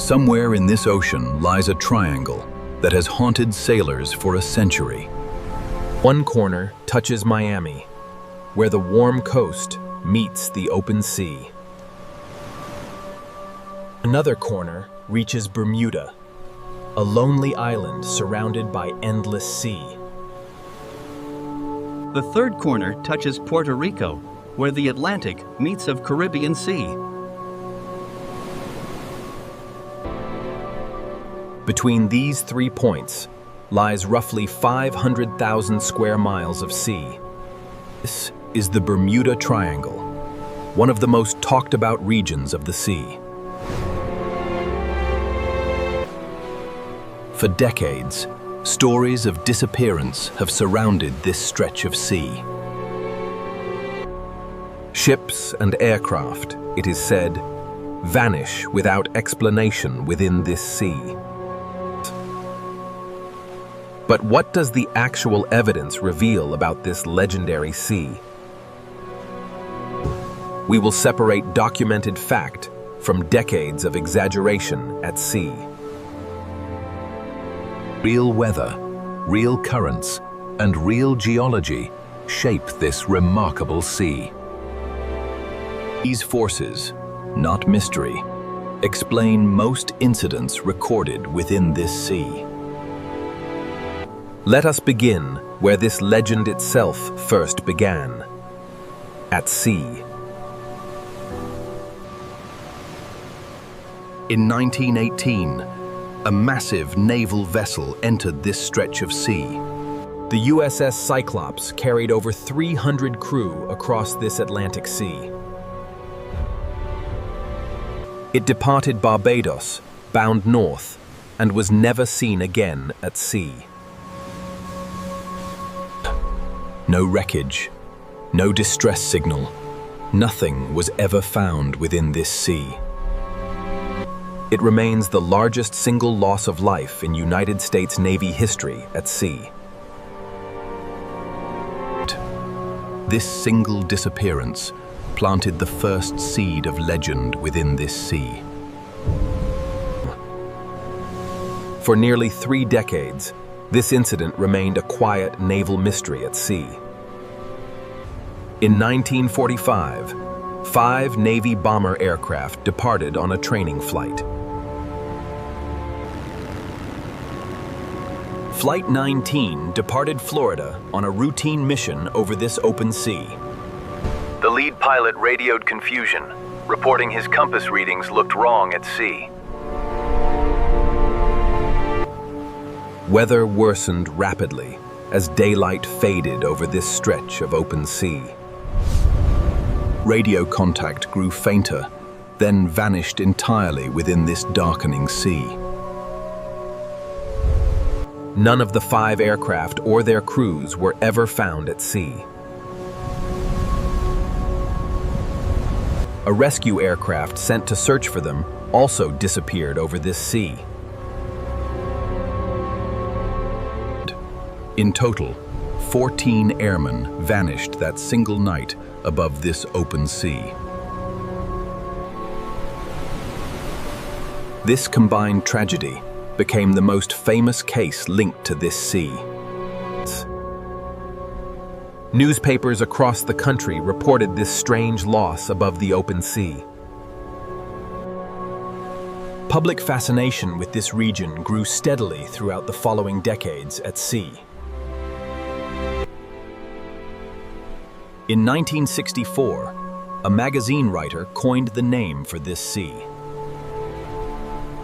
Somewhere in this ocean lies a triangle that has haunted sailors for a century. One corner touches Miami, where the warm coast meets the open sea. Another corner reaches Bermuda, a lonely island surrounded by endless sea. The third corner touches Puerto Rico, where the Atlantic meets the Caribbean Sea. Between these 3 points lies roughly 500,000 square miles of sea. This is the Bermuda Triangle, one of the most talked about regions of the sea. For decades, stories of disappearance have surrounded this stretch of sea. Ships and aircraft, it is said, vanish without explanation within this sea. But what does the actual evidence reveal about this legendary sea? We will separate documented fact from decades of exaggeration at sea. Real weather, real currents, and real geology shape this remarkable sea. These forces, not mystery, explain most incidents recorded within this sea. Let us begin where this legend itself first began, at sea. In 1918, a massive naval vessel entered this stretch of sea. The USS Cyclops carried over 300 crew across this Atlantic Sea. It departed Barbados, bound north, and was never seen again at sea. No wreckage, no distress signal, nothing was ever found within this sea. It remains the largest single loss of life in United States Navy history at sea. This single disappearance planted the first seed of legend within this sea. For nearly 3 decades, this incident remained a quiet naval mystery at sea. In 1945, 5 Navy bomber aircraft departed on a training flight. Flight 19 departed Florida on a routine mission over this open sea. The lead pilot radioed confusion, reporting his compass readings looked wrong at sea. Weather worsened rapidly as daylight faded over this stretch of open sea. Radio contact grew fainter, then vanished entirely within this darkening sea. None of the 5 aircraft or their crews were ever found at sea. A rescue aircraft sent to search for them also disappeared over this sea. In total, 14 airmen vanished that single night above this open sea. This combined tragedy became the most famous case linked to this sea. Newspapers across the country reported this strange loss above the open sea. Public fascination with this region grew steadily throughout the following decades at sea. In 1964, a magazine writer coined the name for this sea.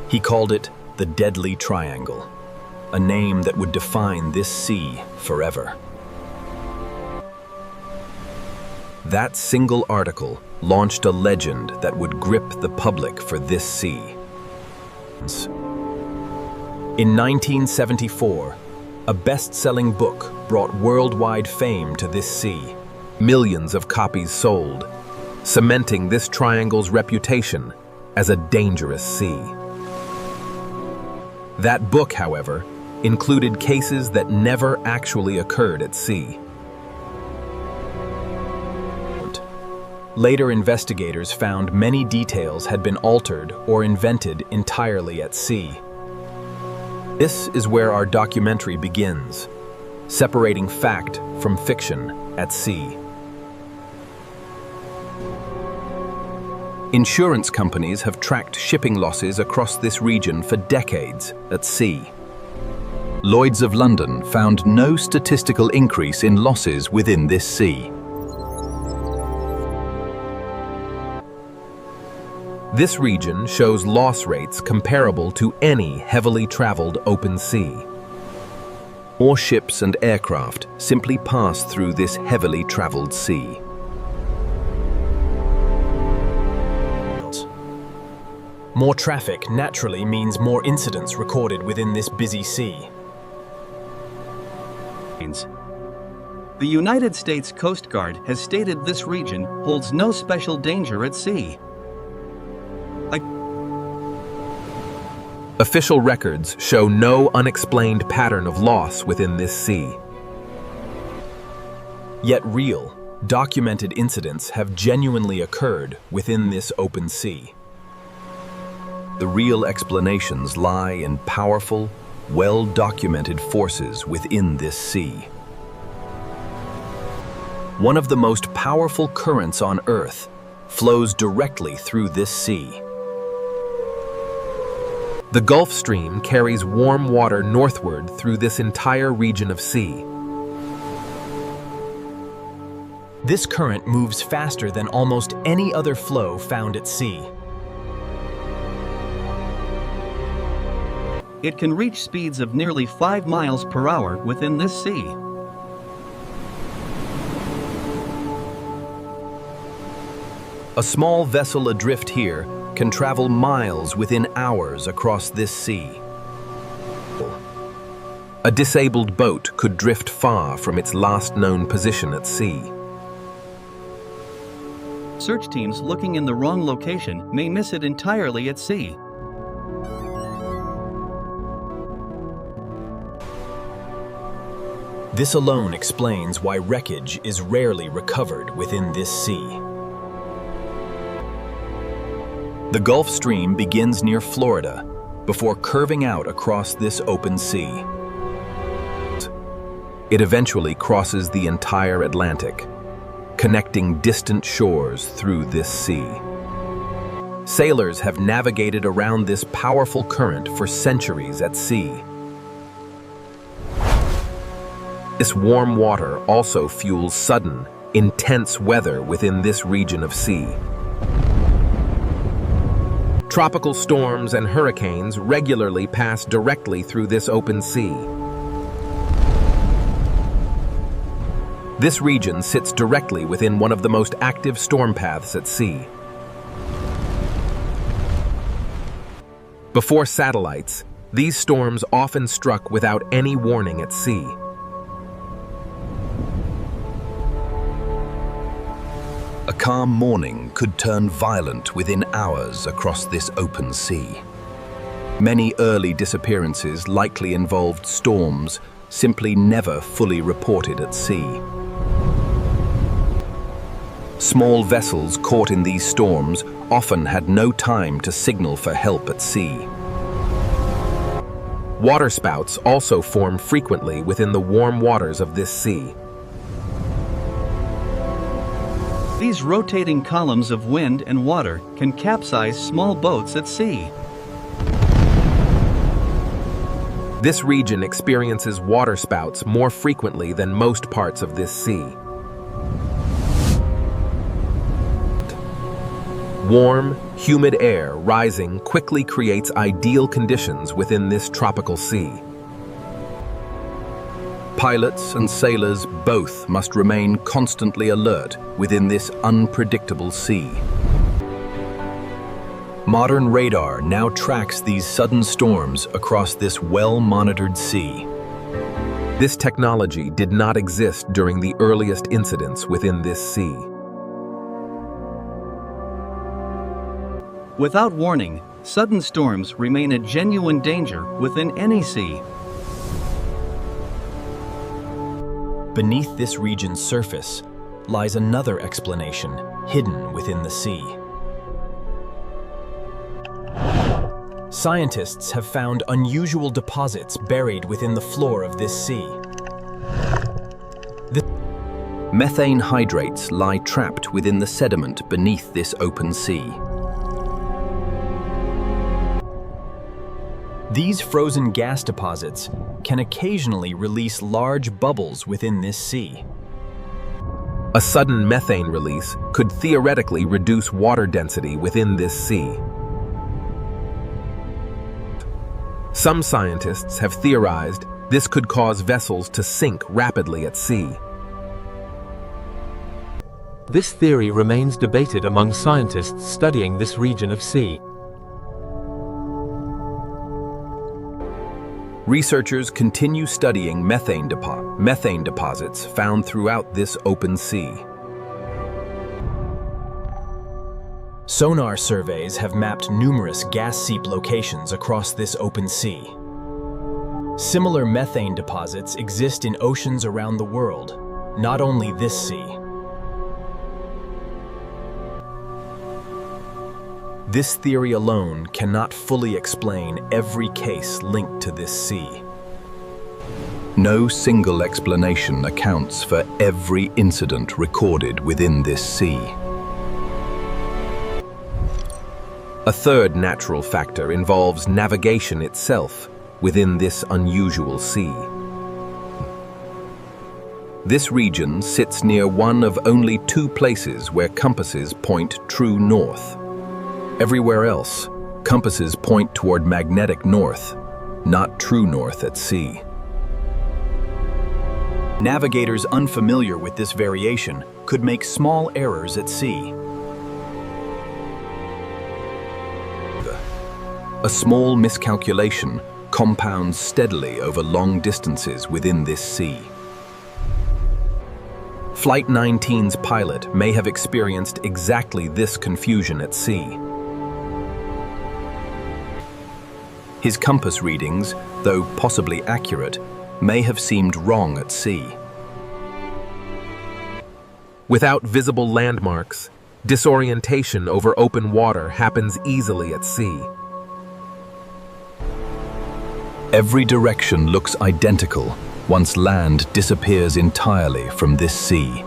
He called it the Deadly Triangle, a name that would define this sea forever. That single article launched a legend that would grip the public for this sea. In 1974, a best-selling book brought worldwide fame to this sea. Millions of copies sold, cementing this triangle's reputation as a dangerous sea. That book, however, included cases that never actually occurred at sea. Later investigators found many details had been altered or invented entirely at sea. This is where our documentary begins, separating fact from fiction at sea. Insurance companies have tracked shipping losses across this region for decades at sea. Lloyd's of London found no statistical increase in losses within this sea. This region shows loss rates comparable to any heavily traveled open sea. More ships and aircraft simply pass through this heavily traveled sea. More traffic naturally means more incidents recorded within this busy sea. The United States Coast Guard has stated this region holds no special danger at sea. Official records show no unexplained pattern of loss within this sea. Yet real, documented incidents have genuinely occurred within this open sea. The real explanations lie in powerful, well-documented forces within this sea. One of the most powerful currents on Earth flows directly through this sea. The Gulf Stream carries warm water northward through this entire region of sea. This current moves faster than almost any other flow found at sea. It can reach speeds of nearly 5 miles per hour within this sea. A small vessel adrift here can travel miles within hours across this sea. A disabled boat could drift far from its last known position at sea. Search teams looking in the wrong location may miss it entirely at sea. This alone explains why wreckage is rarely recovered within this sea. The Gulf Stream begins near Florida before curving out across this open sea. It eventually crosses the entire Atlantic, connecting distant shores through this sea. Sailors have navigated around this powerful current for centuries at sea. This warm water also fuels sudden, intense weather within this region of sea. Tropical storms and hurricanes regularly pass directly through this open sea. This region sits directly within one of the most active storm paths at sea. Before satellites, these storms often struck without any warning at sea. A calm morning could turn violent within hours across this open sea. Many early disappearances likely involved storms simply never fully reported at sea. Small vessels caught in these storms often had no time to signal for help at sea. Waterspouts also form frequently within the warm waters of this sea. These rotating columns of wind and water can capsize small boats at sea. This region experiences waterspouts more frequently than most parts of this sea. Warm, humid air rising quickly creates ideal conditions within this tropical sea. Pilots and sailors both must remain constantly alert within this unpredictable sea. Modern radar now tracks these sudden storms across this well-monitored sea. This technology did not exist during the earliest incidents within this sea. Without warning, sudden storms remain a genuine danger within any sea. Beneath this region's surface lies another explanation hidden within the sea. Scientists have found unusual deposits buried within the floor of this sea. Methane hydrates lie trapped within the sediment beneath this open sea. These frozen gas deposits can occasionally release large bubbles within this sea. A sudden methane release could theoretically reduce water density within this sea. Some scientists have theorized this could cause vessels to sink rapidly at sea. This theory remains debated among scientists studying this region of sea. Researchers continue studying methane deposits found throughout this open sea. Sonar surveys have mapped numerous gas seep locations across this open sea. Similar methane deposits exist in oceans around the world, not only this sea. This theory alone cannot fully explain every case linked to this sea. No single explanation accounts for every incident recorded within this sea. A third natural factor involves navigation itself within this unusual sea. This region sits near one of only 2 places where compasses point true north. Everywhere else, compasses point toward magnetic north, not true north at sea. Navigators unfamiliar with this variation could make small errors at sea. A small miscalculation compounds steadily over long distances within this sea. Flight 19's pilot may have experienced exactly this confusion at sea. His compass readings, though possibly accurate, may have seemed wrong at sea. Without visible landmarks, disorientation over open water happens easily at sea. Every direction looks identical once land disappears entirely from this sea.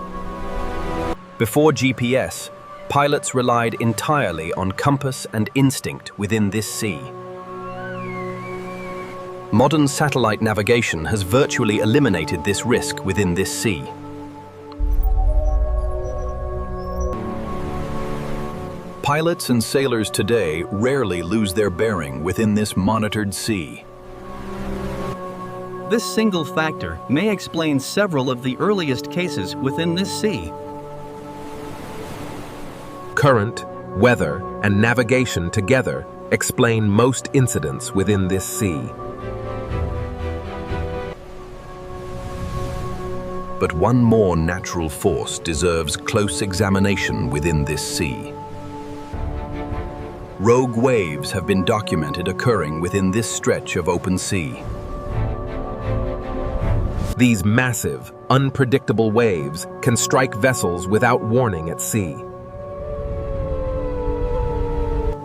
Before GPS, pilots relied entirely on compass and instinct within this sea. Modern satellite navigation has virtually eliminated this risk within this sea. Pilots and sailors today rarely lose their bearing within this monitored sea. This single factor may explain several of the earliest cases within this sea. Current, weather, and navigation together explain most incidents within this sea. But one more natural force deserves close examination within this sea. Rogue waves have been documented occurring within this stretch of open sea. These massive, unpredictable waves can strike vessels without warning at sea.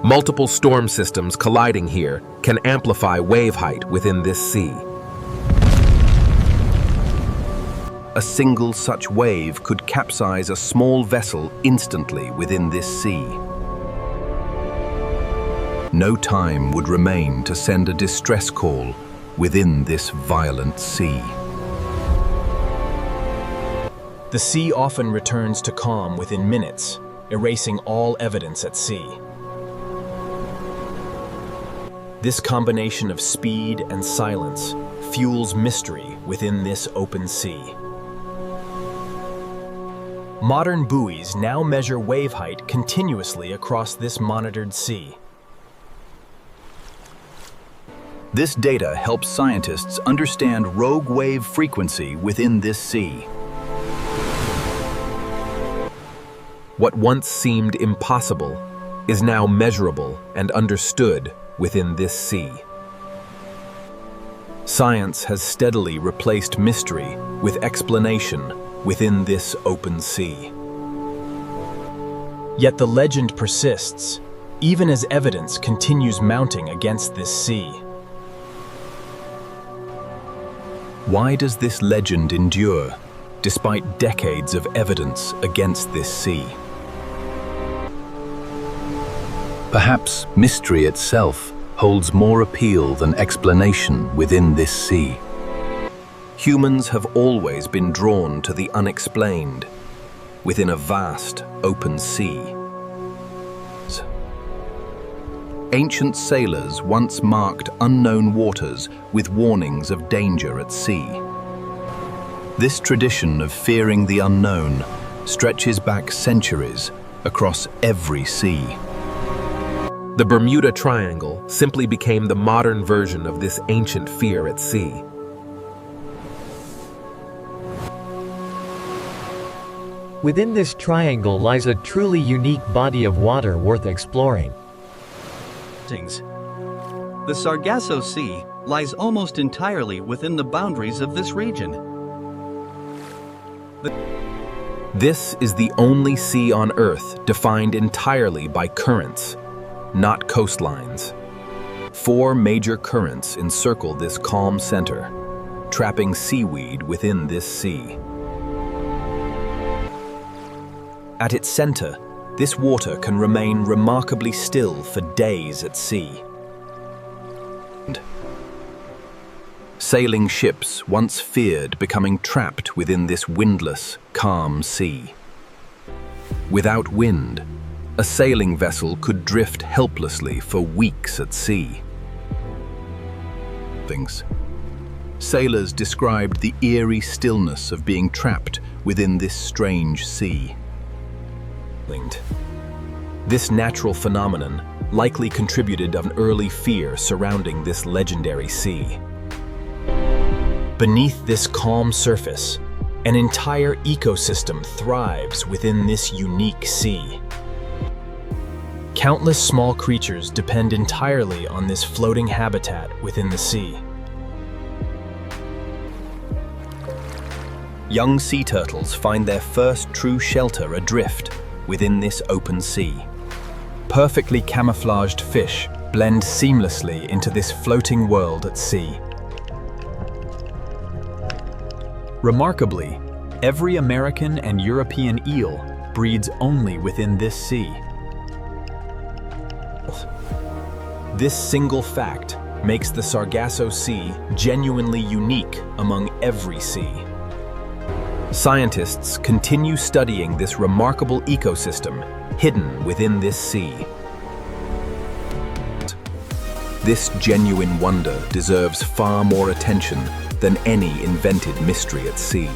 Multiple storm systems colliding here can amplify wave height within this sea. A single such wave could capsize a small vessel instantly within this sea. No time would remain to send a distress call within this violent sea. The sea often returns to calm within minutes, erasing all evidence at sea. This combination of speed and silence fuels mystery within this open sea. Modern buoys now measure wave height continuously across this monitored sea. This data helps scientists understand rogue wave frequency within this sea. What once seemed impossible is now measurable and understood within this sea. Science has steadily replaced mystery with explanation within this open sea. Yet the legend persists, even as evidence continues mounting against this sea. Why does this legend endure, despite decades of evidence against this sea? Perhaps mystery itself holds more appeal than explanation within this sea. Humans have always been drawn to the unexplained within a vast, open sea. Ancient sailors once marked unknown waters with warnings of danger at sea. This tradition of fearing the unknown stretches back centuries across every sea. The Bermuda Triangle simply became the modern version of this ancient fear at sea. Within this triangle lies a truly unique body of water worth exploring. The Sargasso Sea lies almost entirely within the boundaries of this region. This is the only sea on Earth defined entirely by currents, not coastlines. 4 major currents encircle this calm center, trapping seaweed within this sea. At its center, this water can remain remarkably still for days at sea. Sailing ships once feared becoming trapped within this windless, calm sea. Without wind, a sailing vessel could drift helplessly for weeks at sea. Sailors described the eerie stillness of being trapped within this strange sea. This natural phenomenon likely contributed an early fear surrounding this legendary sea. Beneath this calm surface, an entire ecosystem thrives within this unique sea. Countless small creatures depend entirely on this floating habitat within the sea. Young sea turtles find their first true shelter adrift within this open sea. Perfectly camouflaged fish blend seamlessly into this floating world at sea. Remarkably, every American and European eel breeds only within this sea. This single fact makes the Sargasso Sea genuinely unique among every sea. Scientists continue studying this remarkable ecosystem hidden within this sea. This genuine wonder deserves far more attention than any invented mystery at sea.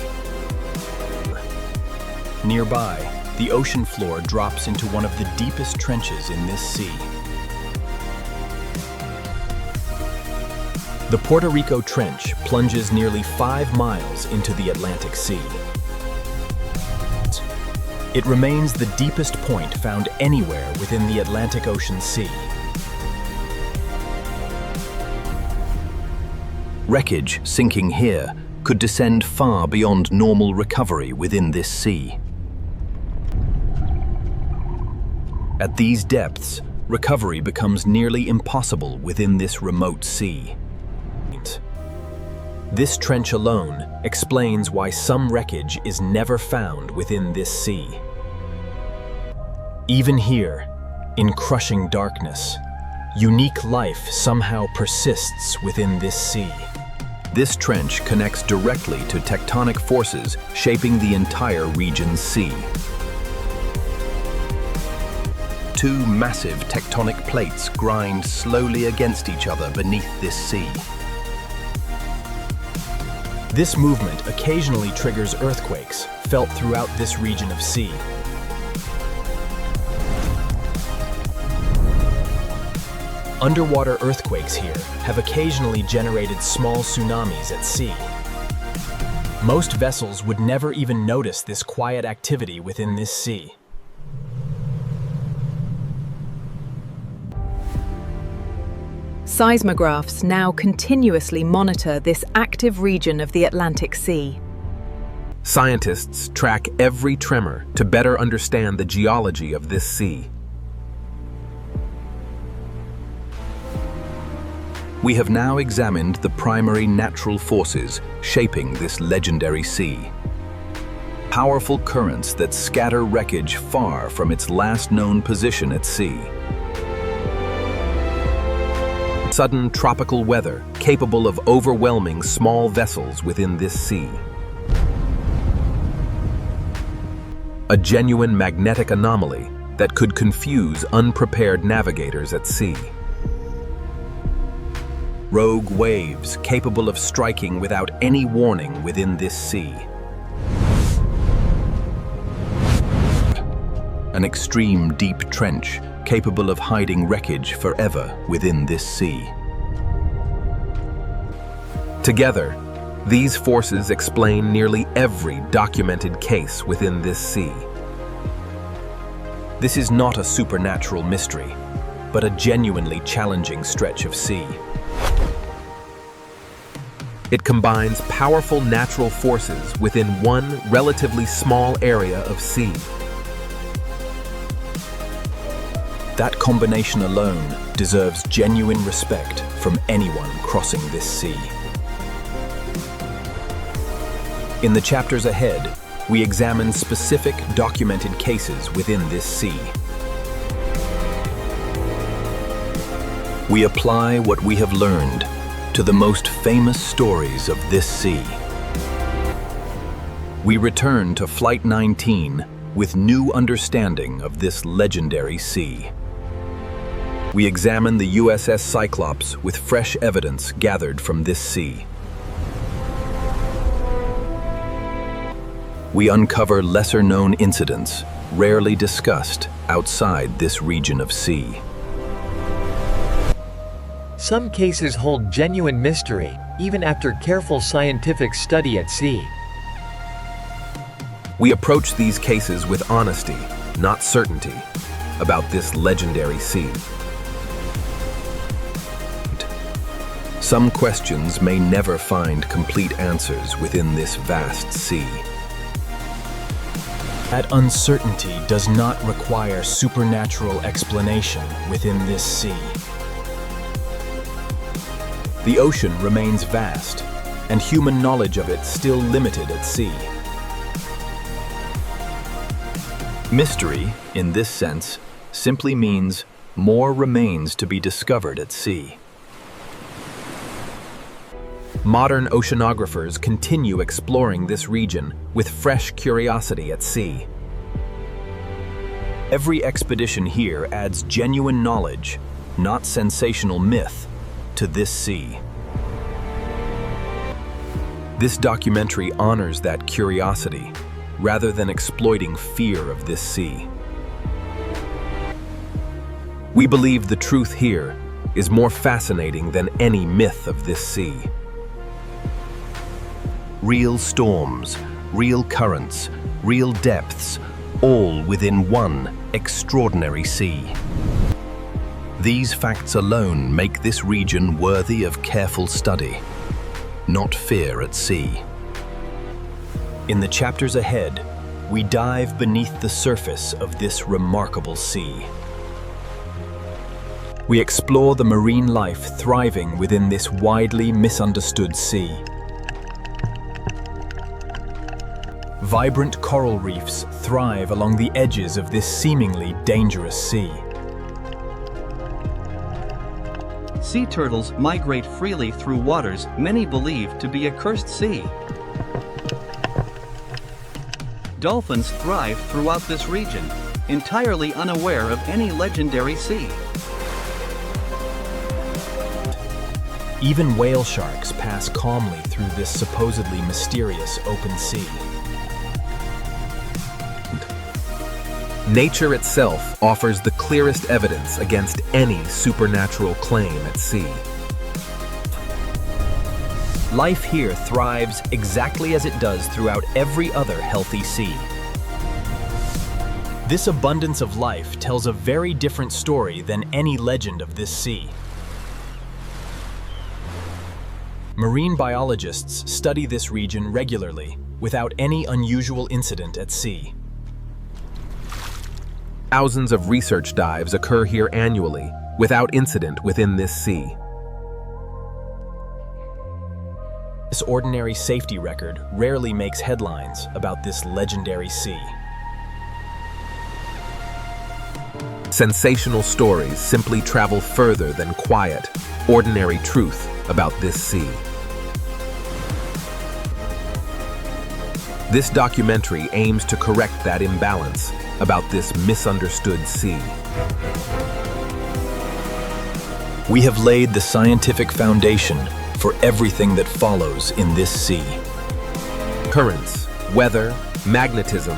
Nearby, the ocean floor drops into one of the deepest trenches in this sea. The Puerto Rico Trench plunges nearly 5 miles into the Atlantic Sea. It remains the deepest point found anywhere within the Atlantic Ocean Sea. Wreckage sinking here could descend far beyond normal recovery within this sea. At these depths, recovery becomes nearly impossible within this remote sea. This trench alone explains why some wreckage is never found within this sea. Even here, in crushing darkness, unique life somehow persists within this sea. This trench connects directly to tectonic forces shaping the entire region's sea. 2 massive tectonic plates grind slowly against each other beneath this sea. This movement occasionally triggers earthquakes felt throughout this region of sea. Underwater earthquakes here have occasionally generated small tsunamis at sea. Most vessels would never even notice this quiet activity within this sea. Seismographs now continuously monitor this active region of the Atlantic Sea. Scientists track every tremor to better understand the geology of this sea. We have now examined the primary natural forces shaping this legendary sea. Powerful currents that scatter wreckage far from its last known position at sea. Sudden tropical weather capable of overwhelming small vessels within this sea. A genuine magnetic anomaly that could confuse unprepared navigators at sea. Rogue waves capable of striking without any warning within this sea. An extreme deep trench capable of hiding wreckage forever within this sea. Together, these forces explain nearly every documented case within this sea. This is not a supernatural mystery, but a genuinely challenging stretch of sea. It combines powerful natural forces within one relatively small area of sea. That combination alone deserves genuine respect from anyone crossing this sea. In the chapters ahead, we examine specific documented cases within this sea. We apply what we have learned to the most famous stories of this sea. We return to Flight 19 with new understanding of this legendary sea. We examine the USS Cyclops with fresh evidence gathered from this sea. We uncover lesser-known incidents rarely discussed outside this region of sea. Some cases hold genuine mystery, even after careful scientific study at sea. We approach these cases with honesty, not certainty, about this legendary sea. Some questions may never find complete answers within this vast sea. That uncertainty does not require supernatural explanation within this sea. The ocean remains vast, and human knowledge of it still limited at sea. Mystery, in this sense, simply means more remains to be discovered at sea. Modern oceanographers continue exploring this region with fresh curiosity at sea. Every expedition here adds genuine knowledge, not sensational myth, to this sea. This documentary honors that curiosity, rather than exploiting fear of this sea. We believe the truth here is more fascinating than any myth of this sea. Real storms, real currents, real depths, all within one extraordinary sea. These facts alone make this region worthy of careful study, not fear at sea. In the chapters ahead, we dive beneath the surface of this remarkable sea. We explore the marine life thriving within this widely misunderstood sea. Vibrant coral reefs thrive along the edges of this seemingly dangerous sea. Sea turtles migrate freely through waters many believe to be a cursed sea. Dolphins thrive throughout this region, entirely unaware of any legendary sea. Even whale sharks pass calmly through this supposedly mysterious open sea. Nature itself offers the clearest evidence against any supernatural claim at sea. Life here thrives exactly as it does throughout every other healthy sea. This abundance of life tells a very different story than any legend of this sea. Marine biologists study this region regularly, without any unusual incident at sea. Thousands of research dives occur here annually, without incident within this sea. This ordinary safety record rarely makes headlines about this legendary sea. Sensational stories simply travel further than quiet, ordinary truth about this sea. This documentary aims to correct that imbalance about this misunderstood sea. We have laid the scientific foundation for everything that follows in this sea. Currents, weather, magnetism,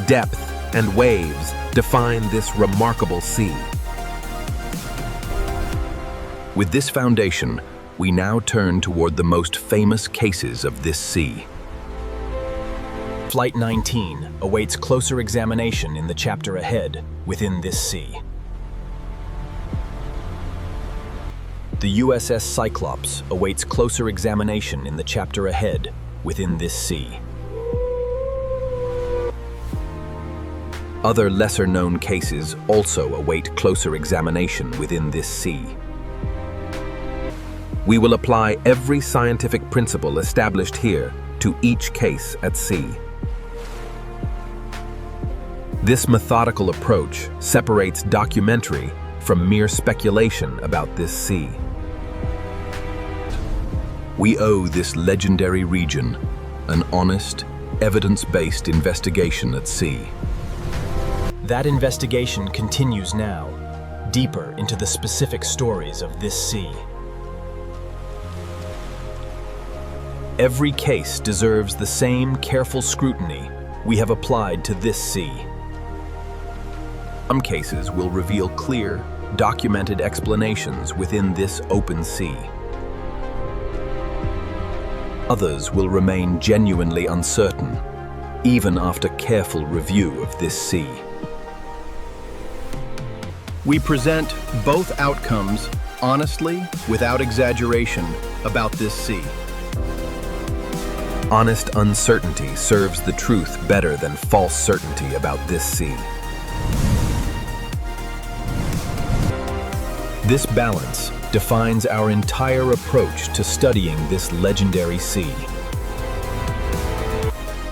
depth, and waves define this remarkable sea. With this foundation, we now turn toward the most famous cases of this sea. Flight 19 awaits closer examination in the chapter ahead within this sea. The USS Cyclops awaits closer examination in the chapter ahead within this sea. Other lesser-known cases also await closer examination within this sea. We will apply every scientific principle established here to each case at sea. This methodical approach separates documentary from mere speculation about this sea. We owe this legendary region an honest, evidence-based investigation at sea. That investigation continues now, deeper into the specific stories of this sea. Every case deserves the same careful scrutiny we have applied to this sea. Some cases will reveal clear, documented explanations within this open sea. Others will remain genuinely uncertain, even after careful review of this sea. We present both outcomes honestly, without exaggeration, about this sea. Honest uncertainty serves the truth better than false certainty about this sea. This balance defines our entire approach to studying this legendary sea.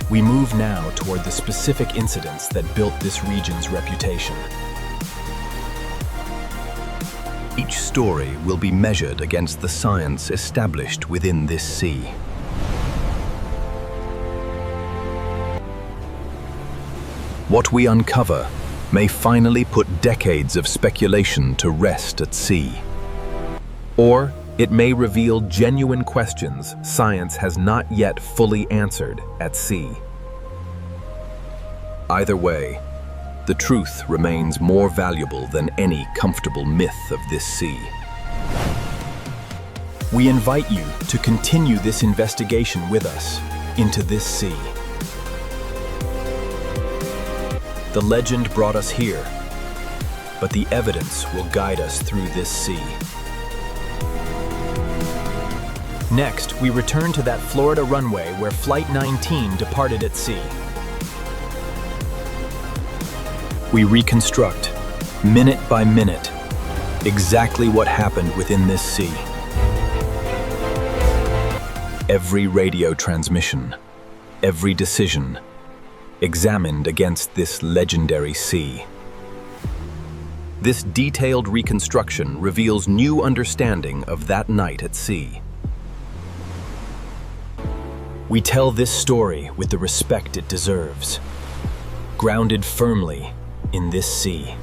We move now toward the specific incidents that built this region's reputation. Each story will be measured against the science established within this sea. What we uncover may finally put decades of speculation to rest at sea. Or it may reveal genuine questions science has not yet fully answered at sea. Either way, the truth remains more valuable than any comfortable myth of this sea. We invite you to continue this investigation with us into this sea. The legend brought us here, but the evidence will guide us through this sea. Next, we return to that Florida runway where Flight 19 departed at sea. We reconstruct, minute by minute, exactly what happened within this sea. Every radio transmission, every decision, examined against this legendary sea. This detailed reconstruction reveals new understanding of that night at sea. We tell this story with the respect it deserves, grounded firmly in this sea.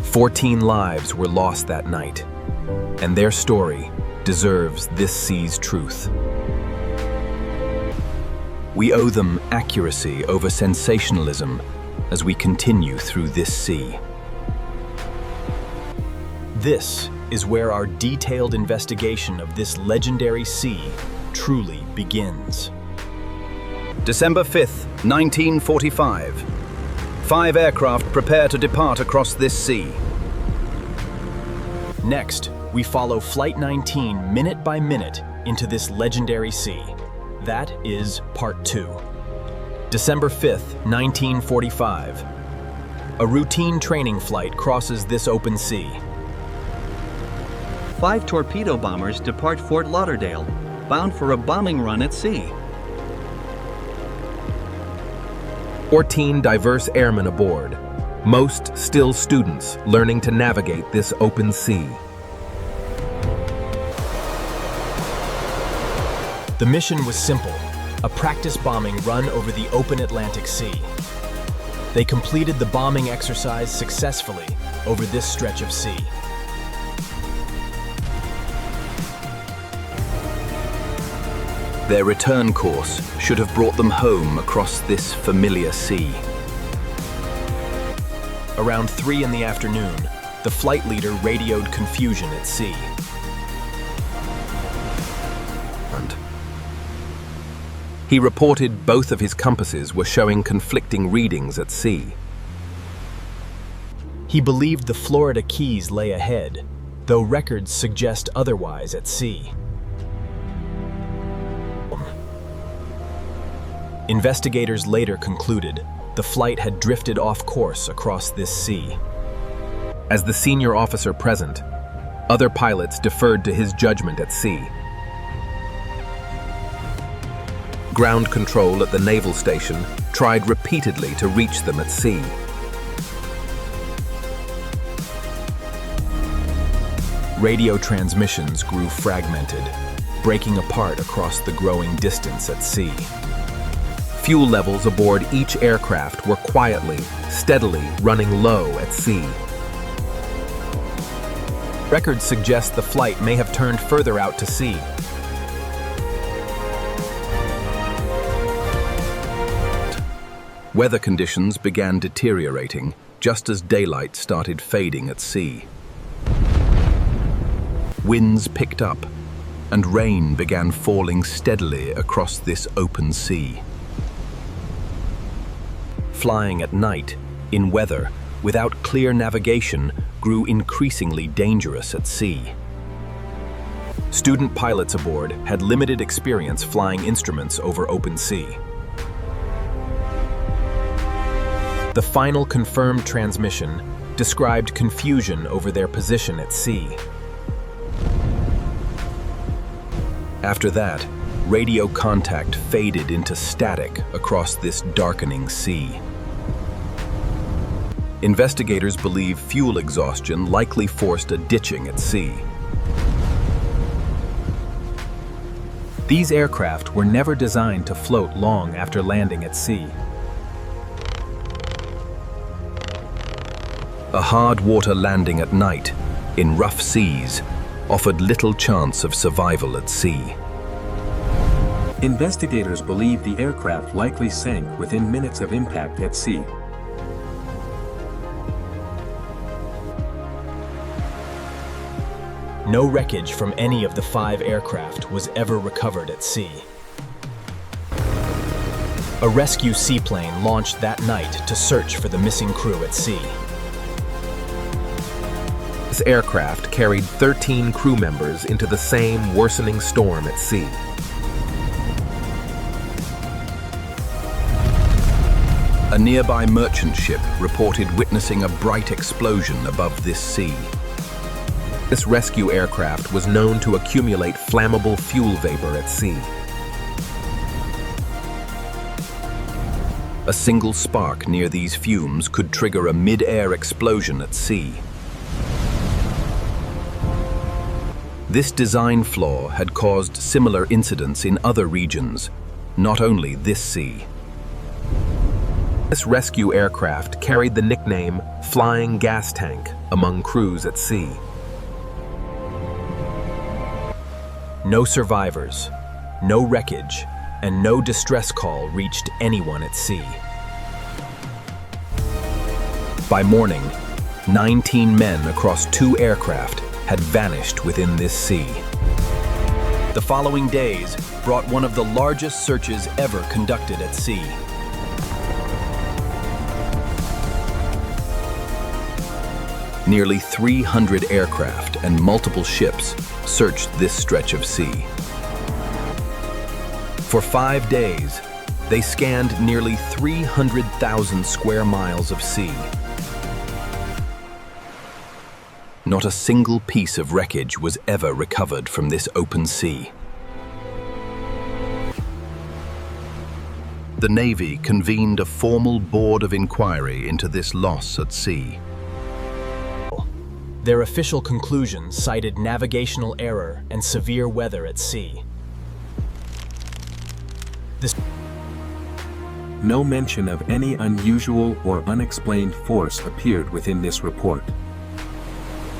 14 lives were lost that night, and their story deserves this sea's truth. We owe them accuracy over sensationalism as we continue through this sea. This is where our detailed investigation of this legendary sea truly begins. December 5th, 1945. 5 aircraft prepare to depart across this sea. Next, we follow Flight 19 minute by minute into this legendary sea. That is Part 2. December 5th, 1945. A routine training flight crosses this open sea. 5 torpedo bombers depart Fort Lauderdale, bound for a bombing run at sea. 14 diverse airmen aboard, most still students learning to navigate this open sea. The mission was simple, a practice bombing run over the open Atlantic Sea. They completed the bombing exercise successfully over this stretch of sea. Their return course should have brought them home across this familiar sea. Around 3 in the afternoon, the flight leader radioed confusion at sea. He reported both of his compasses were showing conflicting readings at sea. He believed the Florida Keys lay ahead, though records suggest otherwise at sea. Investigators later concluded the flight had drifted off course across this sea. As the senior officer present, other pilots deferred to his judgment at sea. Ground control at the naval station tried repeatedly to reach them at sea. Radio transmissions grew fragmented, breaking apart across the growing distance at sea. Fuel levels aboard each aircraft were quietly, steadily running low at sea. Records suggest the flight may have turned further out to sea. Weather conditions began deteriorating just as daylight started fading at sea. Winds picked up, and rain began falling steadily across this open sea. Flying at night, in weather, without clear navigation, grew increasingly dangerous at sea. Student pilots aboard had limited experience flying instruments over open sea. The final confirmed transmission described confusion over their position at sea. After that, radio contact faded into static across this darkening sea. Investigators believe fuel exhaustion likely forced a ditching at sea. These aircraft were never designed to float long after landing at sea. A hard water landing at night, in rough seas, offered little chance of survival at sea. Investigators believe the aircraft likely sank within minutes of impact at sea. No wreckage from any of the 5 aircraft was ever recovered at sea. A rescue seaplane launched that night to search for the missing crew at sea. This aircraft carried 13 crew members into the same worsening storm at sea. A nearby merchant ship reported witnessing a bright explosion above this sea. This rescue aircraft was known to accumulate flammable fuel vapor at sea. A single spark near these fumes could trigger a mid-air explosion at sea. This design flaw had caused similar incidents in other regions, not only this sea. This rescue aircraft carried the nickname Flying Gas Tank among crews at sea. No survivors, no wreckage, and no distress call reached anyone at sea. By morning, 19 men across 2 aircraft had vanished within this sea. The following days brought one of the largest searches ever conducted at sea. Nearly 300 aircraft and multiple ships searched this stretch of sea. For 5 days, they scanned nearly 300,000 square miles of sea. Not a single piece of wreckage was ever recovered from this open sea. The Navy convened a formal board of inquiry into this loss at sea. Their official conclusions cited navigational error and severe weather at sea. No mention of any unusual or unexplained force appeared within this report.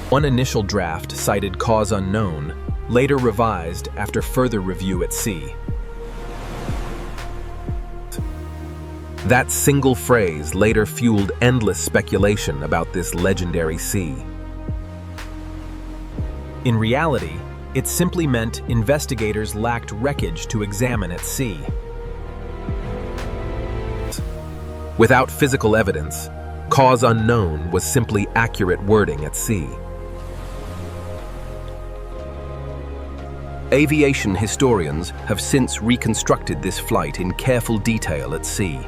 One initial draft cited cause unknown, later revised after further review at sea. That single phrase later fueled endless speculation about this legendary sea. In reality, it simply meant investigators lacked wreckage to examine at sea. Without physical evidence, cause unknown was simply accurate wording at sea. Aviation historians have since reconstructed this flight in careful detail at sea.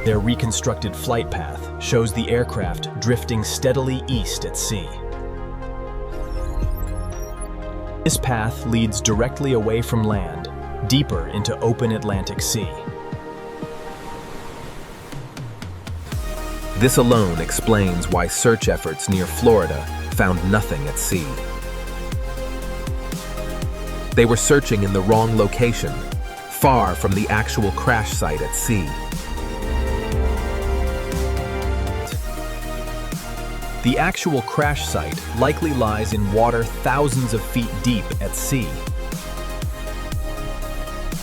Their reconstructed flight path shows the aircraft drifting steadily east at sea. This path leads directly away from land, deeper into open Atlantic Sea. This alone explains why search efforts near Florida found nothing at sea. They were searching in the wrong location, far from the actual crash site at sea. The actual crash site likely lies in water thousands of feet deep at sea.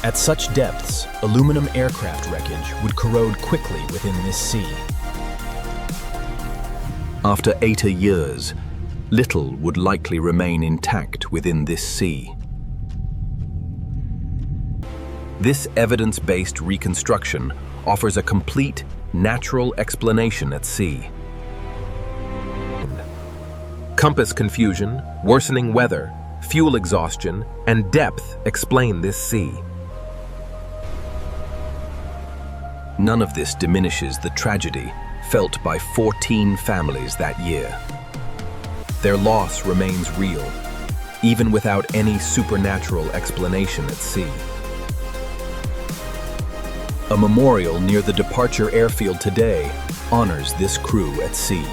At such depths, aluminum aircraft wreckage would corrode quickly within this sea. After 80 years, little would likely remain intact within this sea. This evidence-based reconstruction offers a complete, natural explanation at sea. Compass confusion, worsening weather, fuel exhaustion, and depth explain this sea. None of this diminishes the tragedy felt by 14 families that year. Their loss remains real, even without any supernatural explanation at sea. A memorial near the departure airfield today honors this crew at sea.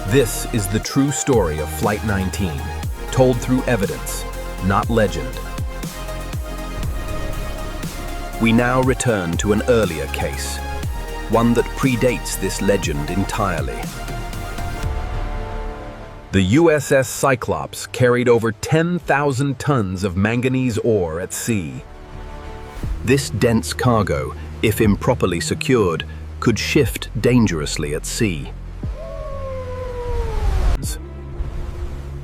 This is the true story of Flight 19, told through evidence, not legend. We now return to an earlier case, one that predates this legend entirely. The USS Cyclops carried over 10,000 tons of manganese ore at sea. This dense cargo, if improperly secured, could shift dangerously at sea.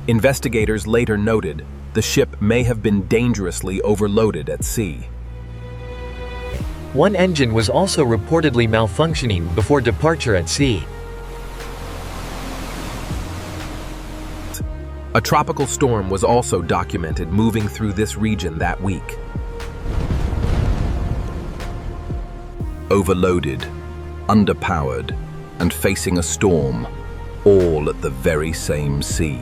Investigators later noted the ship may have been dangerously overloaded at sea. One engine was also reportedly malfunctioning before departure at sea. A tropical storm was also documented moving through this region that week. Overloaded, underpowered, and facing a storm, all at the very same sea.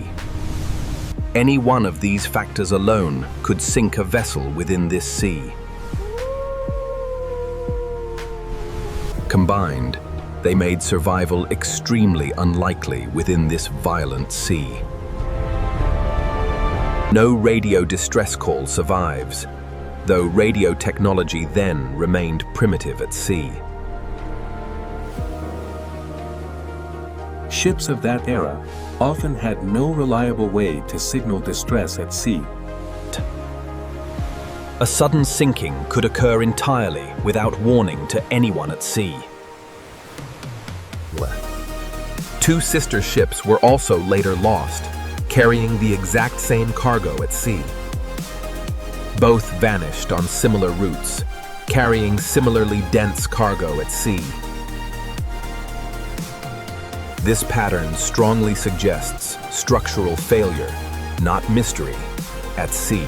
Any one of these factors alone could sink a vessel within this sea. Combined, they made survival extremely unlikely within this violent sea. No radio distress call survives, though radio technology then remained primitive at sea. Ships of that era often had no reliable way to signal distress at sea. A sudden sinking could occur entirely without warning to anyone at sea. Two sister ships were also later lost, carrying the exact same cargo at sea. Both vanished on similar routes, carrying similarly dense cargo at sea. This pattern strongly suggests structural failure, not mystery, at sea.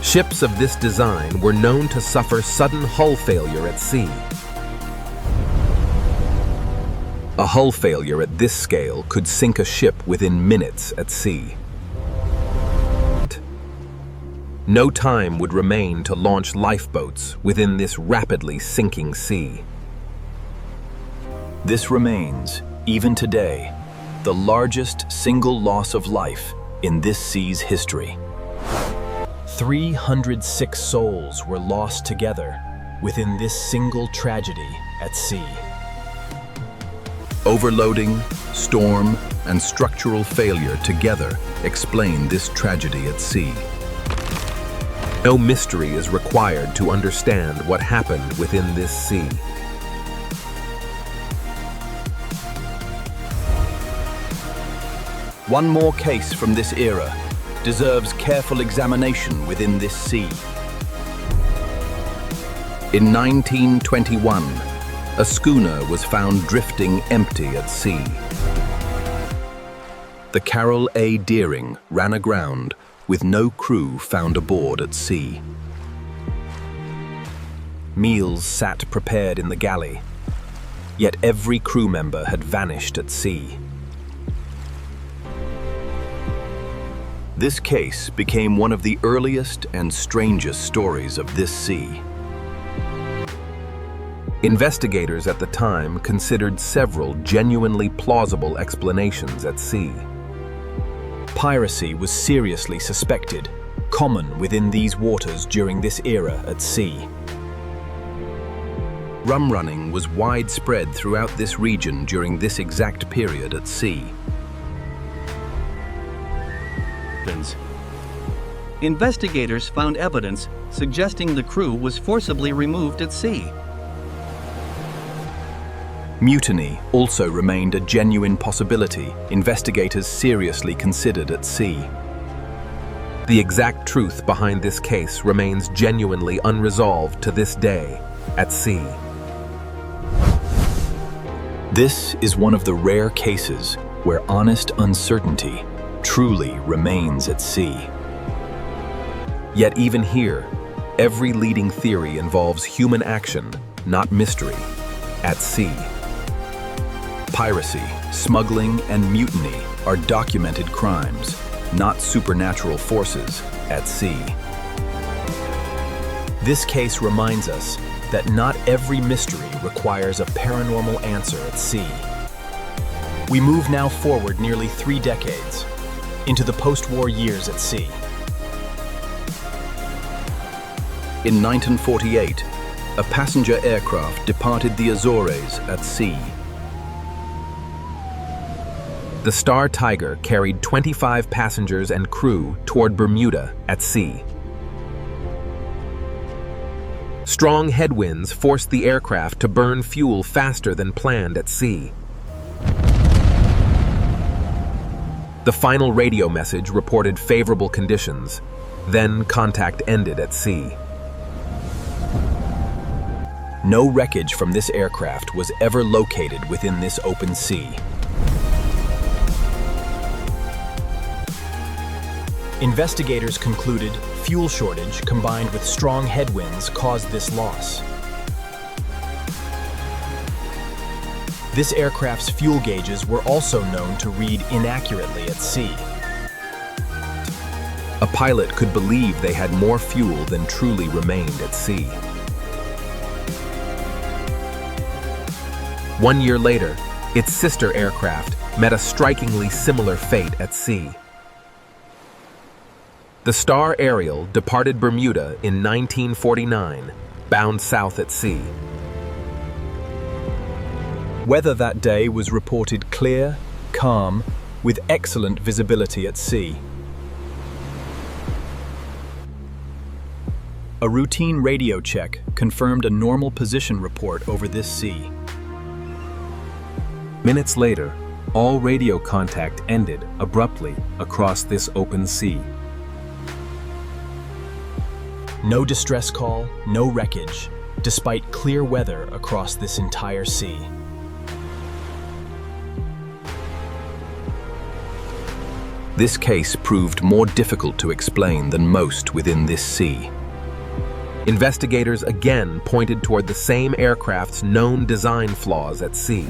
Ships of this design were known to suffer sudden hull failure at sea. A hull failure at this scale could sink a ship within minutes at sea. No time would remain to launch lifeboats within this rapidly sinking sea. This remains, even today, the largest single loss of life in this sea's history. 306 souls were lost together within this single tragedy at sea. Overloading, storm, and structural failure together explain this tragedy at sea. No mystery is required to understand what happened within this sea. One more case from this era deserves careful examination within this sea. In 1921, a schooner was found drifting empty at sea. The Carroll A ran aground with no crew found aboard at sea. Meals sat prepared in the galley, yet every crew member had vanished at sea. This case became one of the earliest and strangest stories of this sea. Investigators at the time considered several genuinely plausible explanations at sea. Piracy was seriously suspected, common within these waters during this era at sea. Rum running was widespread throughout this region during this exact period at sea. Investigators found evidence suggesting the crew was forcibly removed at sea. Mutiny also remained a genuine possibility investigators seriously considered at sea. The exact truth behind this case remains genuinely unresolved to this day at sea. This is one of the rare cases where honest uncertainty truly remains at sea. Yet even here, every leading theory involves human action, not mystery, at sea. Piracy, smuggling, and mutiny are documented crimes, not supernatural forces at sea. This case reminds us that not every mystery requires a paranormal answer at sea. We move now forward nearly 3 decades, into the post-war years at sea. In 1948, a passenger aircraft departed the Azores at sea. The Star Tiger carried 25 passengers and crew toward Bermuda at sea. Strong headwinds forced the aircraft to burn fuel faster than planned at sea. The final radio message reported favorable conditions. Then contact ended at sea. No wreckage from this aircraft was ever located within this open sea. Investigators concluded fuel shortage combined with strong headwinds caused this loss. This aircraft's fuel gauges were also known to read inaccurately at sea. A pilot could believe they had more fuel than truly remained at sea. 1 year later, its sister aircraft met a strikingly similar fate at sea. The Star Ariel departed Bermuda in 1949, bound south at sea. Weather that day was reported clear, calm, with excellent visibility at sea. A routine radio check confirmed a normal position report over this sea. Minutes later, all radio contact ended abruptly across this open sea. No distress call, no wreckage, despite clear weather across this entire sea. This case proved more difficult to explain than most within this sea. Investigators again pointed toward the same aircraft's known design flaws at sea.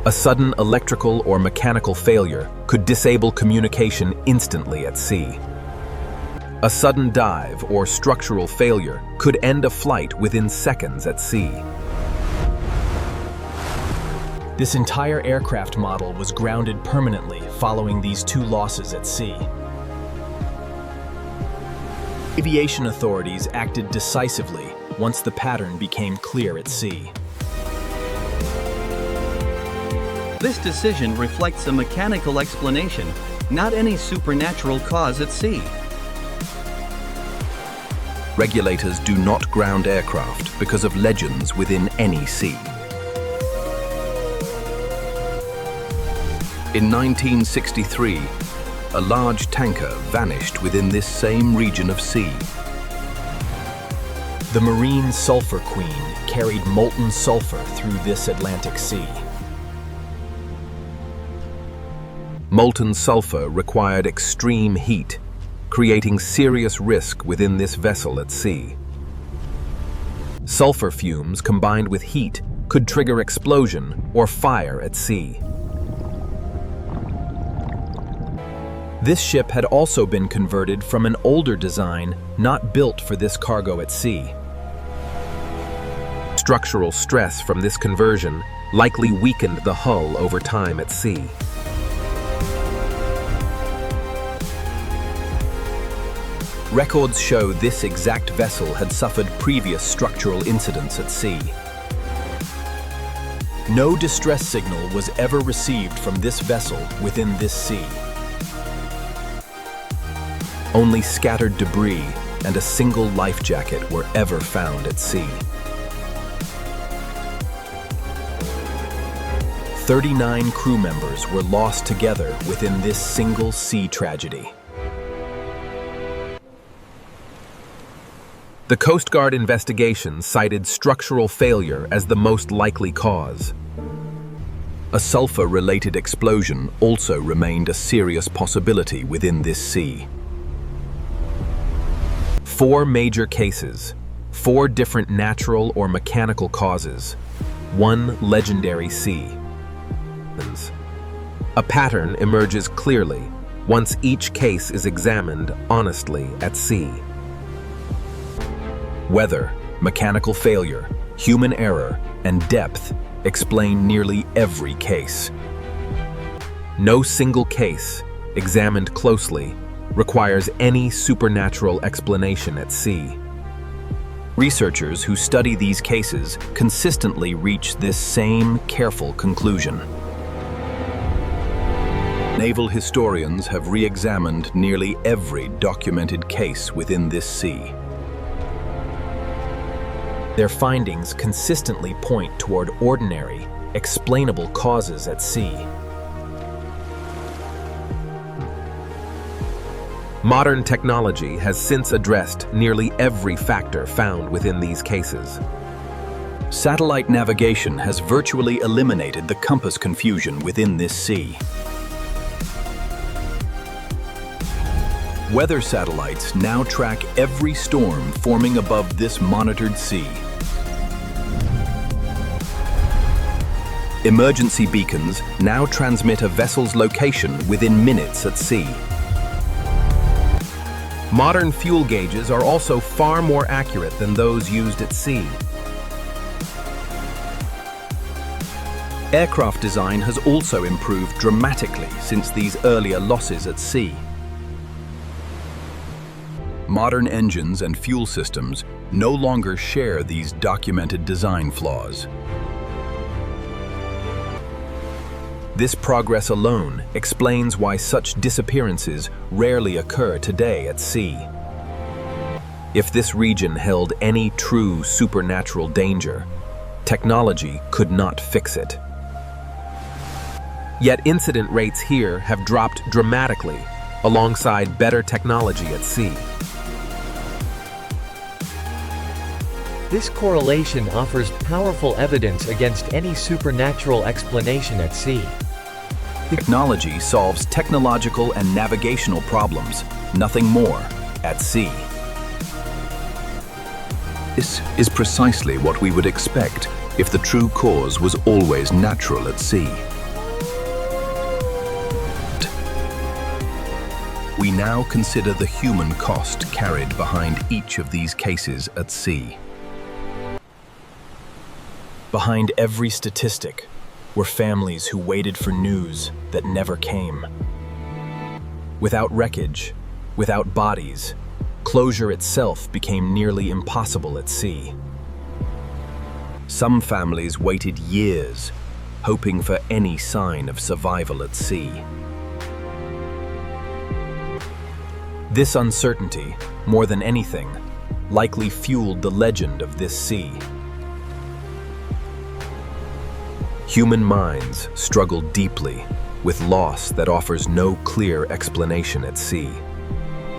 A sudden electrical or mechanical failure could disable communication instantly at sea. A sudden dive or structural failure could end a flight within seconds at sea. This entire aircraft model was grounded permanently following these two losses at sea. Aviation authorities acted decisively once the pattern became clear at sea. This decision reflects a mechanical explanation, not any supernatural cause at sea. Regulators do not ground aircraft because of legends within any sea. In 1963, a large tanker vanished within this same region of sea. The Marine Sulphur Queen carried molten sulfur through this Atlantic Sea. Molten sulfur required extreme heat, creating serious risk within this vessel at sea. Sulfur fumes combined with heat could trigger explosion or fire at sea. This ship had also been converted from an older design not built for this cargo at sea. Structural stress from this conversion likely weakened the hull over time at sea. Records show this exact vessel had suffered previous structural incidents at sea. No distress signal was ever received from this vessel within this sea. Only scattered debris and a single life jacket were ever found at sea. 39 crew members were lost together within this single sea tragedy. The Coast Guard investigation cited structural failure as the most likely cause. A sulfur-related explosion also remained a serious possibility within this sea. 4 major cases, 4 different natural or mechanical causes, 1 legendary sea. A pattern emerges clearly once each case is examined honestly at sea. Weather, mechanical failure, human error, and depth explain nearly every case. No single case, examined closely, requires any supernatural explanation at sea. Researchers who study these cases consistently reach this same careful conclusion. Naval historians have re-examined nearly every documented case within this sea. Their findings consistently point toward ordinary, explainable causes at sea. Modern technology has since addressed nearly every factor found within these cases. Satellite navigation has virtually eliminated the compass confusion within this sea. Weather satellites now track every storm forming above this monitored sea. Emergency beacons now transmit a vessel's location within minutes at sea. Modern fuel gauges are also far more accurate than those used at sea. Aircraft design has also improved dramatically since these earlier losses at sea. Modern engines and fuel systems no longer share these documented design flaws. This progress alone explains why such disappearances rarely occur today at sea. If this region held any true supernatural danger, technology could not fix it. Yet incident rates here have dropped dramatically alongside better technology at sea. This correlation offers powerful evidence against any supernatural explanation at sea. Technology solves technological and navigational problems, nothing more, at sea. This is precisely what we would expect if the true cause was always natural at sea. We now consider the human cost carried behind each of these cases at sea. Behind every statistic were families who waited for news that never came. Without wreckage, without bodies, closure itself became nearly impossible at sea. Some families waited years, hoping for any sign of survival at sea. This uncertainty, more than anything, likely fueled the legend of this sea. Human minds struggle deeply with loss that offers no clear explanation at sea.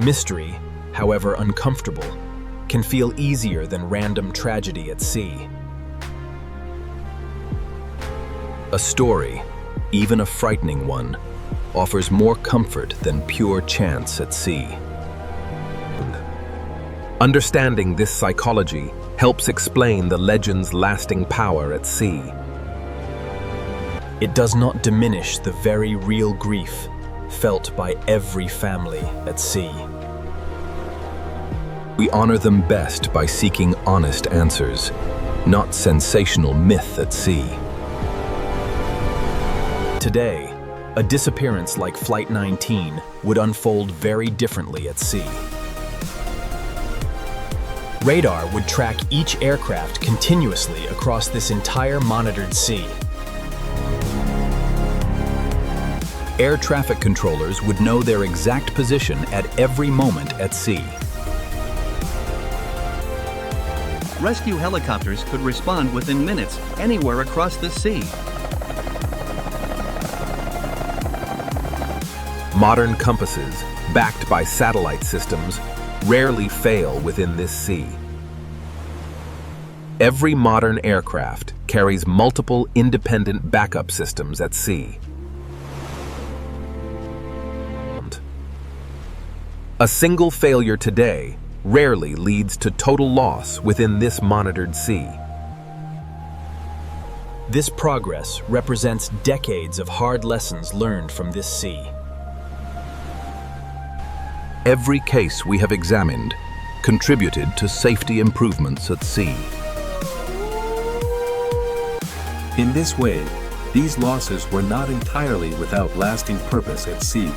Mystery, however uncomfortable, can feel easier than random tragedy at sea. A story, even a frightening one, offers more comfort than pure chance at sea. Understanding this psychology helps explain the legend's lasting power at sea. It does not diminish the very real grief felt by every family at sea. We honor them best by seeking honest answers, not sensational myth at sea. Today, a disappearance like Flight 19 would unfold very differently at sea. Radar would track each aircraft continuously across this entire monitored sea. Air traffic controllers would know their exact position at every moment at sea. Rescue helicopters could respond within minutes anywhere across the sea. Modern compasses, backed by satellite systems, rarely fail within this sea. Every modern aircraft carries multiple independent backup systems at sea. A single failure today rarely leads to total loss within this monitored sea. This progress represents decades of hard lessons learned from this sea. Every case we have examined contributed to safety improvements at sea. In this way, these losses were not entirely without lasting purpose at sea.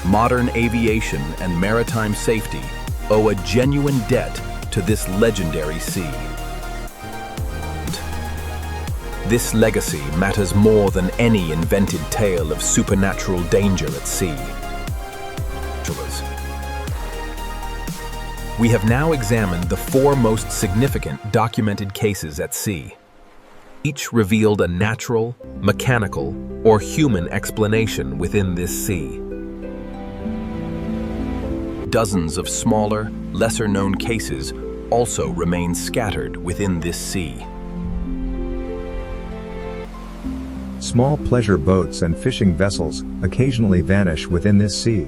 Modern aviation and maritime safety owe a genuine debt to this legendary sea. This legacy matters more than any invented tale of supernatural danger at sea. We have now examined the 4 most significant documented cases at sea. Each revealed a natural, mechanical, or human explanation within this sea. Dozens of smaller, lesser-known cases also remain scattered within this sea. Small pleasure boats and fishing vessels occasionally vanish within this sea.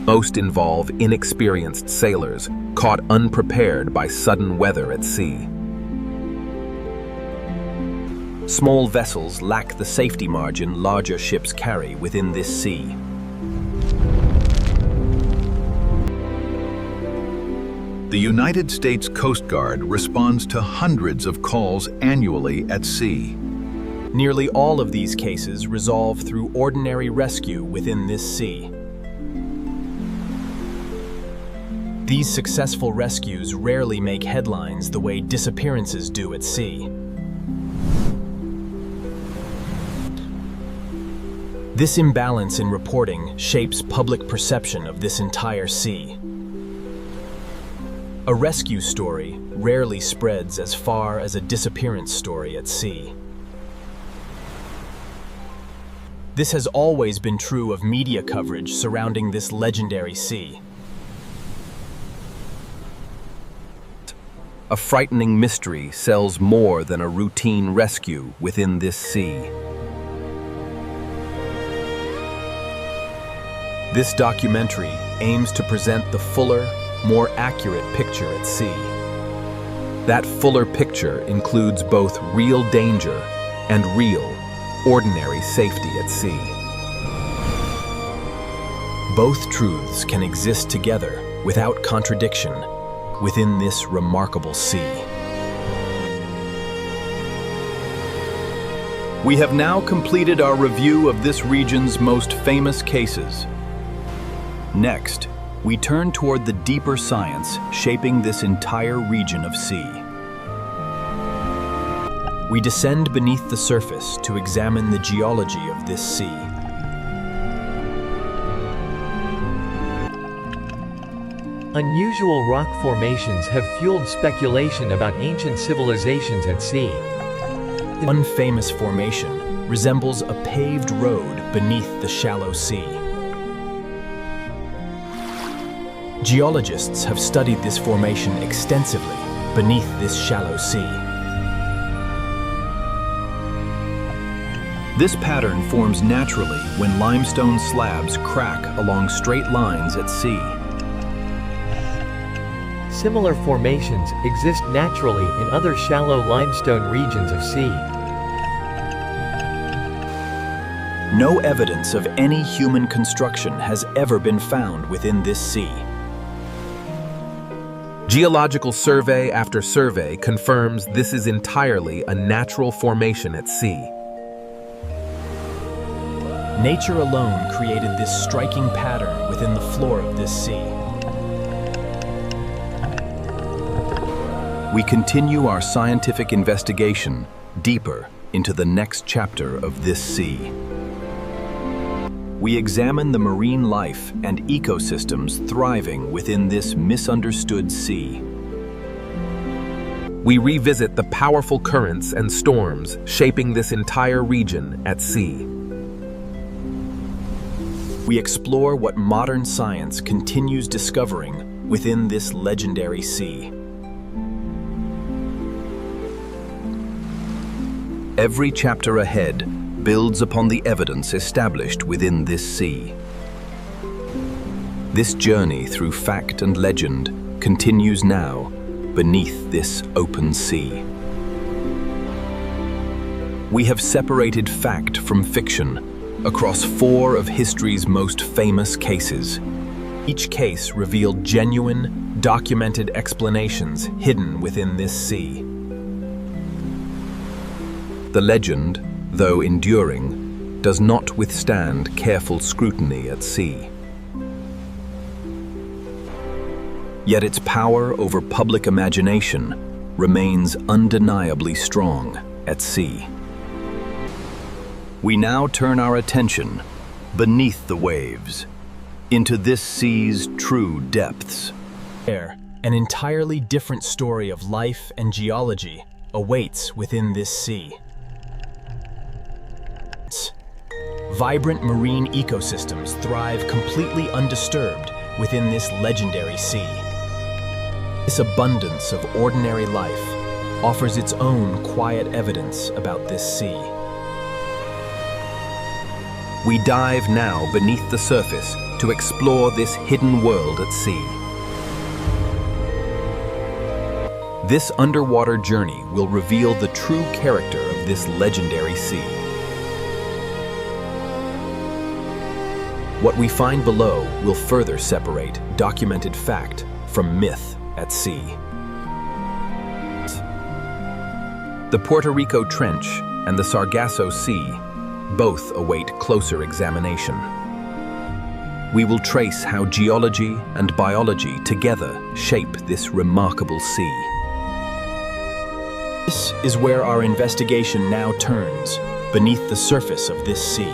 Most involve inexperienced sailors caught unprepared by sudden weather at sea. Small vessels lack the safety margin larger ships carry within this sea. The United States Coast Guard responds to hundreds of calls annually at sea. Nearly all of these cases resolve through ordinary rescue within this sea. These successful rescues rarely make headlines the way disappearances do at sea. This imbalance in reporting shapes public perception of this entire sea. A rescue story rarely spreads as far as a disappearance story at sea. This has always been true of media coverage surrounding this legendary sea. a frightening mystery sells more than a routine rescue within this sea. This documentary aims to present the fuller, more accurate picture at sea. That fuller picture includes both real danger and real, ordinary safety at sea. Both truths can exist together without contradiction within this remarkable sea. We have now completed our review of this region's most famous cases. Next, we turn toward the deeper science shaping this entire region of sea. We descend beneath the surface to examine the geology of this sea. Unusual rock formations have fueled speculation about ancient civilizations at sea. One famous formation resembles a paved road beneath the shallow sea. Geologists have studied this formation extensively beneath this shallow sea. This pattern forms naturally when limestone slabs crack along straight lines at sea. Similar formations exist naturally in other shallow limestone regions of sea. No evidence of any human construction has ever been found within this sea. Geological survey after survey confirms this is entirely a natural formation at sea. Nature alone created this striking pattern within the floor of this sea. We continue our scientific investigation deeper into the next chapter of this sea. We examine the marine life and ecosystems thriving within this misunderstood sea. We revisit the powerful currents and storms shaping this entire region at sea. We explore what modern science continues discovering within this legendary sea. Every chapter ahead builds upon the evidence established within this sea. This journey through fact and legend continues now beneath this open sea. We have separated fact from fiction across 4 of history's most famous cases. Each case revealed genuine, documented explanations hidden within this sea. The legend, though enduring, does not withstand careful scrutiny at sea. Yet its power over public imagination remains undeniably strong at sea. We now turn our attention beneath the waves, into this sea's true depths. There, an entirely different story of life and geology awaits within this sea. Vibrant marine ecosystems thrive completely undisturbed within this legendary sea. This abundance of ordinary life offers its own quiet evidence about this sea. We dive now beneath the surface to explore this hidden world at sea. This underwater journey will reveal the true character of this legendary sea. What we find below will further separate documented fact from myth at sea. The Puerto Rico Trench and the Sargasso Sea both await closer examination. We will trace how geology and biology together shape this remarkable sea. This is where our investigation now turns, beneath the surface of this sea.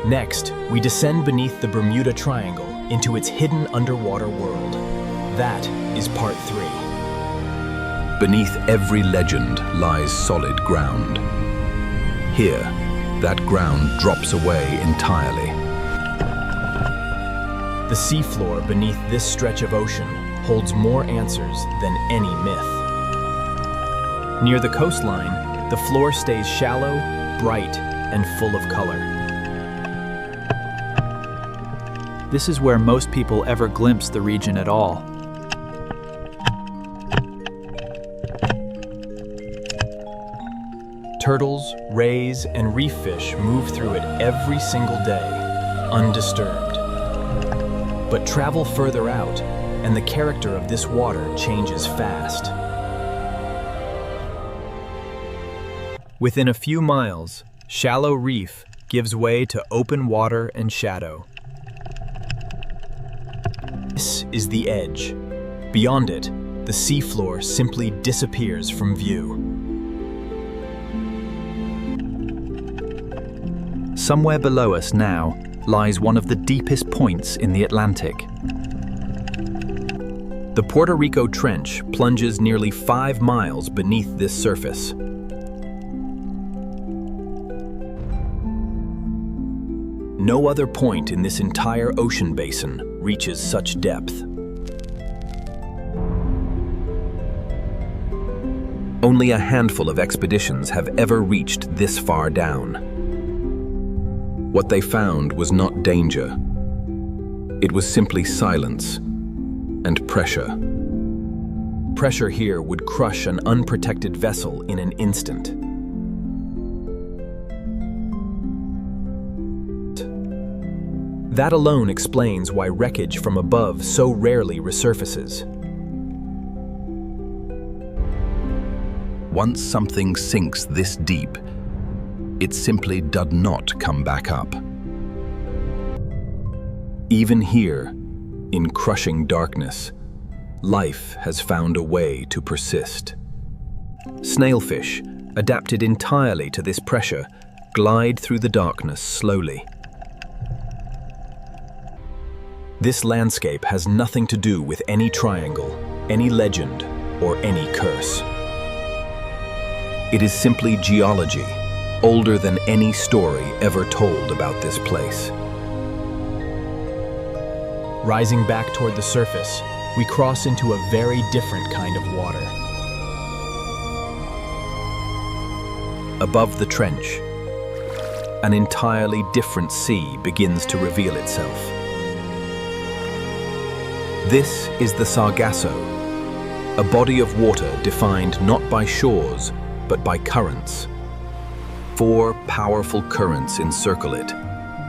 Next, we descend beneath the Bermuda Triangle into its hidden underwater world. That is part 3. Beneath every legend lies solid ground. Here, that ground drops away entirely. The seafloor beneath this stretch of ocean holds more answers than any myth. Near the coastline, the floor stays shallow, bright, and full of color. This is where most people ever glimpse the region at all. Turtles, rays, and reef fish move through it every single day, undisturbed. But travel further out, and the character of this water changes fast. Within a few miles, shallow reef gives way to open water and shadow. This is the edge. Beyond it, the seafloor simply disappears from view. Somewhere below us now lies one of the deepest points in the Atlantic. The Puerto Rico Trench plunges nearly 5 miles beneath this surface. No other point in this entire ocean basin reaches such depth. Only a handful of expeditions have ever reached this far down. What they found was not danger. It was simply silence and pressure. Pressure here would crush an unprotected vessel in an instant. That alone explains why wreckage from above so rarely resurfaces. Once something sinks this deep, it simply does not come back up. Even here, in crushing darkness, life has found a way to persist. Snailfish, adapted entirely to this pressure, glide through the darkness slowly. This landscape has nothing to do with any triangle, any legend, or any curse. It is simply geology, older than any story ever told about this place. Rising back toward the surface, we cross into a very different kind of water. Above the trench, an entirely different sea begins to reveal itself. This is the Sargasso, a body of water defined not by shores, but by currents. 4 powerful currents encircle it,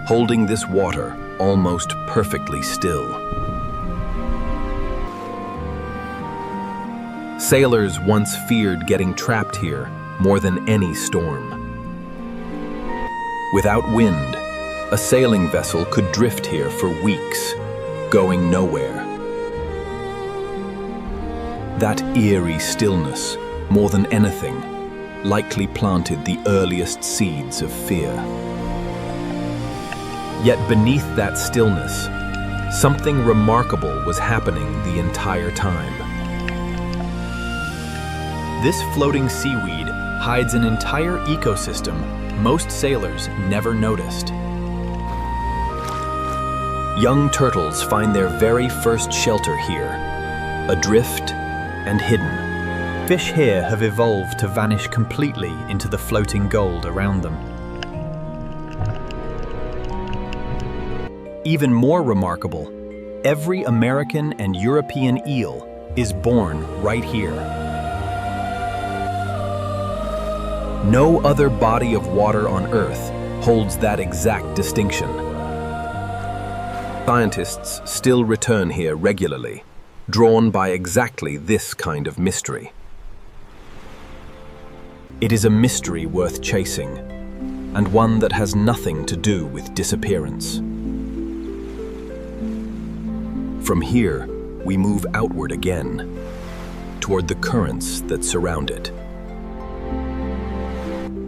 holding this water almost perfectly still. Sailors once feared getting trapped here more than any storm. Without wind, a sailing vessel could drift here for weeks, going nowhere. That eerie stillness, more than anything, likely planted the earliest seeds of fear. Yet beneath that stillness, something remarkable was happening the entire time. This floating seaweed hides an entire ecosystem most sailors never noticed. Young turtles find their very first shelter here, adrift and hidden. Fish here have evolved to vanish completely into the floating gold around them. Even more remarkable, every American and European eel is born right here. No other body of water on Earth holds that exact distinction. Scientists still return here regularly, drawn by exactly this kind of mystery. It is a mystery worth chasing, and one that has nothing to do with disappearance. From here, we move outward again, toward the currents that surround it.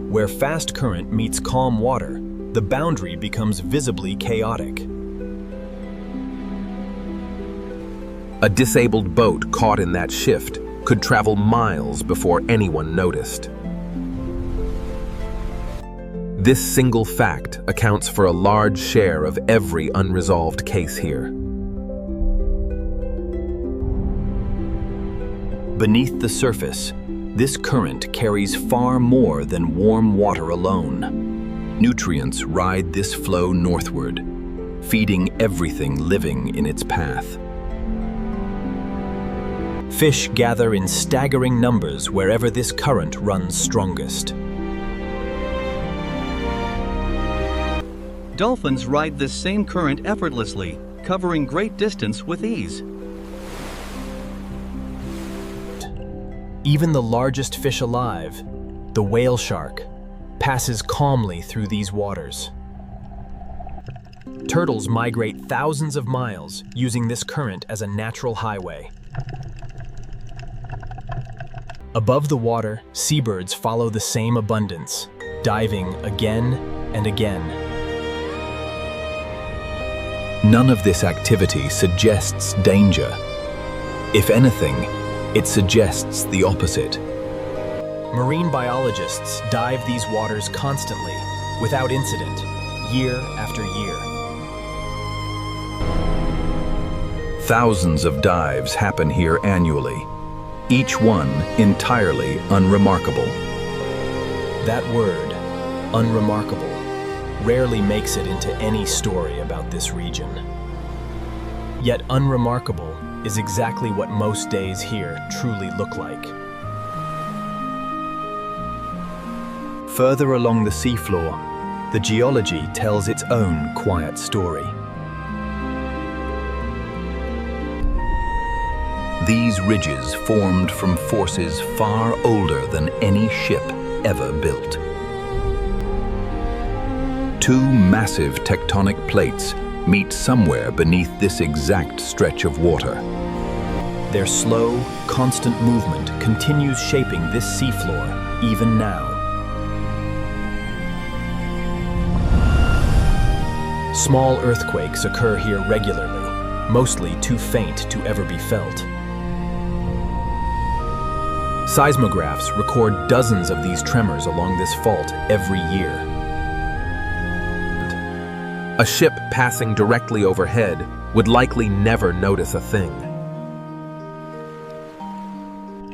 Where fast current meets calm water, the boundary becomes visibly chaotic. A disabled boat caught in that shift could travel miles before anyone noticed. This single fact accounts for a large share of every unresolved case here. Beneath the surface, this current carries far more than warm water alone. Nutrients ride this flow northward, feeding everything living in its path. Fish gather in staggering numbers wherever this current runs strongest. Dolphins ride this same current effortlessly, covering great distance with ease. Even the largest fish alive, the whale shark, passes calmly through these waters. Turtles migrate thousands of miles using this current as a natural highway. Above the water, seabirds follow the same abundance, diving again and again. None of this activity suggests danger. If anything, it suggests the opposite. Marine biologists dive these waters constantly, without incident, year after year. Thousands of dives happen here annually, each one entirely unremarkable. That word, unremarkable, rarely makes it into any story about this region. Yet unremarkable is exactly what most days here truly look like. Further along the seafloor, the geology tells its own quiet story. These ridges formed from forces far older than any ship ever built. Two massive tectonic plates meet somewhere beneath this exact stretch of water. Their slow, constant movement continues shaping this seafloor even now. Small earthquakes occur here regularly, mostly too faint to ever be felt. Seismographs record dozens of these tremors along this fault every year. A ship passing directly overhead would likely never notice a thing.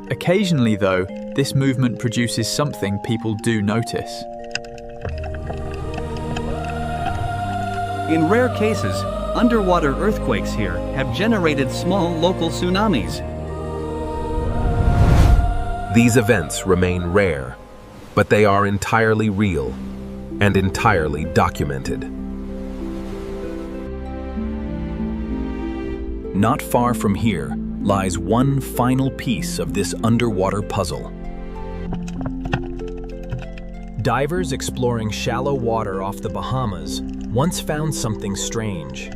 Occasionally, though, this movement produces something people do notice. In rare cases, underwater earthquakes here have generated small local tsunamis. These events remain rare, but they are entirely real and entirely documented. Not far from here lies one final piece of this underwater puzzle. Divers exploring shallow water off the Bahamas once found something strange.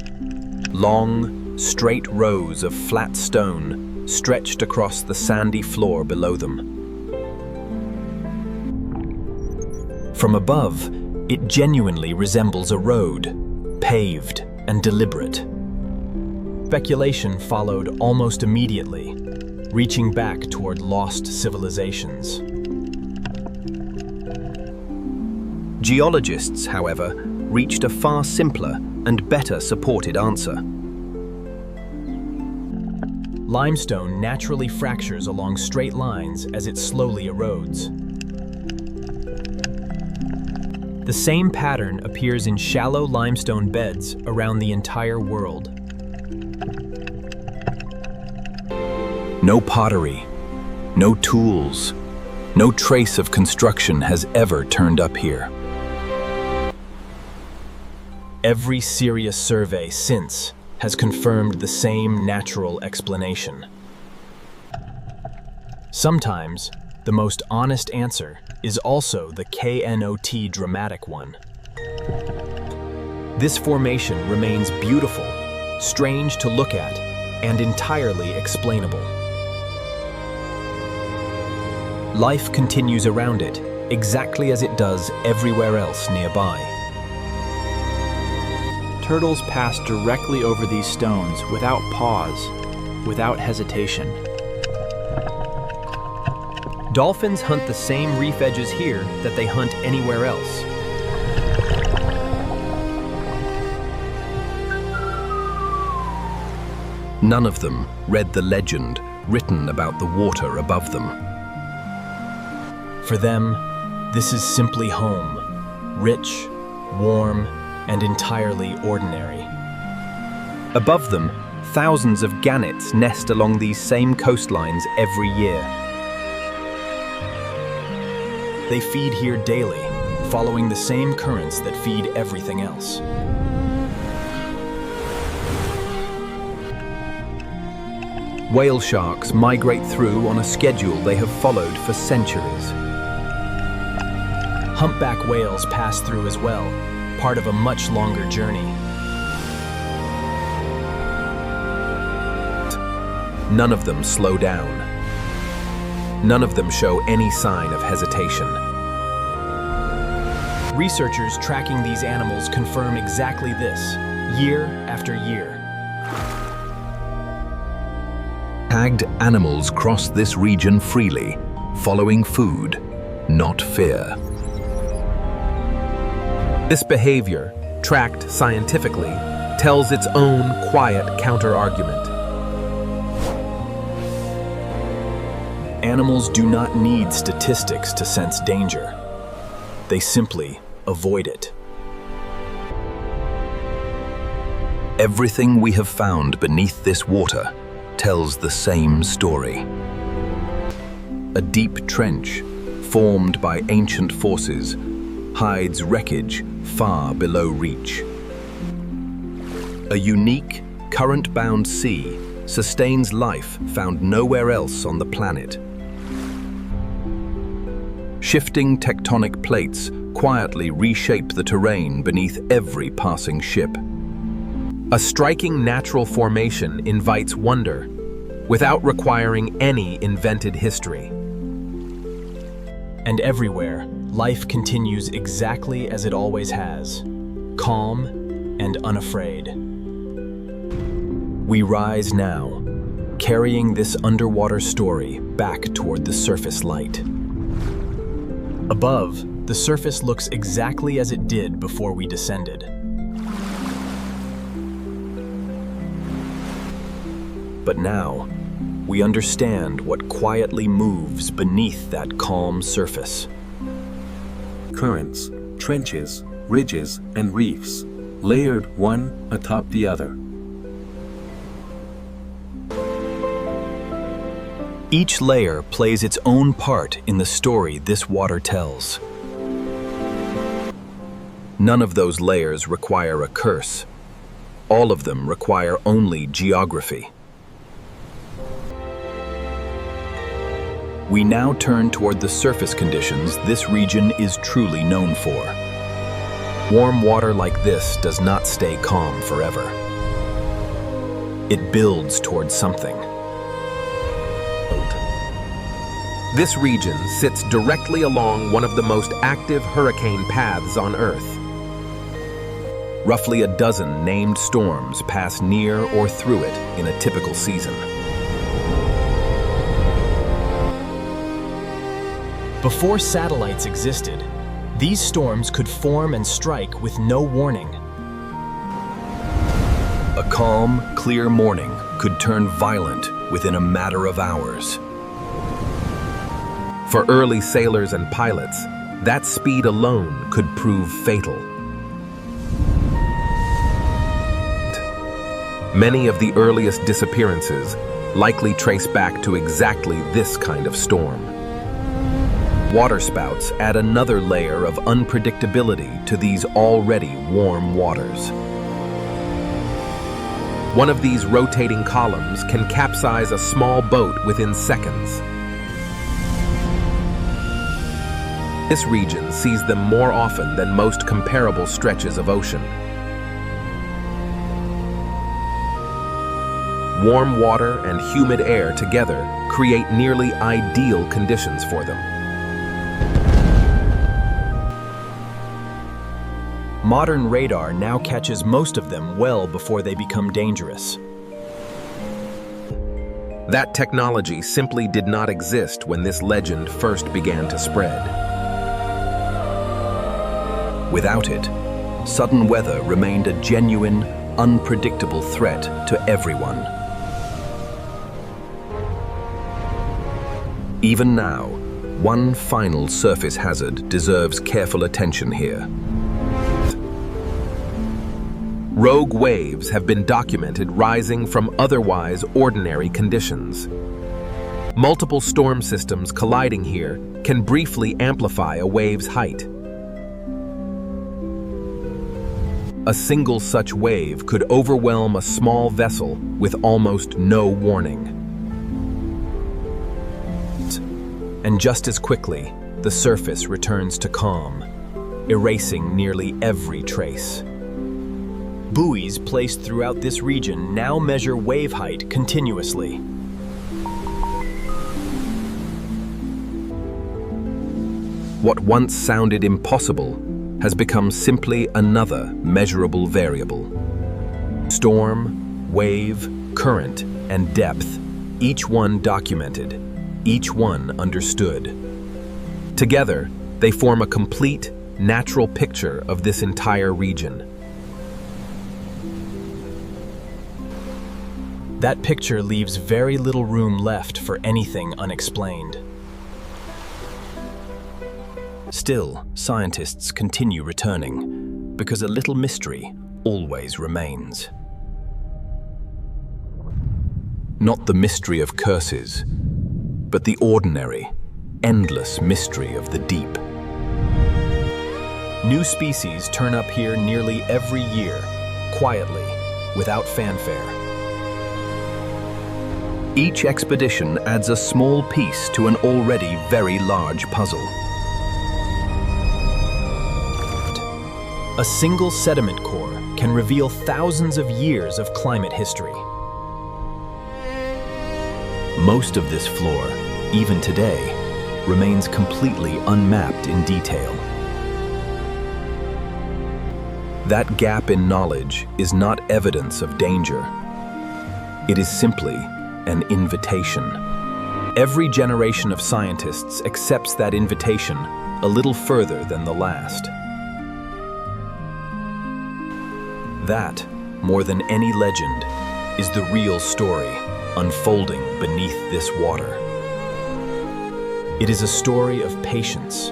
Long, straight rows of flat stone stretched across the sandy floor below them. From above, it genuinely resembles a road, paved and deliberate. Speculation followed almost immediately, reaching back toward lost civilizations. Geologists, however, reached a far simpler and better supported answer. Limestone naturally fractures along straight lines as it slowly erodes. The same pattern appears in shallow limestone beds around the entire world. No pottery, no tools, no trace of construction has ever turned up here. Every serious survey since has confirmed the same natural explanation. Sometimes, the most honest answer is also the KNOT dramatic one. This formation remains beautiful, strange to look at, and entirely explainable. Life continues around it, exactly as it does everywhere else nearby. Turtles pass directly over these stones without pause, without hesitation. Dolphins hunt the same reef edges here that they hunt anywhere else. None of them read the legend written about the water above them. For them, this is simply home, rich, warm, and entirely ordinary. Above them, thousands of gannets nest along these same coastlines every year. They feed here daily, following the same currents that feed everything else. Whale sharks migrate through on a schedule they have followed for centuries. Humpback whales pass through as well, part of a much longer journey. None of them slow down. None of them show any sign of hesitation. Researchers tracking these animals confirm exactly this, year after year. Tagged animals cross this region freely, following food, not fear. This behavior, tracked scientifically, tells its own quiet counter-argument. Animals do not need statistics to sense danger. They simply avoid it. Everything we have found beneath this water tells the same story. A deep trench, formed by ancient forces, hides wreckage far below reach. A unique, current-bound sea sustains life found nowhere else on the planet. Shifting tectonic plates quietly reshape the terrain beneath every passing ship. A striking natural formation invites wonder, without requiring any invented history. And everywhere, life continues exactly as it always has, calm and unafraid. We rise now, carrying this underwater story back toward the surface light. Above, the surface looks exactly as it did before we descended. But now, we understand what quietly moves beneath that calm surface. Currents, trenches, ridges, and reefs, layered one atop the other. Each layer plays its own part in the story this water tells. None of those layers require a curse. All of them require only geography. We now turn toward the surface conditions this region is truly known for. Warm water like this does not stay calm forever. It builds toward something. This region sits directly along one of the most active hurricane paths on Earth. Roughly a dozen named storms pass near or through it in a typical season. Before satellites existed, these storms could form and strike with no warning. A calm, clear morning could turn violent within a matter of hours. For early sailors and pilots, that speed alone could prove fatal. Many of the earliest disappearances likely trace back to exactly this kind of storm. Waterspouts add another layer of unpredictability to these already warm waters. One of these rotating columns can capsize a small boat within seconds. This region sees them more often than most comparable stretches of ocean. Warm water and humid air together create nearly ideal conditions for them. Modern radar now catches most of them well before they become dangerous. That technology simply did not exist when this legend first began to spread. Without it, sudden weather remained a genuine, unpredictable threat to everyone. Even now, one final surface hazard deserves careful attention here. Rogue waves have been documented rising from otherwise ordinary conditions. Multiple storm systems colliding here can briefly amplify a wave's height. A single such wave could overwhelm a small vessel with almost no warning. And just as quickly, the surface returns to calm, erasing nearly every trace. Buoys placed throughout this region now measure wave height continuously. What once sounded impossible has become simply another measurable variable. Storm, wave, current, and depth, each one documented, each one understood. Together, they form a complete, natural picture of this entire region. That picture leaves very little room left for anything unexplained. Still, scientists continue returning, because a little mystery always remains. Not the mystery of curses, but the ordinary, endless mystery of the deep. New species turn up here nearly every year, quietly, without fanfare. Each expedition adds a small piece to an already very large puzzle. A single sediment core can reveal thousands of years of climate history. Most of this floor, even today, remains completely unmapped in detail. That gap in knowledge is not evidence of danger. It is simply an invitation. Every generation of scientists accepts that invitation a little further than the last. That, more than any legend, is the real story unfolding beneath this water. It is a story of patience,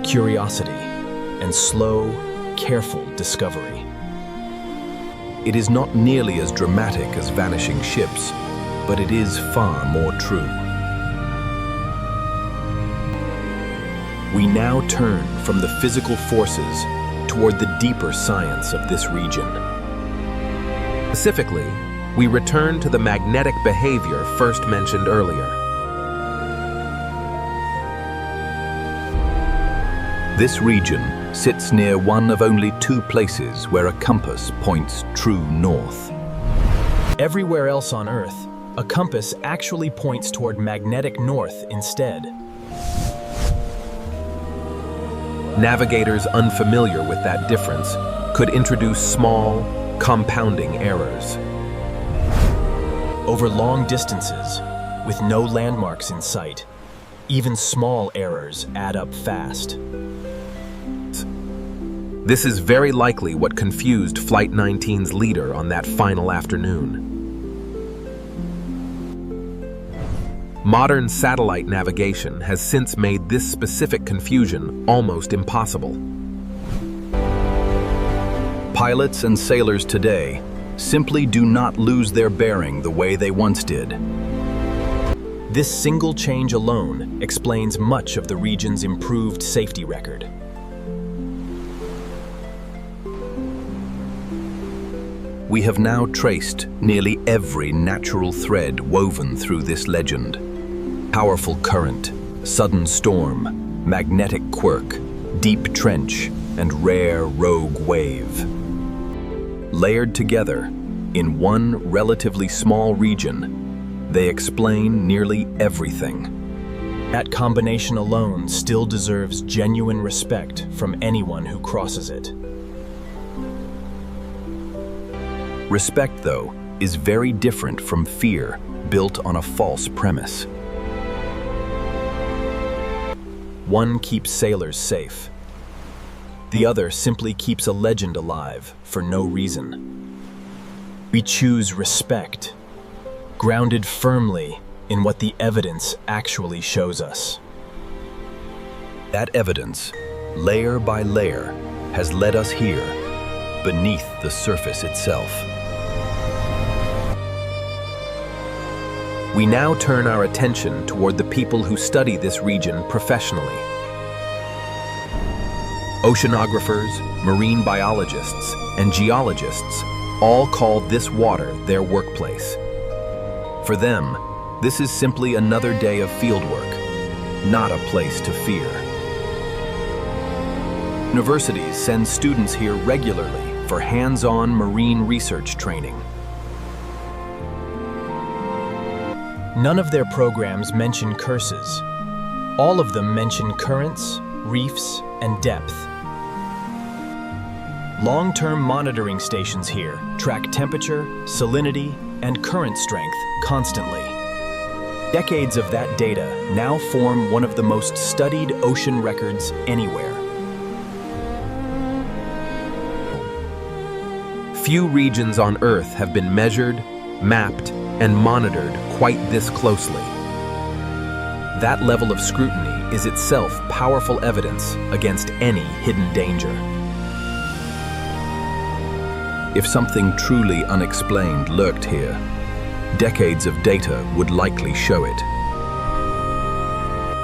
curiosity, and slow, careful discovery. It is not nearly as dramatic as vanishing ships, but it is far more true. We now turn from the physical forces toward the deeper science of this region. Specifically, we return to the magnetic behavior first mentioned earlier. This region sits near one of only two places where a compass points true north. Everywhere else on Earth, a compass actually points toward magnetic north instead. Navigators unfamiliar with that difference could introduce small, compounding errors. Over long distances, with no landmarks in sight, even small errors add up fast. This is very likely what confused Flight 19's leader on that final afternoon. Modern satellite navigation has since made this specific confusion almost impossible. Pilots and sailors today simply do not lose their bearing the way they once did. This single change alone explains much of the region's improved safety record. We have now traced nearly every natural thread woven through this legend. Powerful current, sudden storm, magnetic quirk, deep trench, and rare rogue wave. Layered together, in one relatively small region, they explain nearly everything. That combination alone still deserves genuine respect from anyone who crosses it. Respect, though, is very different from fear built on a false premise. One keeps sailors safe. The other simply keeps a legend alive for no reason. We choose respect, grounded firmly in what the evidence actually shows us. That evidence, layer by layer, has led us here, beneath the surface itself. We now turn our attention toward the people who study this region professionally. Oceanographers, marine biologists, and geologists all call this water their workplace. For them, this is simply another day of fieldwork, not a place to fear. Universities send students here regularly for hands-on marine research training. None of their programs mention curses. All of them mention currents, reefs, and depth. Long-term monitoring stations here track temperature, salinity, and current strength constantly. Decades of that data now form one of the most studied ocean records anywhere. Few regions on Earth have been measured, mapped, and monitored quite this closely. That level of scrutiny is itself powerful evidence against any hidden danger. If something truly unexplained lurked here, decades of data would likely show it.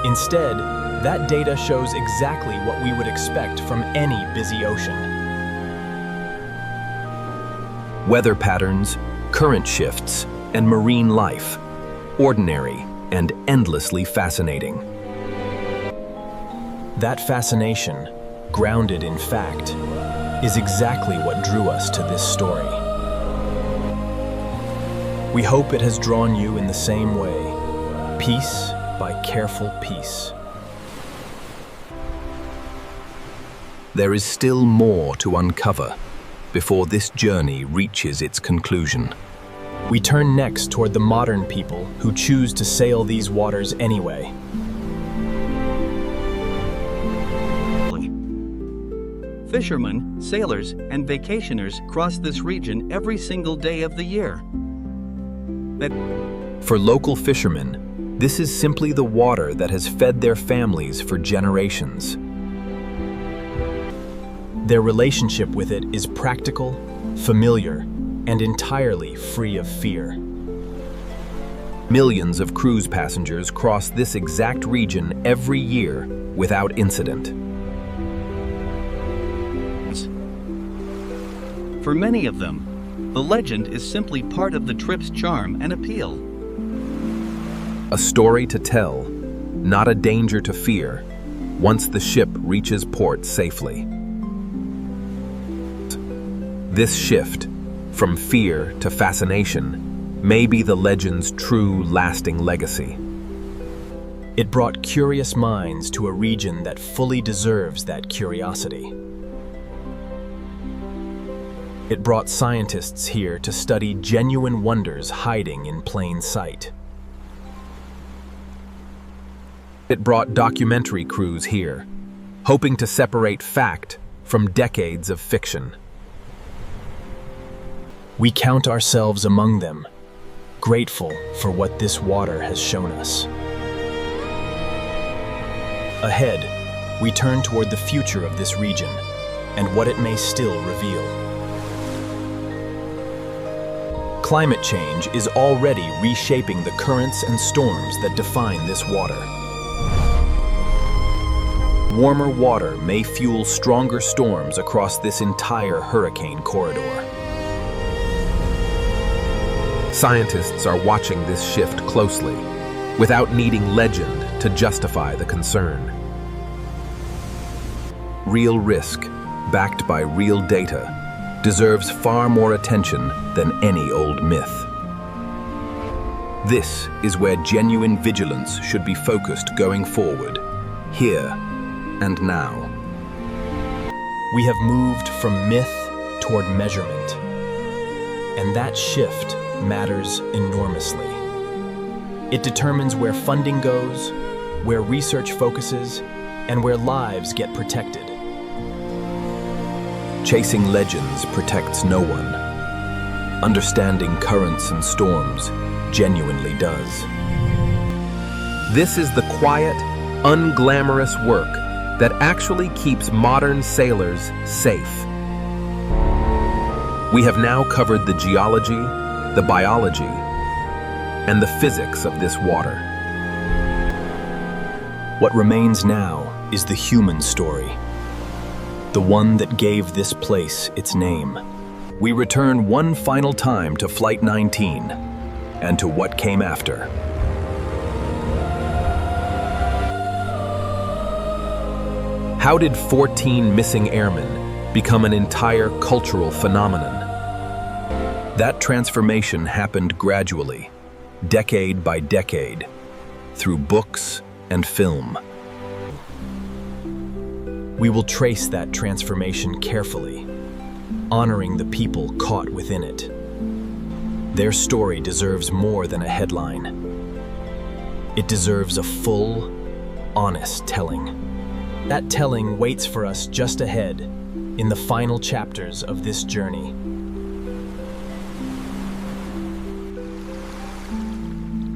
Instead, that data shows exactly what we would expect from any busy ocean. Weather patterns, current shifts, and marine life, ordinary and endlessly fascinating. That fascination, grounded in fact, is exactly what drew us to this story. We hope it has drawn you in the same way, piece by careful piece. There is still more to uncover before this journey reaches its conclusion. We turn next toward the modern people who choose to sail these waters anyway. Fishermen, sailors, and vacationers cross this region every single day of the year. For local fishermen, this is simply the water that has fed their families for generations. Their relationship with it is practical, familiar, and entirely free of fear. Millions of cruise passengers cross this exact region every year without incident. For many of them, the legend is simply part of the trip's charm and appeal. A story to tell, not a danger to fear, once the ship reaches port safely. This shift, from fear to fascination, may be the legend's true, lasting legacy. It brought curious minds to a region that fully deserves that curiosity. It brought scientists here to study genuine wonders hiding in plain sight. It brought documentary crews here, hoping to separate fact from decades of fiction. We count ourselves among them, grateful for what this water has shown us. Ahead, we turn toward the future of this region and what it may still reveal. Climate change is already reshaping the currents and storms that define this water. Warmer water may fuel stronger storms across this entire hurricane corridor. Scientists are watching this shift closely, without needing legend to justify the concern. Real risk, backed by real data, deserves far more attention than any old myth. This is where genuine vigilance should be focused going forward, here and now. We have moved from myth toward measurement, and that shift matters enormously. It determines where funding goes, where research focuses, and where lives get protected. Chasing legends protects no one. Understanding currents and storms genuinely does. This is the quiet, unglamorous work that actually keeps modern sailors safe. We have now covered the geology, the biology, and the physics of this water. What remains now is the human story, the one that gave this place its name. We return one final time to Flight 19 and to what came after. How did 14 missing airmen become an entire cultural phenomenon? That transformation happened gradually, decade by decade, through books and film. We will trace that transformation carefully, honoring the people caught within it. Their story deserves more than a headline. It deserves a full, honest telling. That telling waits for us just ahead, in the final chapters of this journey.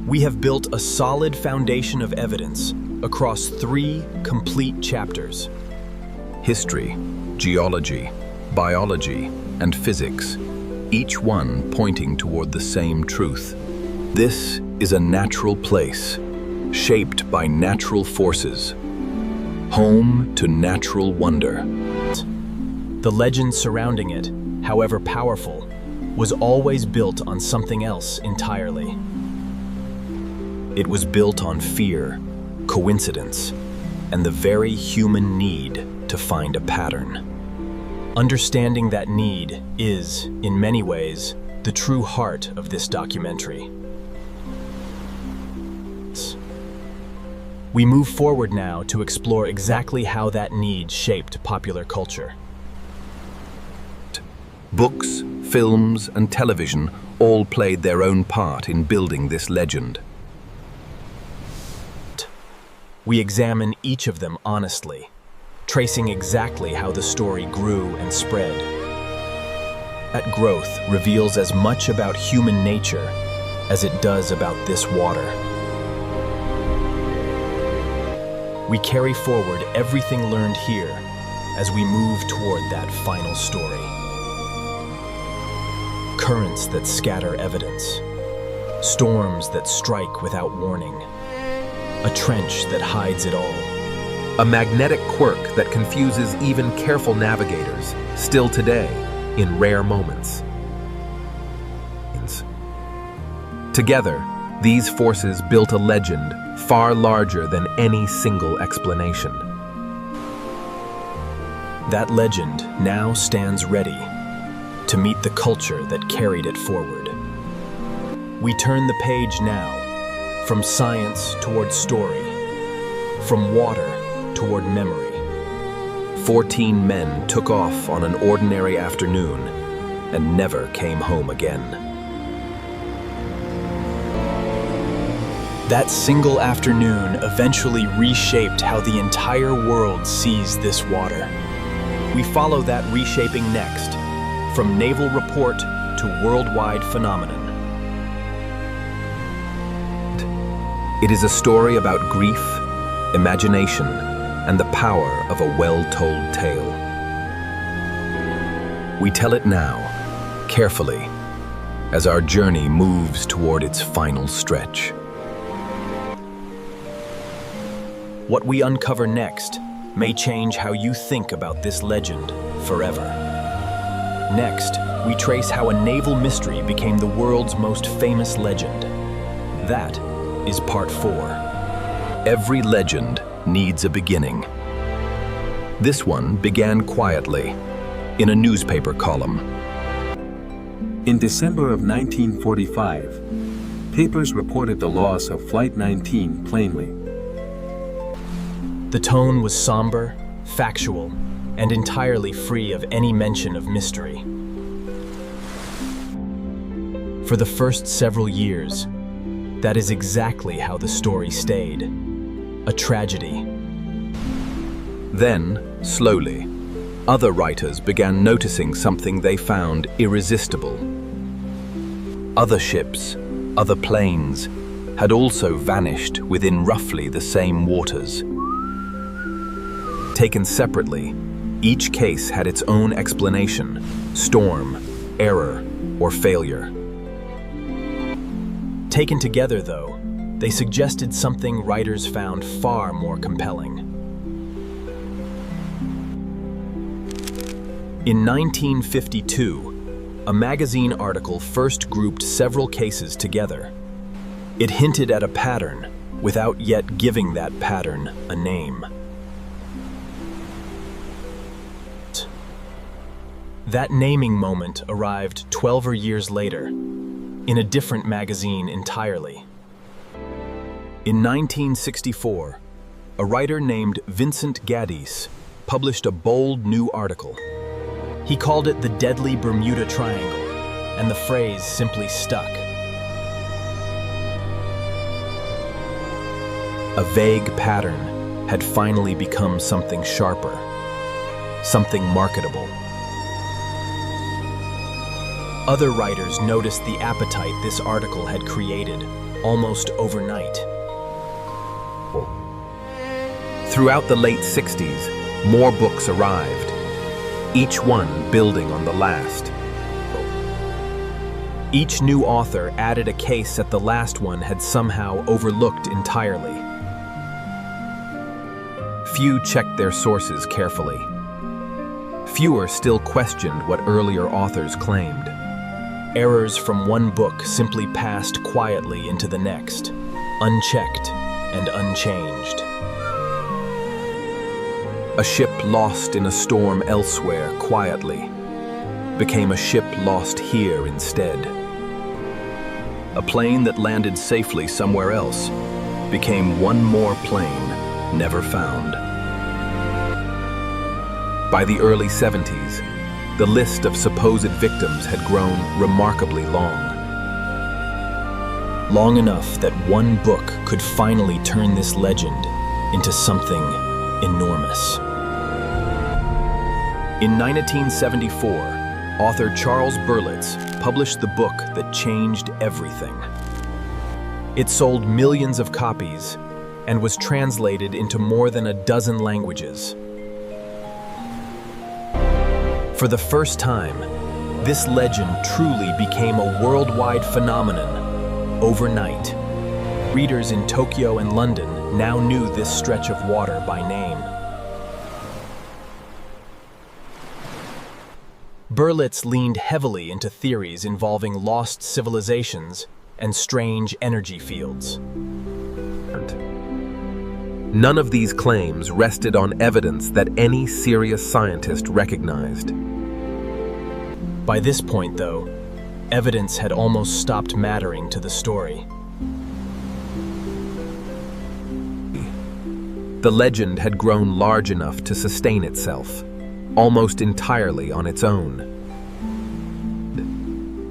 We have built a solid foundation of evidence across 3 complete chapters. History, geology, biology, and physics, each one pointing toward the same truth. This is a natural place, shaped by natural forces, home to natural wonder. The legend surrounding it, however powerful, was always built on something else entirely. It was built on fear, coincidence, and the very human need to find a pattern. Understanding that need is, in many ways, the true heart of this documentary. We move forward now to explore exactly how that need shaped popular culture. Books, films, and television all played their own part in building this legend. We examine each of them honestly, tracing exactly how the story grew and spread. That growth reveals as much about human nature as it does about this water. We carry forward everything learned here as we move toward that final story. Currents that scatter evidence, storms that strike without warning, a trench that hides it all. A magnetic quirk that confuses even careful navigators, still today, in rare moments. Together, these forces built a legend far larger than any single explanation. That legend now stands ready to meet the culture that carried it forward. We turn the page now, from science toward story, from water toward memory. 14 men took off on an ordinary afternoon and never came home again. That single afternoon eventually reshaped how the entire world sees this water. We follow that reshaping next, from naval report to worldwide phenomenon. It is a story about grief, imagination, and the power of a well-told tale. We tell it now, carefully, as our journey moves toward its final stretch. What we uncover next may change how you think about this legend forever. Next, we trace how a naval mystery became the world's most famous legend. That is part 4. Every legend needs a beginning. This one began quietly, in a newspaper column. In December of 1945, papers reported the loss of Flight 19 plainly. The tone was somber, factual, and entirely free of any mention of mystery. For the first several years, that is exactly how the story stayed. A tragedy. Then, slowly, other writers began noticing something they found irresistible. Other ships, other planes, had also vanished within roughly the same waters. Taken separately, each case had its own explanation: storm, error, or failure. Taken together, though, they suggested something writers found far more compelling. In 1952, a magazine article first grouped several cases together. It hinted at a pattern, without yet giving that pattern a name. That naming moment arrived 12 years later, in a different magazine entirely. In 1964, a writer named Vincent Gaddis published a bold new article. He called it the Deadly Bermuda Triangle, and the phrase simply stuck. A vague pattern had finally become something sharper, something marketable. Other writers noticed the appetite this article had created almost overnight. Throughout the late 60s, more books arrived, each one building on the last. Each new author added a case that the last one had somehow overlooked entirely. Few checked their sources carefully. Fewer still questioned what earlier authors claimed. Errors from one book simply passed quietly into the next, unchecked and unchanged. A ship lost in a storm elsewhere quietly became a ship lost here instead. A plane that landed safely somewhere else became one more plane never found. By the early 70s, the list of supposed victims had grown remarkably long. Long enough that one book could finally turn this legend into something enormous. In 1974, author Charles Berlitz published the book that changed everything. It sold millions of copies and was translated into more than a dozen languages. For the first time, this legend truly became a worldwide phenomenon overnight. Readers in Tokyo and London now knew this stretch of water by name. Berlitz leaned heavily into theories involving lost civilizations and strange energy fields. None of these claims rested on evidence that any serious scientist recognized. By this point, though, evidence had almost stopped mattering to the story. The legend had grown large enough to sustain itself, almost entirely on its own.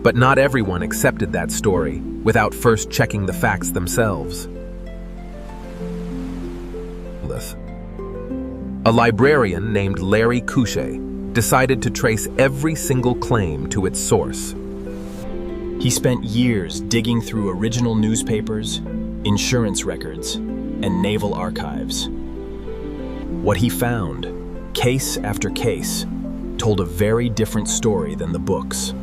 But not everyone accepted that story without first checking the facts themselves. A librarian named Larry Couchet decided to trace every single claim to its source. He spent years digging through original newspapers, insurance records, and naval archives. What he found, case after case, told a very different story than the books.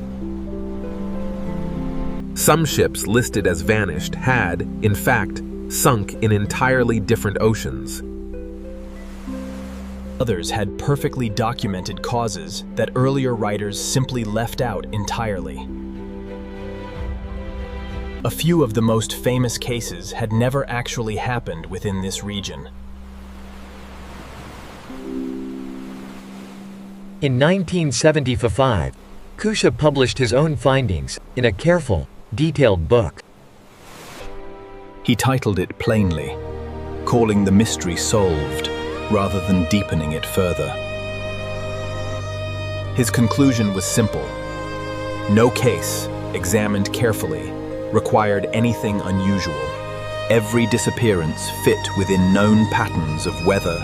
Some ships listed as vanished had, in fact, sunk in entirely different oceans. Others had perfectly documented causes that earlier writers simply left out entirely. A few of the most famous cases had never actually happened within this region. In 1975, Couchet published his own findings in a careful, detailed book. He titled it plainly, calling the mystery solved, rather than deepening it further. His conclusion was simple. No case, examined carefully, required anything unusual. Every disappearance fit within known patterns of weather,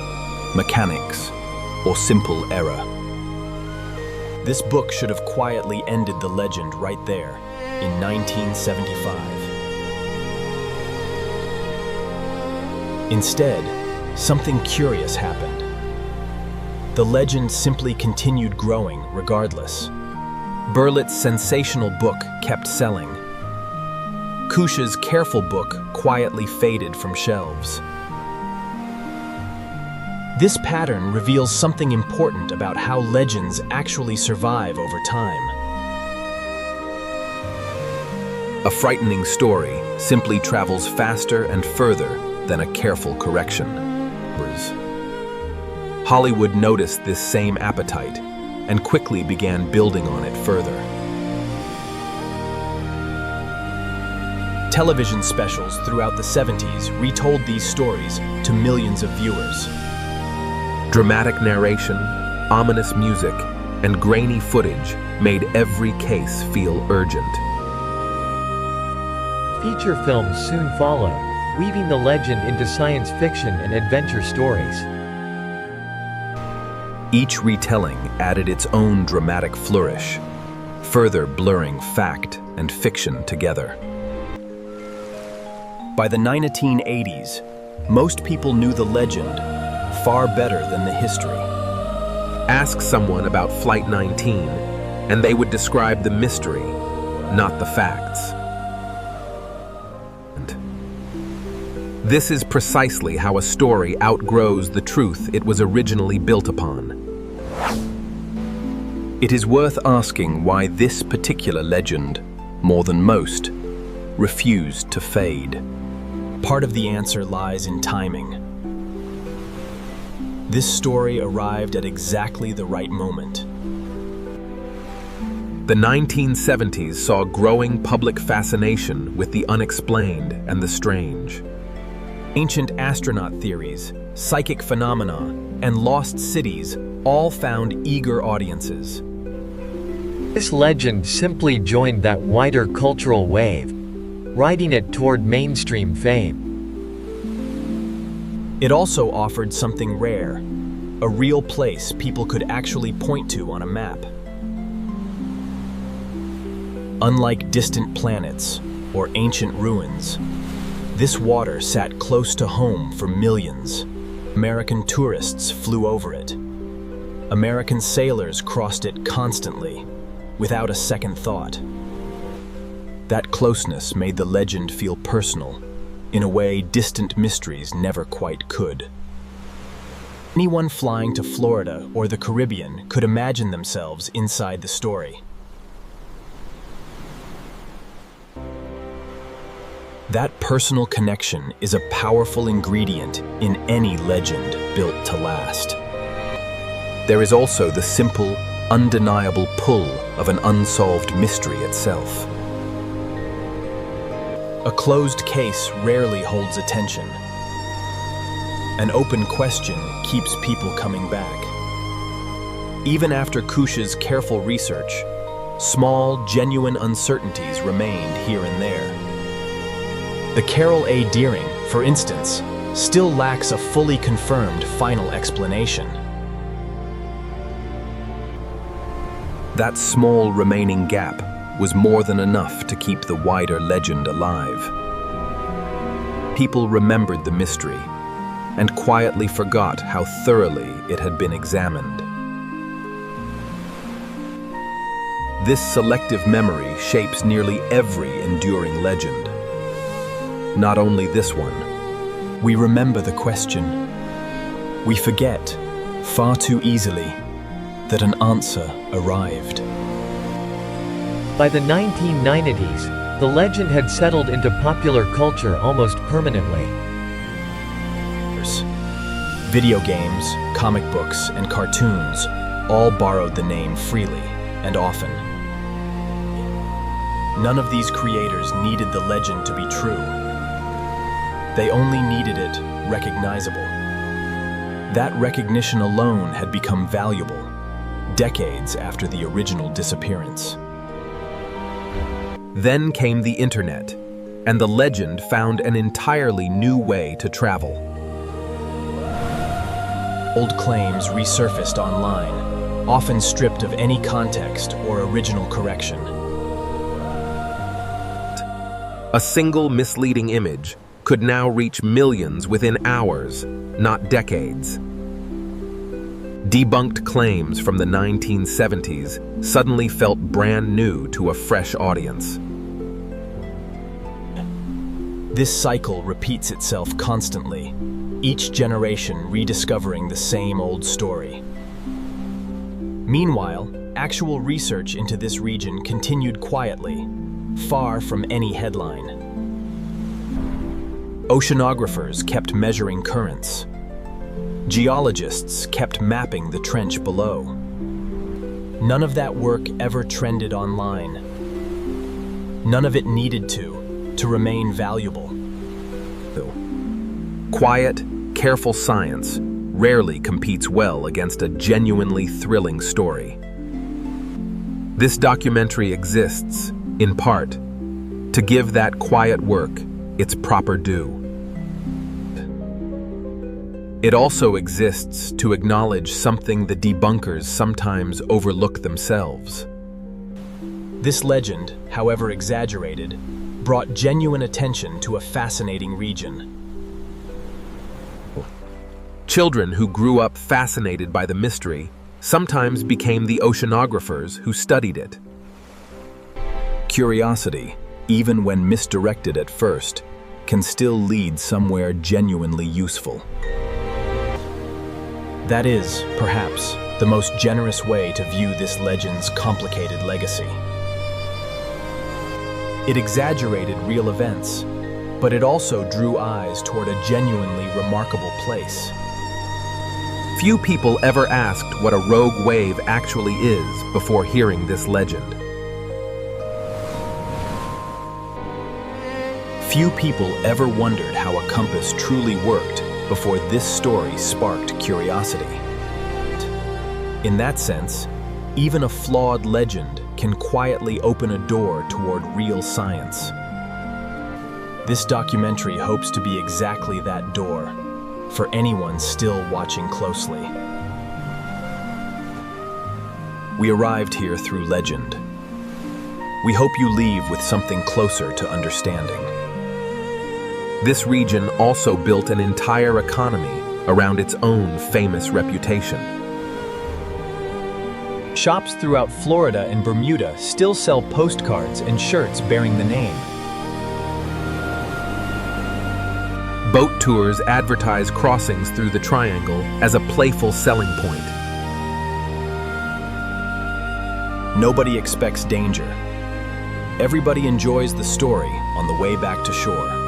mechanics, or simple error. This book should have quietly ended the legend right there in 1975. Instead, something curious happened. The legend simply continued growing regardless. Berlet's sensational book kept selling. Kusha's careful book quietly faded from shelves. This pattern reveals something important about how legends actually survive over time. A frightening story simply travels faster and further than a careful correction. Hollywood noticed this same appetite and quickly began building on it further. Television specials throughout the 70s retold these stories to millions of viewers. Dramatic narration, ominous music, and grainy footage made every case feel urgent. Feature films soon followed, weaving the legend into science fiction and adventure stories. Each retelling added its own dramatic flourish, further blurring fact and fiction together. By the 1980s, most people knew the legend far better than the history. Ask someone about Flight 19, and they would describe the mystery, not the facts. This is precisely how a story outgrows the truth it was originally built upon. It is worth asking why this particular legend, more than most, refused to fade. Part of the answer lies in timing. This story arrived at exactly the right moment. The 1970s saw growing public fascination with the unexplained and the strange. Ancient astronaut theories, psychic phenomena, and lost cities all found eager audiences. This legend simply joined that wider cultural wave, riding it toward mainstream fame. It also offered something rare, a real place people could actually point to on a map. Unlike distant planets or ancient ruins, this water sat close to home for millions. American tourists flew over it. American sailors crossed it constantly, without a second thought. That closeness made the legend feel personal, in a way distant mysteries never quite could. Anyone flying to Florida or the Caribbean could imagine themselves inside the story. That personal connection is a powerful ingredient in any legend built to last. There is also the simple, undeniable pull of an unsolved mystery itself. A closed case rarely holds attention. An open question keeps people coming back. Even after Kusha's careful research, small, genuine uncertainties remained here and there. The Carroll A Deering, for instance, still lacks a fully confirmed final explanation. That small remaining gap was more than enough to keep the wider legend alive. People remembered the mystery and quietly forgot how thoroughly it had been examined. This selective memory shapes nearly every enduring legend. Not only this one. We remember the question. We forget, far too easily, that an answer arrived. By the 1990s, the legend had settled into popular culture almost permanently. Video games, comic books, and cartoons all borrowed the name freely and often. None of these creators needed the legend to be true. They only needed it recognizable. That recognition alone had become valuable, decades after the original disappearance. Then came the internet, and the legend found an entirely new way to travel. Old claims resurfaced online, often stripped of any context or original correction. A single misleading image could now reach millions within hours, not decades. Debunked claims from the 1970s suddenly felt brand new to a fresh audience. This cycle repeats itself constantly, each generation rediscovering the same old story. Meanwhile, actual research into this region continued quietly, far from any headline. Oceanographers kept measuring currents. Geologists kept mapping the trench below. None of that work ever trended online. None of it needed to remain valuable. Quiet, careful science rarely competes well against a genuinely thrilling story. This documentary exists, in part, to give that quiet work its proper due. It also exists to acknowledge something the debunkers sometimes overlook themselves. This legend, however exaggerated, brought genuine attention to a fascinating region. Children who grew up fascinated by the mystery sometimes became the oceanographers who studied it. Curiosity, even when misdirected at first, can still lead somewhere genuinely useful. That is, perhaps, the most generous way to view this legend's complicated legacy. It exaggerated real events, but it also drew eyes toward a genuinely remarkable place. Few people ever asked what a rogue wave actually is before hearing this legend. Few people ever wondered how a compass truly worked before this story sparked curiosity. In that sense, even a flawed legend can quietly open a door toward real science. This documentary hopes to be exactly that door, for anyone still watching closely. We arrived here through legend. We hope you leave with something closer to understanding. This region also built an entire economy around its own famous reputation. Shops throughout Florida and Bermuda still sell postcards and shirts bearing the name. Boat tours advertise crossings through the triangle as a playful selling point. Nobody expects danger. Everybody enjoys the story on the way back to shore.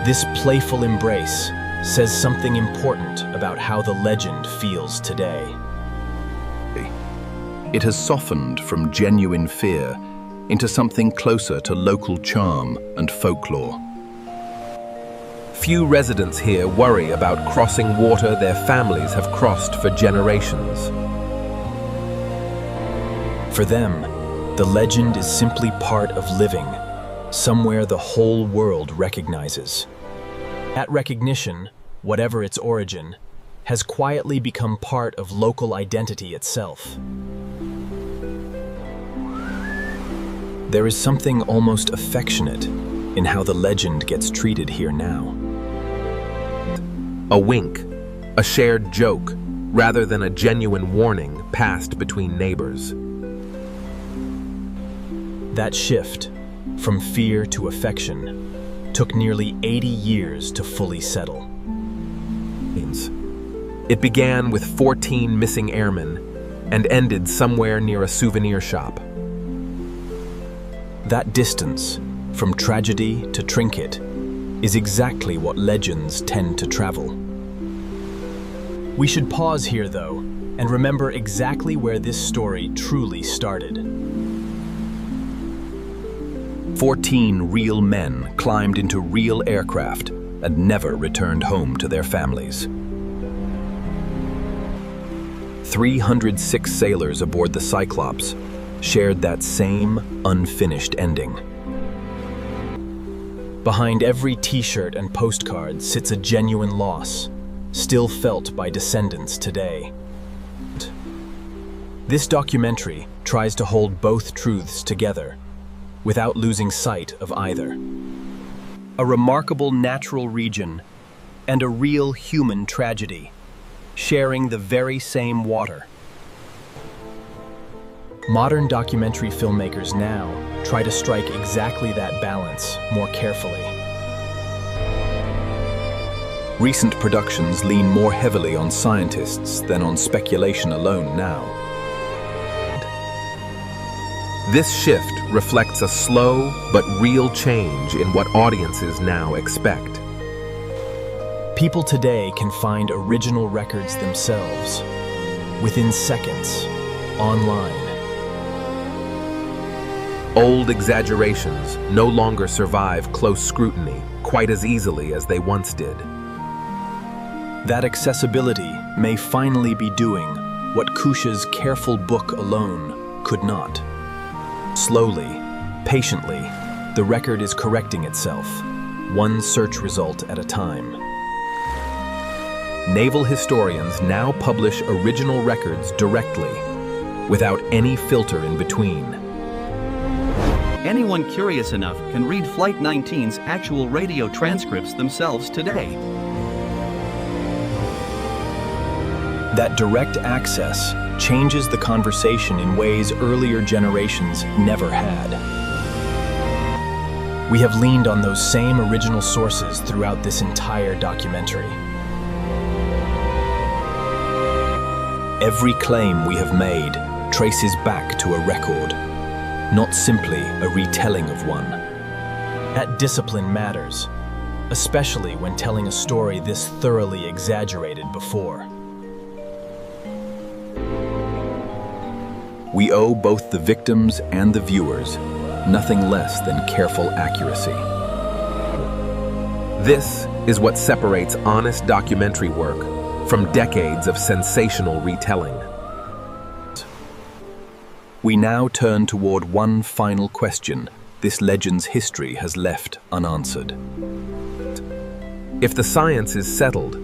This playful embrace says something important about how the legend feels today. It has softened from genuine fear into something closer to local charm and folklore. Few residents here worry about crossing water their families have crossed for generations. For them, the legend is simply part of living, somewhere the whole world recognizes. That recognition, whatever its origin, has quietly become part of local identity itself. There is something almost affectionate in how the legend gets treated here now. A wink, a shared joke, rather than a genuine warning passed between neighbors. That shift, from fear to affection, took nearly 80 years to fully settle. It began with 14 missing airmen and ended somewhere near a souvenir shop. That distance, from tragedy to trinket, is exactly what legends tend to travel. We should pause here, though, and remember exactly where this story truly started. 14 real men climbed into real aircraft and never returned home to their families. 306 sailors aboard the Cyclops shared that same unfinished ending. Behind every t-shirt and postcard sits a genuine loss, still felt by descendants today. This documentary tries to hold both truths together, without losing sight of either. A remarkable natural region and a real human tragedy, sharing the very same water. Modern documentary filmmakers now try to strike exactly that balance more carefully. Recent productions lean more heavily on scientists than on speculation alone now. This shift reflects a slow but real change in what audiences now expect. People today can find original records themselves, within seconds, online. Old exaggerations no longer survive close scrutiny quite as easily as they once did. That accessibility may finally be doing what Kusha's careful book alone could not. Slowly, patiently, the record is correcting itself, one search result at a time. Naval historians now publish original records directly, without any filter in between. Anyone curious enough can read Flight 19's actual radio transcripts themselves today. That direct access changes the conversation in ways earlier generations never had. We have leaned on those same original sources throughout this entire documentary. Every claim we have made traces back to a record, not simply a retelling of one. That discipline matters, especially when telling a story this thoroughly exaggerated before. We owe both the victims and the viewers nothing less than careful accuracy. This is what separates honest documentary work from decades of sensational retelling. We now turn toward one final question this legend's history has left unanswered. If the science is settled,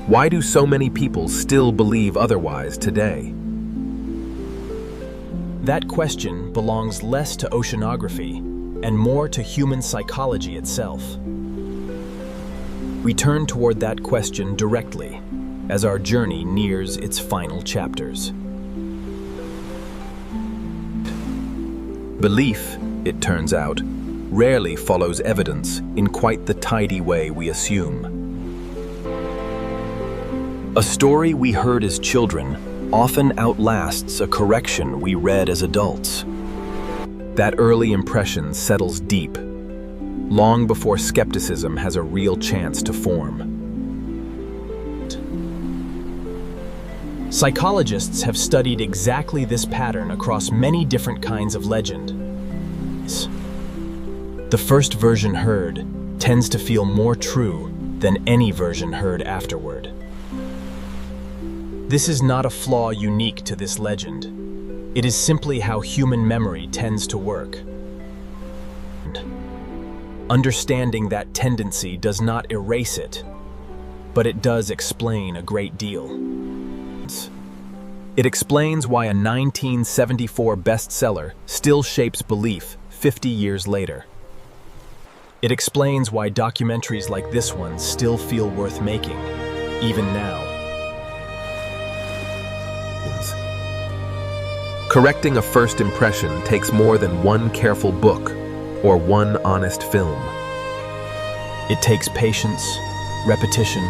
why do so many people still believe otherwise today? That question belongs less to oceanography and more to human psychology itself. We turn toward that question directly as our journey nears its final chapters. Belief, it turns out, rarely follows evidence in quite the tidy way we assume. A story we heard as children often outlasts a correction we read as adults. That early impression settles deep, long before skepticism has a real chance to form. Psychologists have studied exactly this pattern across many different kinds of legend. The first version heard tends to feel more true than any version heard afterward. This is not a flaw unique to this legend. It is simply how human memory tends to work. Understanding that tendency does not erase it, but it does explain a great deal. It explains why a 1974 bestseller still shapes belief 50 years later. It explains why documentaries like this one still feel worth making, even now. Correcting a first impression takes more than one careful book or one honest film. It takes patience, repetition,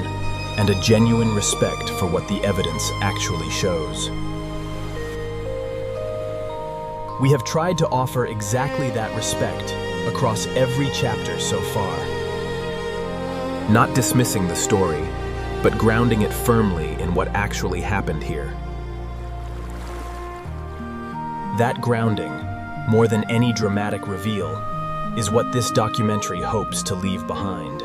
and a genuine respect for what the evidence actually shows. We have tried to offer exactly that respect across every chapter so far. Not dismissing the story, but grounding it firmly in what actually happened here. That grounding, more than any dramatic reveal, is what this documentary hopes to leave behind.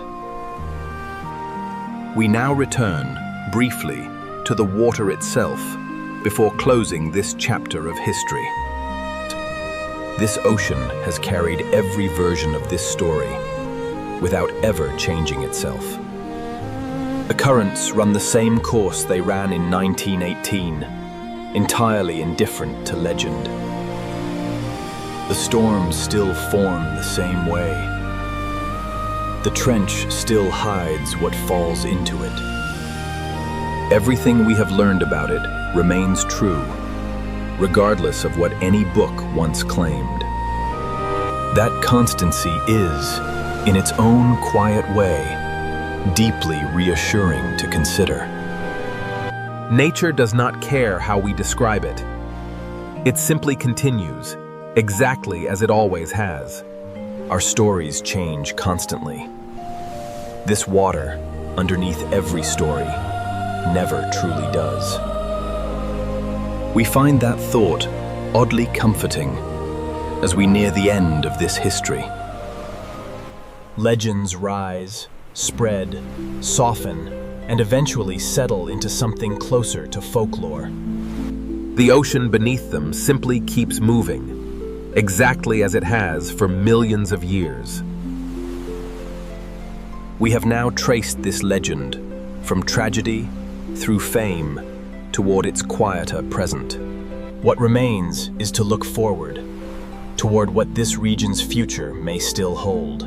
We now return, briefly, to the water itself before closing this chapter of history. This ocean has carried every version of this story without ever changing itself. The currents run the same course they ran in 1918, entirely indifferent to legend. The storms still form the same way. The trench still hides what falls into it. Everything we have learned about it remains true, regardless of what any book once claimed. That constancy is, in its own quiet way, deeply reassuring to consider. Nature does not care how we describe it. It simply continues, exactly as it always has. Our stories change constantly. This water, underneath every story, never truly does. We find that thought oddly comforting as we near the end of this history. Legends rise, spread, soften, and eventually settle into something closer to folklore. The ocean beneath them simply keeps moving, exactly as it has for millions of years. We have now traced this legend from tragedy through fame toward its quieter present. What remains is to look forward, toward what this region's future may still hold.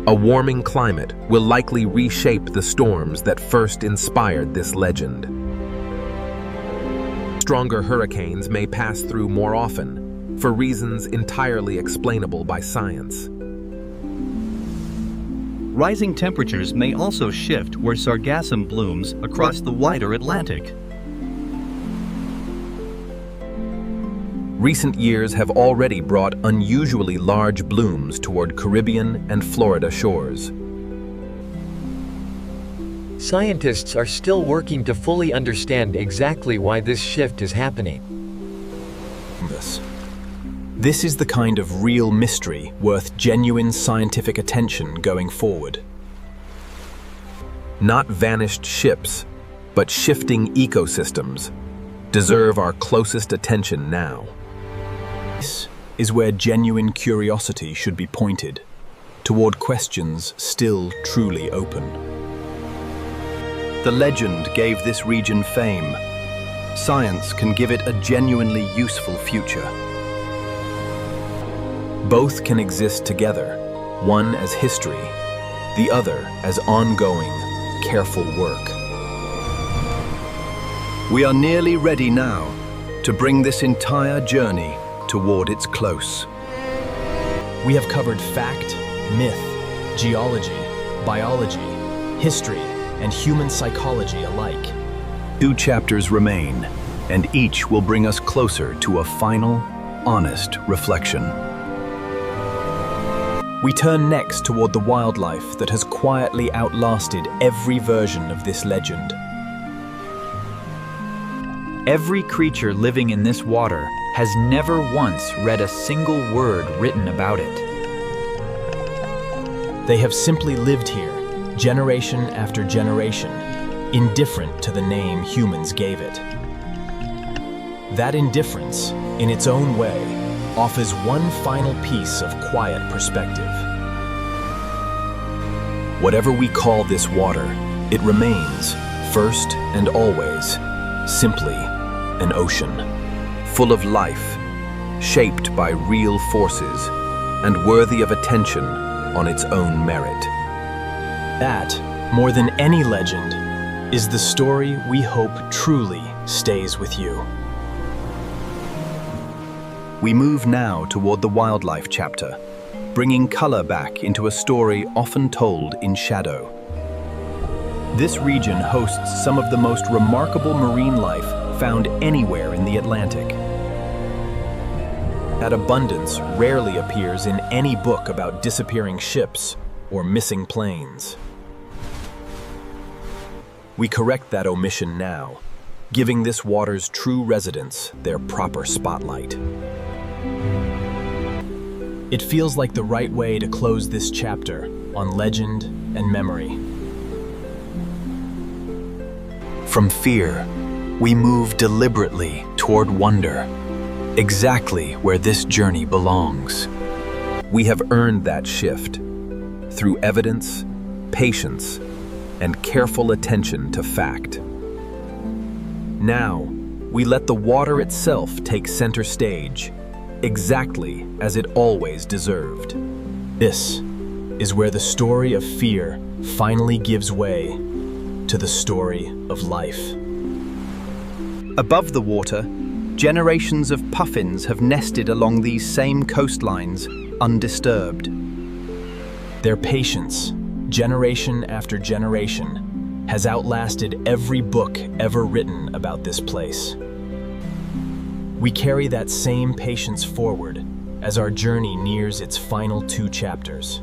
A warming climate will likely reshape the storms that first inspired this legend. Stronger hurricanes may pass through more often, for reasons entirely explainable by science. Rising temperatures may also shift where sargassum blooms across the wider Atlantic. Recent years have already brought unusually large blooms toward Caribbean and Florida shores. Scientists are still working to fully understand exactly why this shift is happening. This is the kind of real mystery worth genuine scientific attention going forward. Not vanished ships, but shifting ecosystems deserve our closest attention now. This is where genuine curiosity should be pointed, toward questions still truly open. The legend gave this region fame. Science can give it a genuinely useful future. Both can exist together, one as history, the other as ongoing, careful work. We are nearly ready now to bring this entire journey toward its close. We have covered fact, myth, geology, biology, history, and human psychology alike. 2 chapters remain, and each will bring us closer to a final, honest reflection. We turn next toward the wildlife that has quietly outlasted every version of this legend. Every creature living in this water has never once read a single word written about it. They have simply lived here, generation after generation, indifferent to the name humans gave it. That indifference, in its own way, offers one final piece of quiet perspective. Whatever we call this water, it remains, first and always, simply an ocean, full of life, shaped by real forces, and worthy of attention on its own merit. That, more than any legend, is the story we hope truly stays with you. We move now toward the wildlife chapter, bringing color back into a story often told in shadow. This region hosts some of the most remarkable marine life found anywhere in the Atlantic. That abundance rarely appears in any book about disappearing ships or missing planes. We correct that omission now, giving this water's true residents their proper spotlight. It feels like the right way to close this chapter on legend and memory. From fear, we move deliberately toward wonder, exactly where this journey belongs. We have earned that shift through evidence, patience, and careful attention to fact. Now, we let the water itself take center stage, exactly as it always deserved. This is where the story of fear finally gives way to the story of life. Above the water, generations of puffins have nested along these same coastlines, undisturbed. Their patience, generation after generation, has outlasted every book ever written about this place. We carry that same patience forward as our journey nears its final 2 chapters.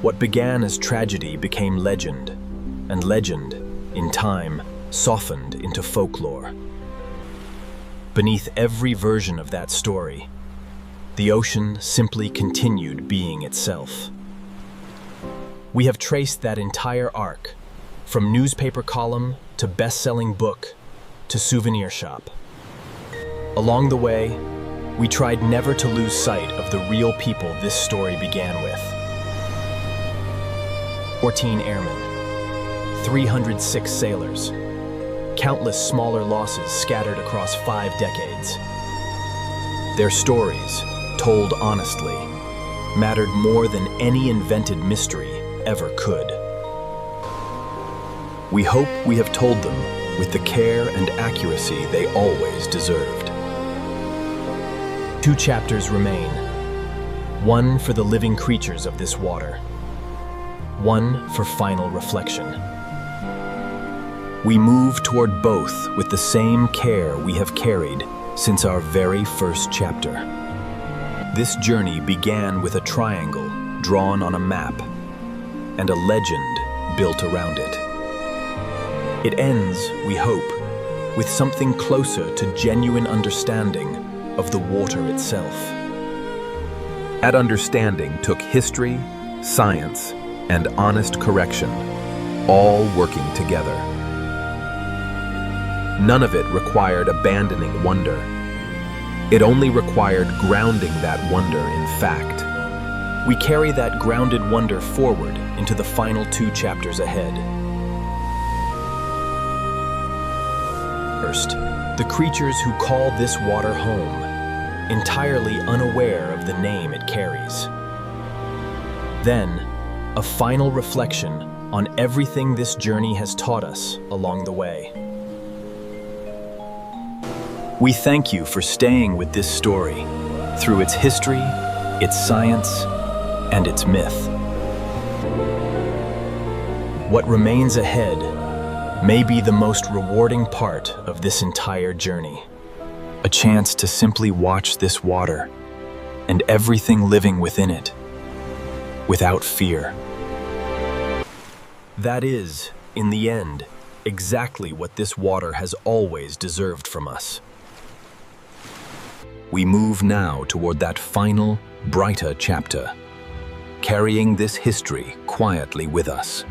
What began as tragedy became legend, and legend, in time, softened into folklore. Beneath every version of that story, the ocean simply continued being itself. We have traced that entire arc, from newspaper column to best-selling book to souvenir shop. Along the way, we tried never to lose sight of the real people this story began with. 14 airmen, 306 sailors, countless smaller losses scattered across 5 decades. Their stories, told honestly, mattered more than any invented mystery ever could. We hope we have told them with the care and accuracy they always deserved. 2 chapters remain, one for the living creatures of this water, one for final reflection. We move toward both with the same care we have carried since our very first chapter. This journey began with a triangle drawn on a map and a legend built around it. It ends, we hope, with something closer to genuine understanding of the water itself. That understanding took history, science, and honest correction, all working together. None of it required abandoning wonder. It only required grounding that wonder in fact. We carry that grounded wonder forward into the final 2 chapters ahead. First, the creatures who call this water home, entirely unaware of the name it carries. Then, a final reflection on everything this journey has taught us along the way. We thank you for staying with this story through its history, its science, and its myth. What remains ahead may be the most rewarding part of this entire journey. A chance to simply watch this water and everything living within it without fear. That is, in the end, exactly what this water has always deserved from us. We move now toward that final, brighter chapter, carrying this history quietly with us.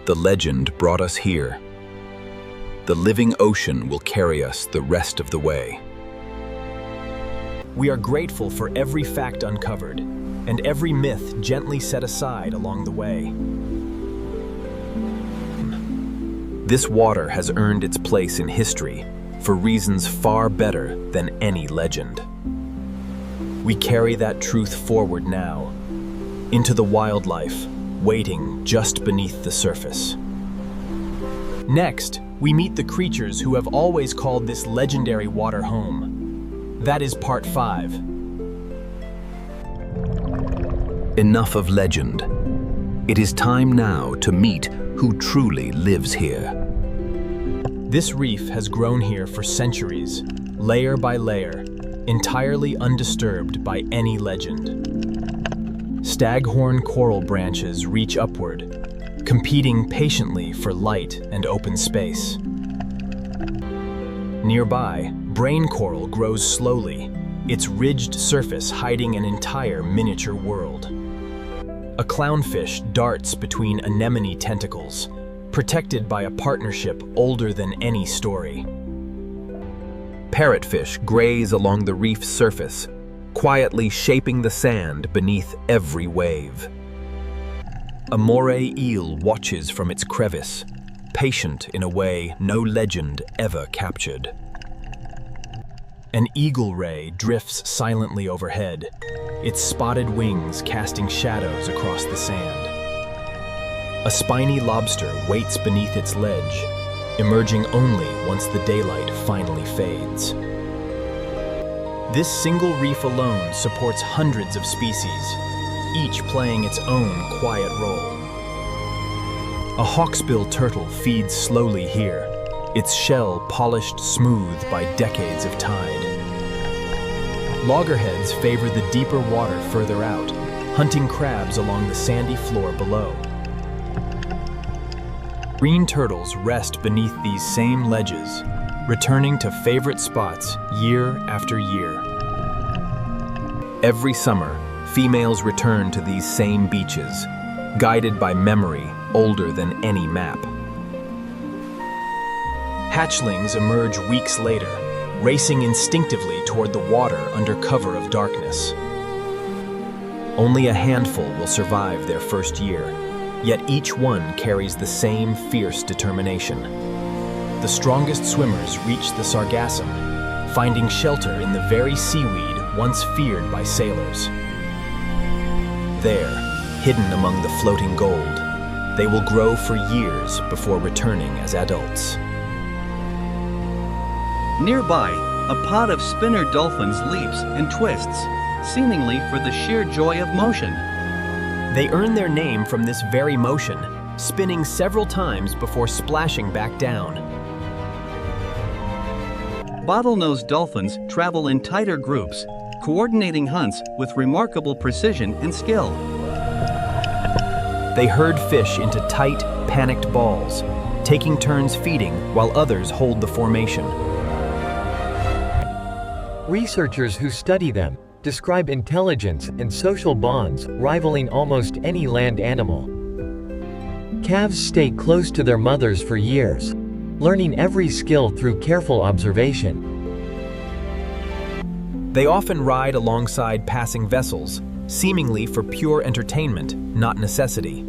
The legend brought us here. The living ocean will carry us the rest of the way. We are grateful for every fact uncovered and every myth gently set aside along the way. This water has earned its place in history for reasons far better than any legend. We carry that truth forward now, into the wildlife, waiting just beneath the surface. Next, we meet the creatures who have always called this legendary water home. That is part 5. Enough of legend. It is time now to meet who truly lives here. This reef has grown here for centuries, layer by layer, entirely undisturbed by any legend. Staghorn coral branches reach upward, competing patiently for light and open space. Nearby, brain coral grows slowly, its ridged surface hiding an entire miniature world. A clownfish darts between anemone tentacles, protected by a partnership older than any story. Parrotfish graze along the reef's surface, quietly shaping the sand beneath every wave. A moray eel watches from its crevice, patient in a way no legend ever captured. An eagle ray drifts silently overhead, its spotted wings casting shadows across the sand. A spiny lobster waits beneath its ledge, emerging only once the daylight finally fades. This single reef alone supports hundreds of species, each playing its own quiet role. A hawksbill turtle feeds slowly here, its shell polished smooth by decades of tide. Loggerheads favor the deeper water further out, hunting crabs along the sandy floor below. Green turtles rest beneath these same ledges, returning to favorite spots year after year. Every summer, females return to these same beaches, guided by memory older than any map. Hatchlings emerge weeks later, racing instinctively toward the water under cover of darkness. Only a handful will survive their first year, yet each one carries the same fierce determination. The strongest swimmers reach the Sargassum, finding shelter in the very seaweed once feared by sailors. There, hidden among the floating gold, they will grow for years before returning as adults. Nearby, a pod of spinner dolphins leaps and twists, seemingly for the sheer joy of motion. They earn their name from this very motion, spinning several times before splashing back down. Bottlenose dolphins travel in tighter groups, coordinating hunts with remarkable precision and skill. They herd fish into tight, panicked balls, taking turns feeding while others hold the formation. Researchers who study them describe intelligence and social bonds rivaling almost any land animal. Calves stay close to their mothers for years, learning every skill through careful observation. They often ride alongside passing vessels, seemingly for pure entertainment, not necessity.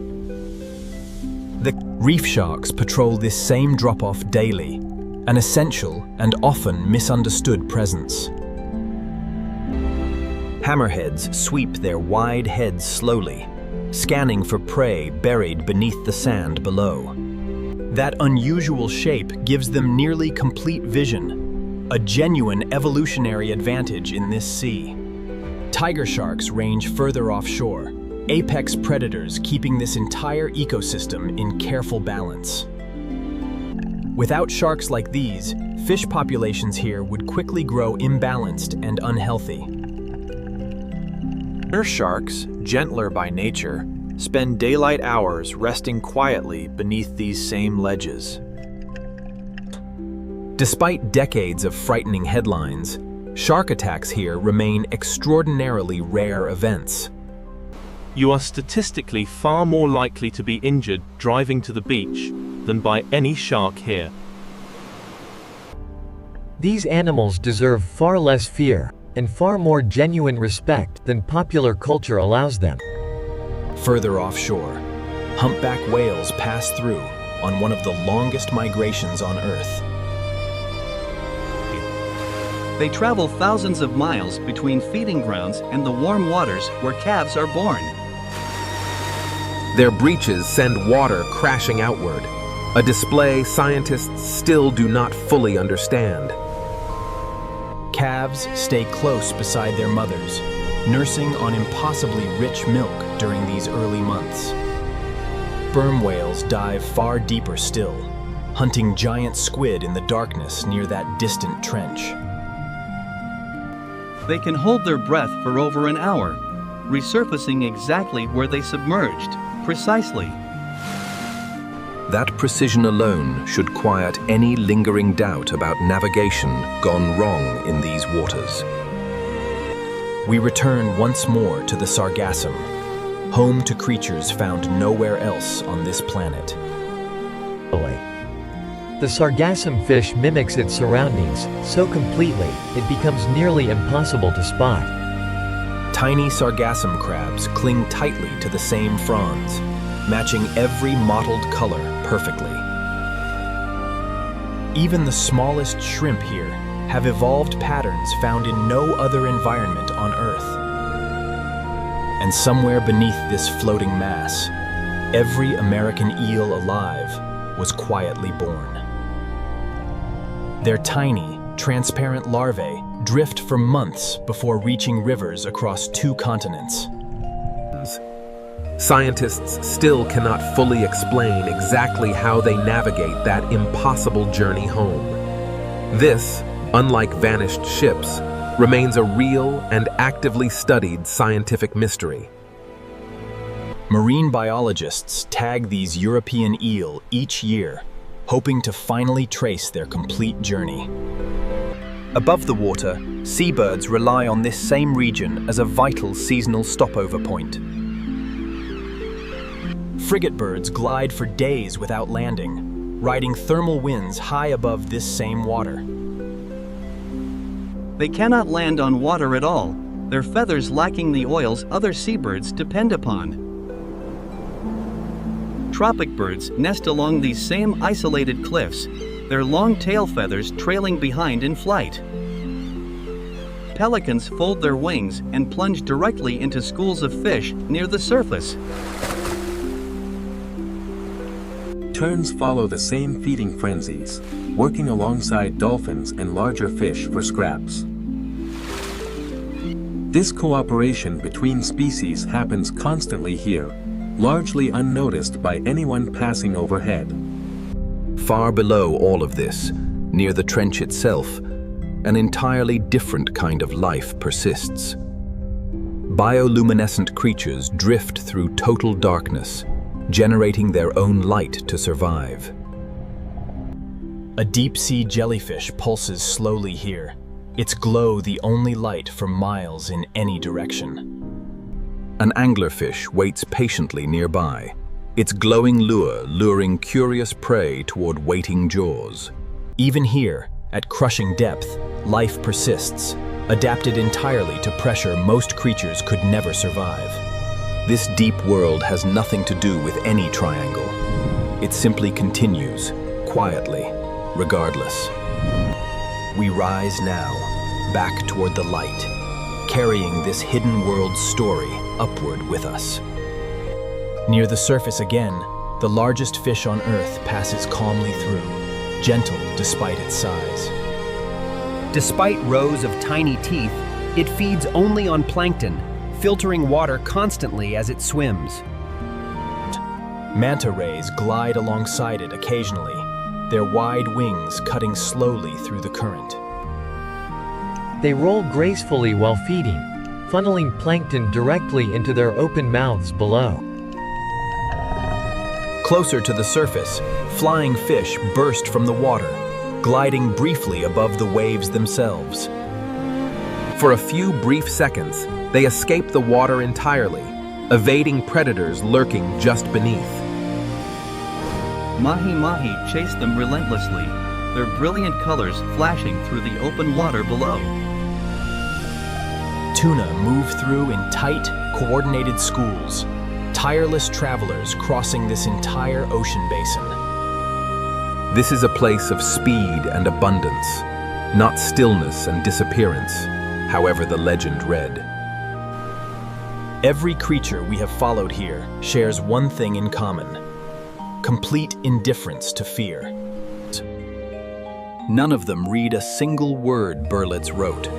The reef sharks patrol this same drop-off daily, an essential and often misunderstood presence. Hammerheads sweep their wide heads slowly, scanning for prey buried beneath the sand below. That unusual shape gives them nearly complete vision, a genuine evolutionary advantage in this sea. Tiger sharks range further offshore, apex predators keeping this entire ecosystem in careful balance. Without sharks like these, fish populations here would quickly grow imbalanced and unhealthy. Nurse sharks, gentler by nature, spend daylight hours resting quietly beneath these same ledges. Despite decades of frightening headlines, shark attacks here remain extraordinarily rare events. You are statistically far more likely to be injured driving to the beach than by any shark here. These animals deserve far less fear and far more genuine respect than popular culture allows them. Further offshore, humpback whales pass through on one of the longest migrations on Earth. They travel thousands of miles between feeding grounds and the warm waters where calves are born. Their breaches send water crashing outward, a display scientists still do not fully understand. Calves stay close beside their mothers, nursing on impossibly rich milk during these early months. Sperm whales dive far deeper still, hunting giant squid in the darkness near that distant trench. They can hold their breath for over an hour, resurfacing exactly where they submerged, precisely. That precision alone should quiet any lingering doubt about navigation gone wrong in these waters. We return once more to the Sargassum, home to creatures found nowhere else on this planet. The Sargassum fish mimics its surroundings so completely, it becomes nearly impossible to spot. Tiny Sargassum crabs cling tightly to the same fronds, matching every mottled color perfectly. Even the smallest shrimp here have evolved patterns found in no other environment on Earth. And somewhere beneath this floating mass, every American eel alive was quietly born. Their tiny, transparent larvae drift for months before reaching rivers across 2 continents. Scientists still cannot fully explain exactly how they navigate that impossible journey home. This, unlike vanished ships, remains a real and actively studied scientific mystery. Marine biologists tag these European eel each year, hoping to finally trace their complete journey. Above the water, seabirds rely on this same region as a vital seasonal stopover point. Frigate birds glide for days without landing, riding thermal winds high above this same water. They cannot land on water at all, their feathers lacking the oils other seabirds depend upon. Tropic birds nest along these same isolated cliffs, their long tail feathers trailing behind in flight. Pelicans fold their wings and plunge directly into schools of fish near the surface. Terns follow the same feeding frenzies, working alongside dolphins and larger fish for scraps. This cooperation between species happens constantly here, largely unnoticed by anyone passing overhead. Far below all of this, near the trench itself, an entirely different kind of life persists. Bioluminescent creatures drift through total darkness, generating their own light to survive. A deep-sea jellyfish pulses slowly here, its glow the only light for miles in any direction. An anglerfish waits patiently nearby, its glowing lure luring curious prey toward waiting jaws. Even here, at crushing depth, life persists, adapted entirely to pressure most creatures could never survive. This deep world has nothing to do with any triangle. It simply continues, quietly, regardless. We rise now, back toward the light, carrying this hidden world story upward with us. Near the surface again, the largest fish on Earth passes calmly through, gentle despite its size. Despite rows of tiny teeth, it feeds only on plankton, filtering water constantly as it swims. Manta rays glide alongside it occasionally, their wide wings cutting slowly through the current. They roll gracefully while feeding, funneling plankton directly into their open mouths below. Closer to the surface, flying fish burst from the water, gliding briefly above the waves themselves. For a few brief seconds, they escape the water entirely, evading predators lurking just beneath. Mahi-mahi chase them relentlessly, their brilliant colors flashing through the open water below. Tuna move through in tight, coordinated schools, tireless travelers crossing this entire ocean basin. This is a place of speed and abundance, not stillness and disappearance, however the legend read. Every creature we have followed here shares one thing in common: complete indifference to fear. None of them read a single word Berlitz wrote.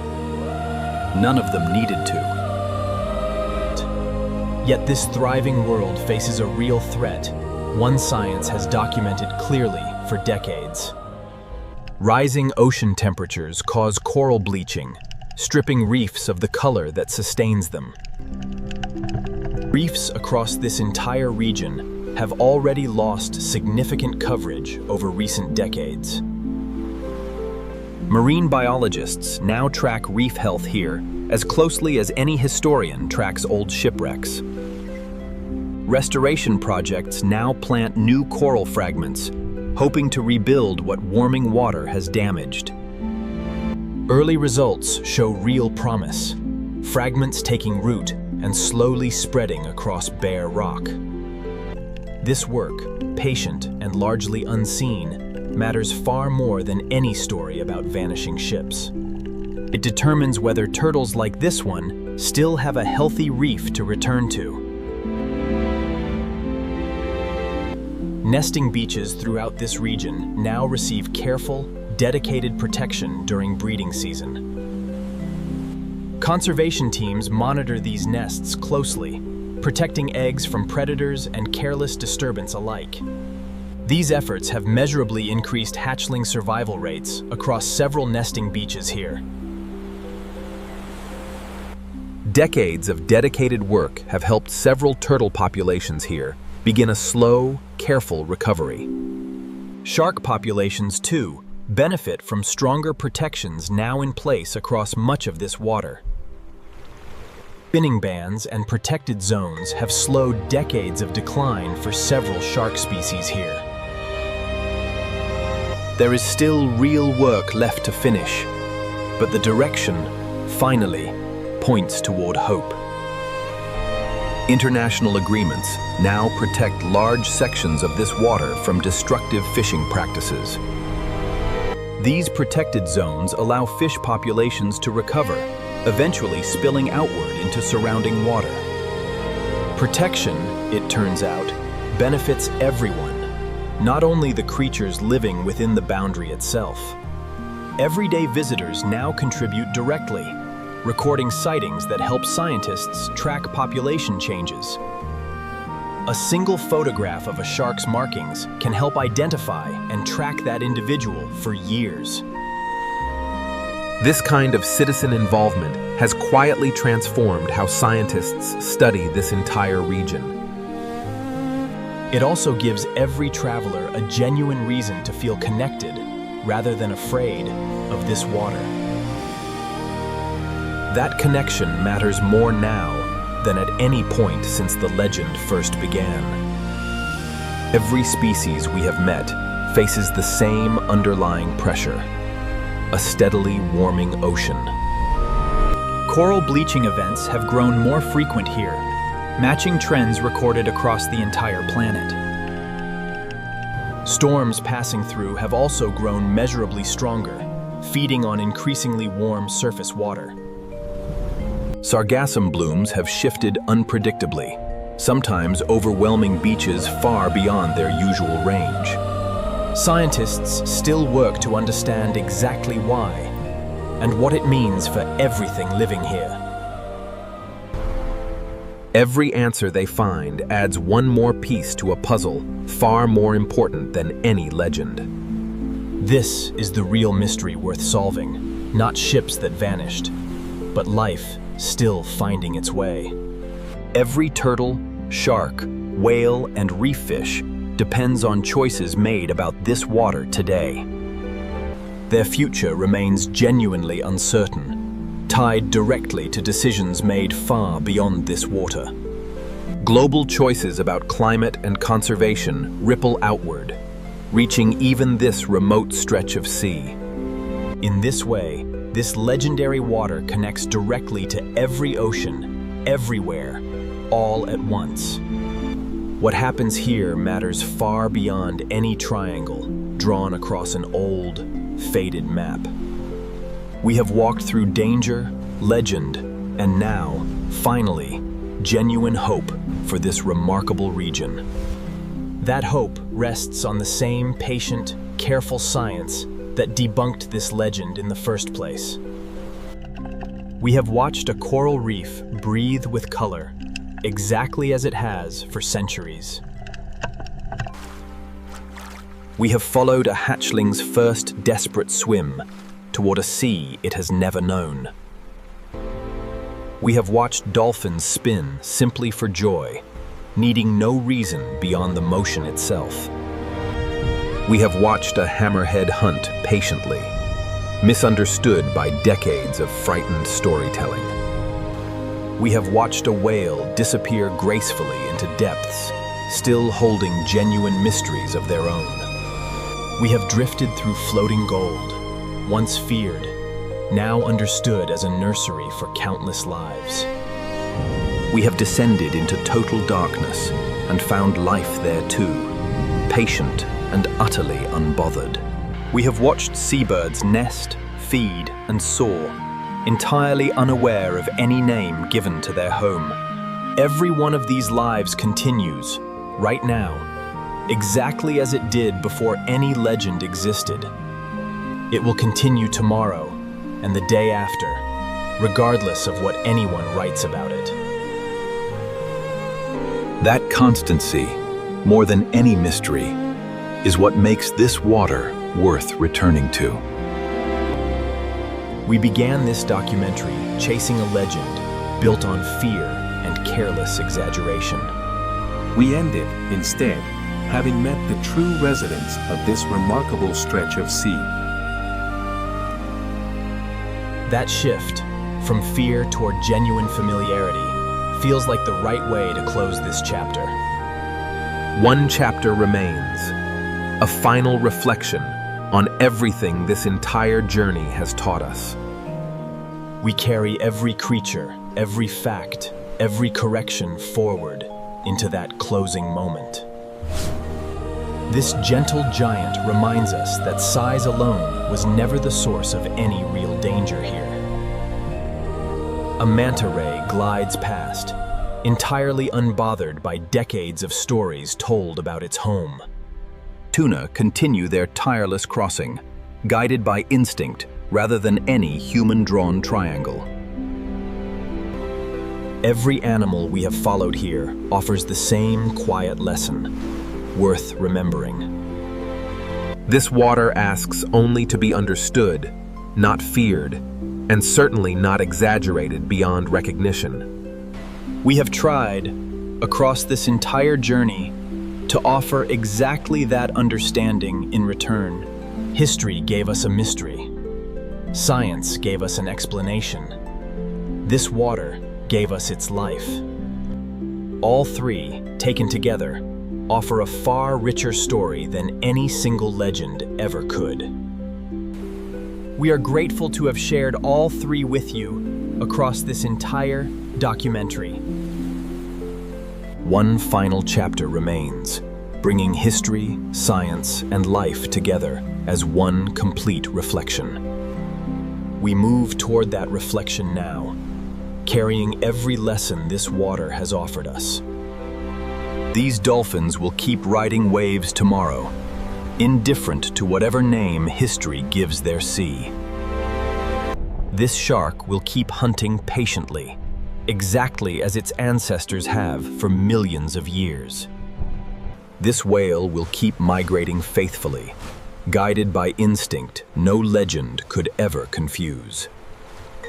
None of them needed to. Yet this thriving world faces a real threat, one science has documented clearly for decades. Rising ocean temperatures cause coral bleaching, stripping reefs of the color that sustains them. Reefs across this entire region have already lost significant coverage over recent decades. Marine biologists now track reef health here as closely as any historian tracks old shipwrecks. Restoration projects now plant new coral fragments, hoping to rebuild what warming water has damaged. Early results show real promise, fragments taking root and slowly spreading across bare rock. This work, patient and largely unseen, matters far more than any story about vanishing ships. It determines whether turtles like this one still have a healthy reef to return to. Nesting beaches throughout this region now receive careful, dedicated protection during breeding season. Conservation teams monitor these nests closely, protecting eggs from predators and careless disturbance alike. These efforts have measurably increased hatchling survival rates across several nesting beaches here. Decades of dedicated work have helped several turtle populations here begin a slow, careful recovery. Shark populations, too, benefit from stronger protections now in place across much of this water. Spinning bands and protected zones have slowed decades of decline for several shark species here. There is still real work left to finish, but the direction, finally, points toward hope. International agreements now protect large sections of this water from destructive fishing practices. These protected zones allow fish populations to recover, eventually spilling outward into surrounding water. Protection, it turns out, benefits everyone, not only the creatures living within the boundary itself. Everyday visitors now contribute directly, recording sightings that help scientists track population changes. A single photograph of a shark's markings can help identify and track that individual for years. This kind of citizen involvement has quietly transformed how scientists study this entire region. It also gives every traveler a genuine reason to feel connected, rather than afraid, of this water. That connection matters more now than at any point since the legend first began. Every species we have met faces the same underlying pressure: a steadily warming ocean. Coral bleaching events have grown more frequent here, matching trends recorded across the entire planet. Storms passing through have also grown measurably stronger, feeding on increasingly warm surface water. Sargassum blooms have shifted unpredictably, sometimes overwhelming beaches far beyond their usual range. Scientists still work to understand exactly why, and what it means for everything living here. Every answer they find adds one more piece to a puzzle far more important than any legend. This is the real mystery worth solving, not ships that vanished, but life still finding its way. Every turtle, shark, whale, and reef fish depends on choices made about this water today. Their future remains genuinely uncertain, tied directly to decisions made far beyond this water. Global choices about climate and conservation ripple outward, reaching even this remote stretch of sea. In this way, this legendary water connects directly to every ocean, everywhere, all at once. What happens here matters far beyond any triangle drawn across an old, faded map. We have walked through danger, legend, and now, finally, genuine hope for this remarkable region. That hope rests on the same patient, careful science that debunked this legend in the first place. We have watched a coral reef breathe with color, exactly as it has for centuries. We have followed a hatchling's first desperate swim toward a sea it has never known. We have watched dolphins spin simply for joy, needing no reason beyond the motion itself. We have watched a hammerhead hunt patiently, misunderstood by decades of frightened storytelling. We have watched a whale disappear gracefully into depths, still holding genuine mysteries of their own. We have drifted through floating gold, once feared, now understood as a nursery for countless lives. We have descended into total darkness and found life there too, patient and utterly unbothered. We have watched seabirds nest, feed, and soar, entirely unaware of any name given to their home. Every one of these lives continues, right now, exactly as it did before any legend existed. It will continue tomorrow and the day after, regardless of what anyone writes about it. That constancy, more than any mystery, is what makes this water worth returning to. We began this documentary chasing a legend built on fear and careless exaggeration. We end it, instead, having met the true residents of this remarkable stretch of sea. That shift, from fear toward genuine familiarity, feels like the right way to close this chapter. One chapter remains, a final reflection on everything this entire journey has taught us. We carry every creature, every fact, every correction forward into that closing moment. This gentle giant reminds us that size alone was never the source of any real danger here. A manta ray glides past, entirely unbothered by decades of stories told about its home. Tuna continue their tireless crossing, guided by instinct rather than any human-drawn triangle. Every animal we have followed here offers the same quiet lesson, worth remembering. This water asks only to be understood, not feared, and certainly not exaggerated beyond recognition. We have tried, across this entire journey, to offer exactly that understanding in return. History gave us a mystery. Science gave us an explanation. This water gave us its life. All three, taken together, offer a far richer story than any single legend ever could. We are grateful to have shared all three with you across this entire documentary. One final chapter remains, bringing history, science, and life together as one complete reflection. We move toward that reflection now, carrying every lesson this water has offered us. These dolphins will keep riding waves tomorrow, indifferent to whatever name history gives their sea. This shark will keep hunting patiently, exactly as its ancestors have for millions of years. This whale will keep migrating faithfully, guided by instinct no legend could ever confuse.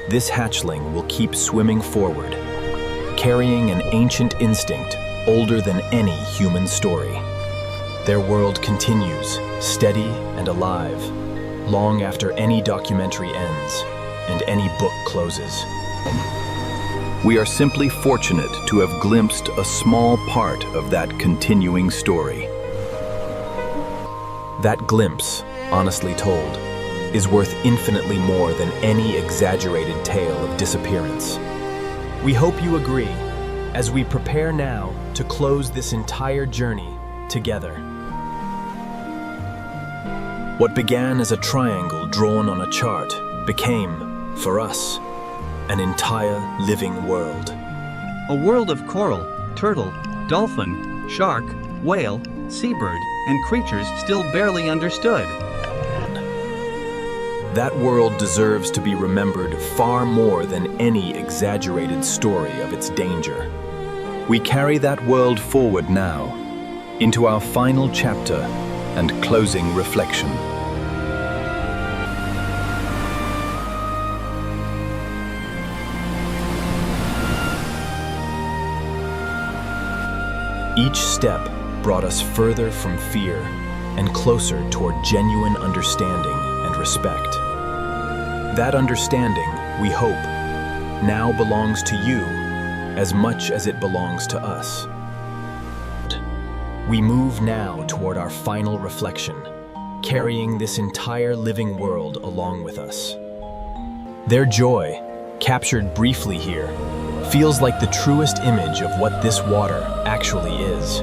This hatchling will keep swimming forward, carrying an ancient instinct older than any human story. Their world continues, steady and alive, long after any documentary ends and any book closes. We are simply fortunate to have glimpsed a small part of that continuing story. That glimpse, honestly told, is worth infinitely more than any exaggerated tale of disappearance. We hope you agree as we prepare now to close this entire journey together. What began as a triangle drawn on a chart became, for us, an entire living world. A world of coral, turtle, dolphin, shark, whale, seabird, and creatures still barely understood. That world deserves to be remembered far more than any exaggerated story of its danger. We carry that world forward now, into our final chapter and closing reflection. Each step brought us further from fear and closer toward genuine understanding and respect. That understanding, we hope, now belongs to you as much as it belongs to us. We move now toward our final reflection, carrying this entire living world along with us. Their joy, captured briefly here, feels like the truest image of what this water actually is.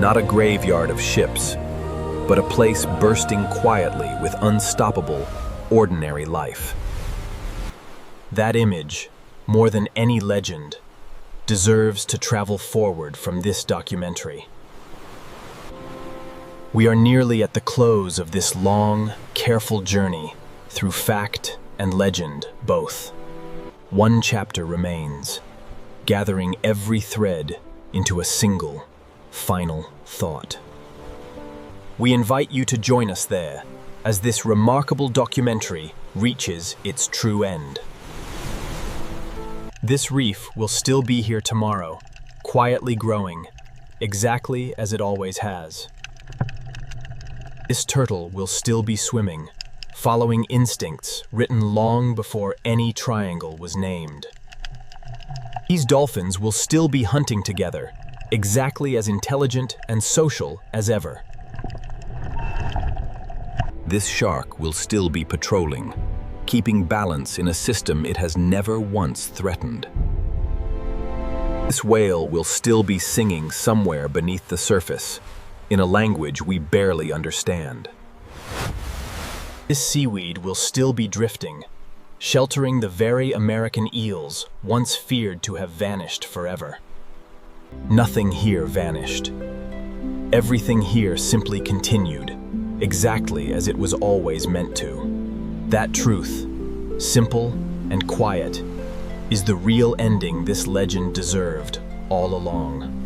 Not a graveyard of ships, but a place bursting quietly with unstoppable, ordinary life. That image, more than any legend, deserves to travel forward from this documentary. We are nearly at the close of this long, careful journey through fact and legend both. One chapter remains, gathering every thread into a single, final thought. We invite you to join us there as this remarkable documentary reaches its true end. This reef will still be here tomorrow, quietly growing, exactly as it always has. This turtle will still be swimming, following instincts written long before any triangle was named. These dolphins will still be hunting together, exactly as intelligent and social as ever. This shark will still be patrolling, keeping balance in a system it has never once threatened. This whale will still be singing somewhere beneath the surface, in a language we barely understand. This seaweed will still be drifting, sheltering the very American eels once feared to have vanished forever. Nothing here vanished. Everything here simply continued, exactly as it was always meant to. That truth, simple and quiet, is the real ending this legend deserved all along.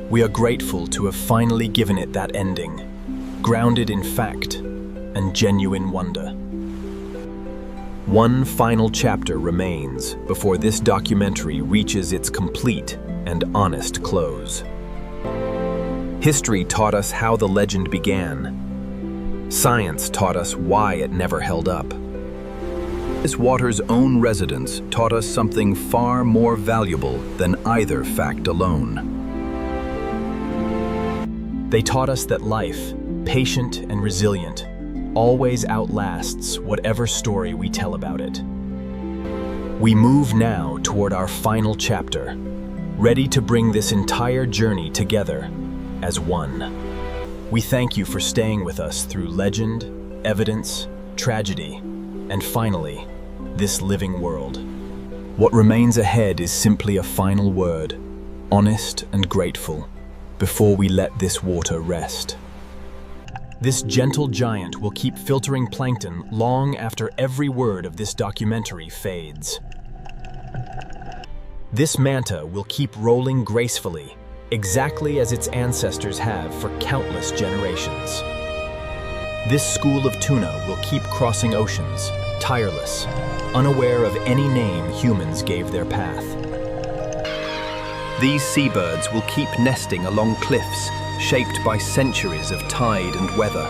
We are grateful to have finally given it that ending, grounded in fact and genuine wonder. One final chapter remains before this documentary reaches its complete and honest close. History taught us how the legend began. Science taught us why it never held up. This water's own residents taught us something far more valuable than either fact alone. They taught us that life, patient and resilient, always outlasts whatever story we tell about it. We move now toward our final chapter, ready to bring this entire journey together as one. We thank you for staying with us through legend, evidence, tragedy, and finally, this living world. What remains ahead is simply a final word, honest and grateful, before we let this water rest. This gentle giant will keep filtering plankton long after every word of this documentary fades. This manta will keep rolling gracefully, exactly as its ancestors have for countless generations. This school of tuna will keep crossing oceans, tireless, unaware of any name humans gave their path. These seabirds will keep nesting along cliffs shaped by centuries of tide and weather.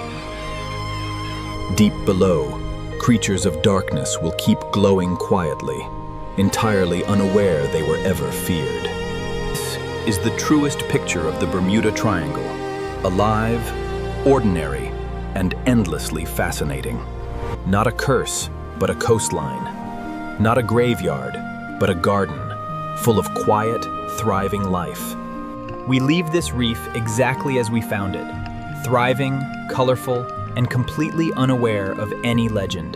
Deep below, creatures of darkness will keep glowing quietly, entirely unaware they were ever feared. This is the truest picture of the Bermuda Triangle, alive, ordinary, and endlessly fascinating. Not a curse, but a coastline. Not a graveyard, but a garden, full of quiet, thriving life. We leave this reef exactly as we found it, thriving, colorful, and completely unaware of any legend.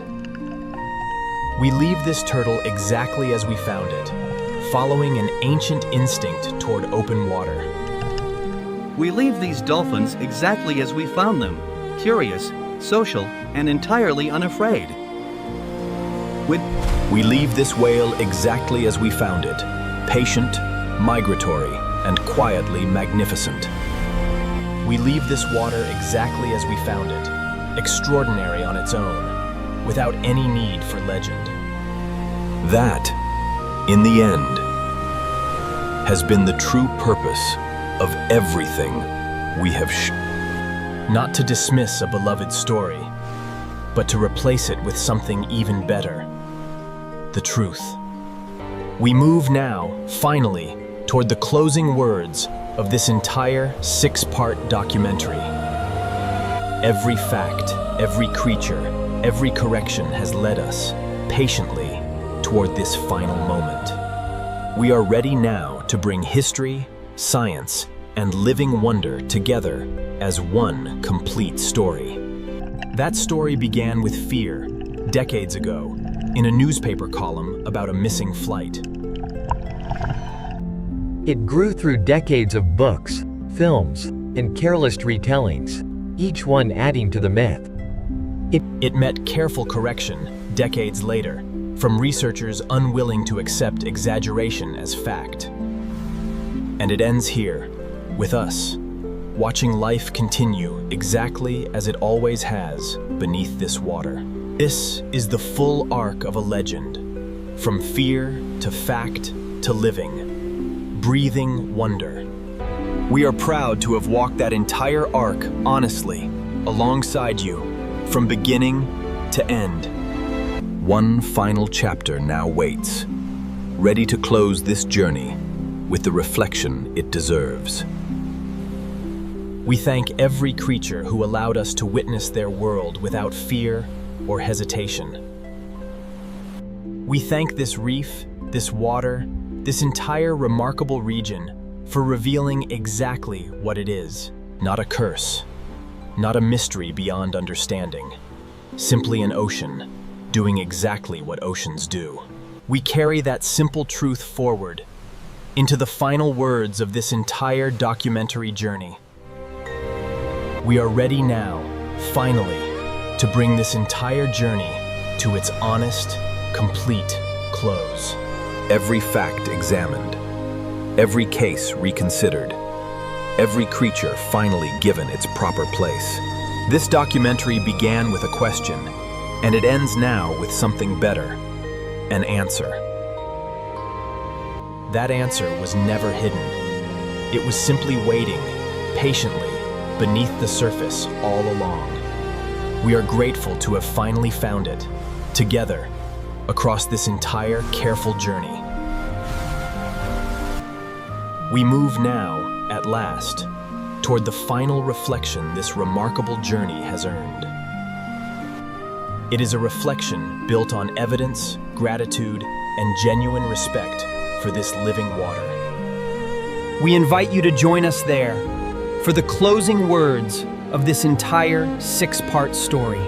We leave this turtle exactly as we found it, following an ancient instinct toward open water. We leave these dolphins exactly as we found them, curious, social, and entirely unafraid. We leave this whale exactly as we found it, patient, migratory, and quietly magnificent. We leave this water exactly as we found it, extraordinary on its own, without any need for legend. That, in the end, has been the true purpose of everything we have Not to dismiss a beloved story, but to replace it with something even better. The truth. We move now, finally, toward the closing words of this entire 6-part documentary. Every fact, every creature, every correction has led us, patiently, toward this final moment. We are ready now to bring history, science, and living wonder together as one complete story. That story began with fear, decades ago, in a newspaper column about a missing flight. It grew through decades of books, films, and careless retellings, each one adding to the myth. It met careful correction, decades later, from researchers unwilling to accept exaggeration as fact. And it ends here, with us, watching life continue exactly as it always has beneath this water. This is the full arc of a legend, from fear to fact to living, breathing wonder. We are proud to have walked that entire arc honestly, alongside you, from beginning to end. One final chapter now waits, ready to close this journey with the reflection it deserves. We thank every creature who allowed us to witness their world without fear or hesitation. We thank this reef, this water, this entire remarkable region for revealing exactly what it is. Not a curse, not a mystery beyond understanding, simply an ocean doing exactly what oceans do. We carry that simple truth forward into the final words of this entire documentary journey. We are ready now, finally, to bring this entire journey to its honest, complete close. Every fact examined, every case reconsidered, every creature finally given its proper place. This documentary began with a question, and it ends now with something better, an answer. That answer was never hidden. It was simply waiting, patiently, beneath the surface all along. We are grateful to have finally found it, together, across this entire careful journey. We move now, at last, toward the final reflection this remarkable journey has earned. It is a reflection built on evidence, gratitude, and genuine respect for this living water. We invite you to join us there for the closing words of this entire 6-part story.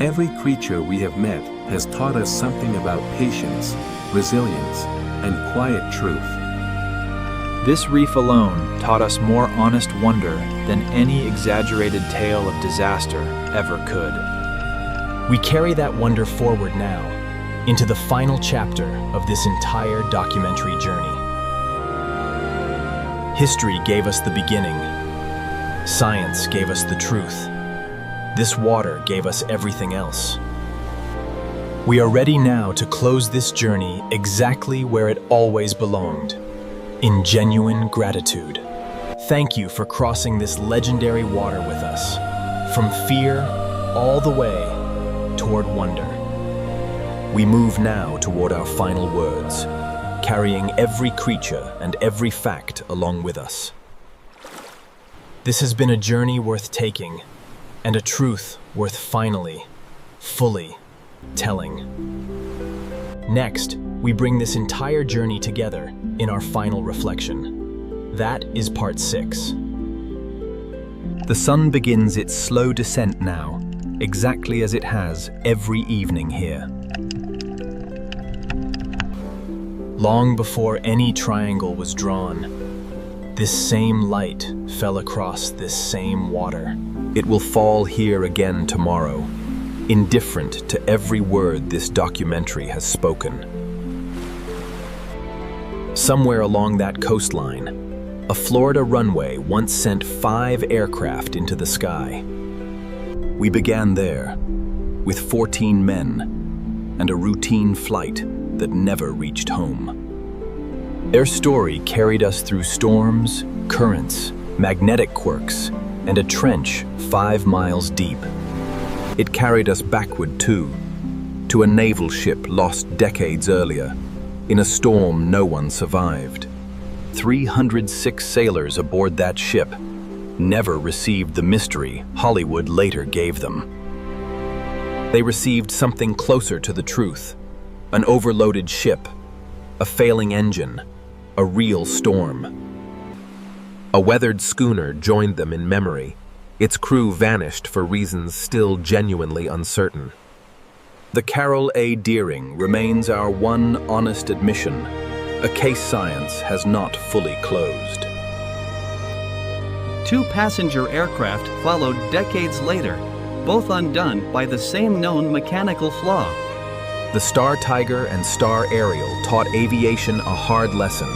Every creature we have met has taught us something about patience, resilience, and quiet truth. This reef alone taught us more honest wonder than any exaggerated tale of disaster ever could. We carry that wonder forward now, into the final chapter of this entire documentary journey. History gave us the beginning. Science gave us the truth. This water gave us everything else. We are ready now to close this journey exactly where it always belonged, in genuine gratitude. Thank you for crossing this legendary water with us, from fear all the way toward wonder. We move now toward our final words, carrying every creature and every fact along with us. This has been a journey worth taking, and a truth worth finally, fully telling. Next, we bring this entire journey together in our final reflection. That is part 6. The sun begins its slow descent now, exactly as it has every evening here. Long before any triangle was drawn, this same light fell across this same water. It will fall here again tomorrow, indifferent to every word this documentary has spoken. Somewhere along that coastline, a Florida runway once sent 5 aircraft into the sky. We began there, with 14 men, and a routine flight that never reached home. Their story carried us through storms, currents, magnetic quirks, and a trench 5 miles deep. It carried us backward too, to a naval ship lost decades earlier, in a storm no one survived. 306 sailors aboard that ship never received the mystery Hollywood later gave them. They received something closer to the truth, an overloaded ship, a failing engine, a real storm. A weathered schooner joined them in memory. Its crew vanished for reasons still genuinely uncertain. The Carroll A Deering remains our one honest admission. A case science has not fully closed. 2 passenger aircraft followed decades later, both undone by the same known mechanical flaw. The Star Tiger and Star Ariel taught aviation a hard lesson,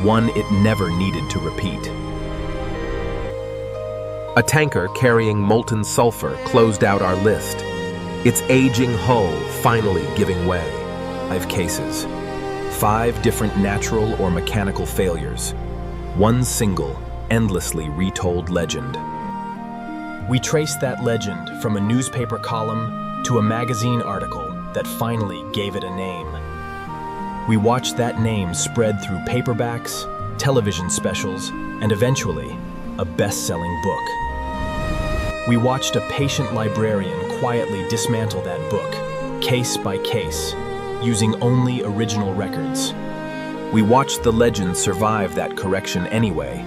one it never needed to repeat. A tanker carrying molten sulfur closed out our list, its aging hull finally giving way. 5 cases, 5 different natural or mechanical failures, one single, endlessly retold legend. We traced that legend from a newspaper column to a magazine article that finally gave it a name. We watched that name spread through paperbacks, television specials, and eventually, a best-selling book. We watched a patient librarian quietly dismantle that book, case by case, using only original records. We watched the legend survive that correction anyway,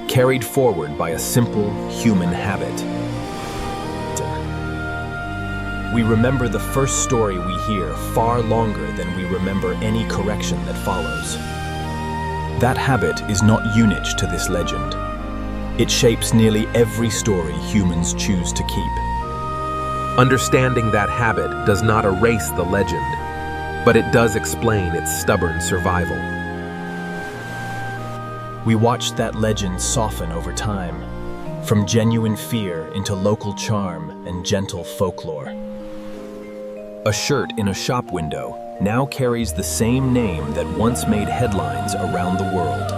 carried forward by a simple human habit. We remember the first story we hear far longer than we remember any correction that follows. That habit is not unique to this legend. It shapes nearly every story humans choose to keep. Understanding that habit does not erase the legend, but it does explain its stubborn survival. We watched that legend soften over time, from genuine fear into local charm and gentle folklore. A shirt in a shop window now carries the same name that once made headlines around the world.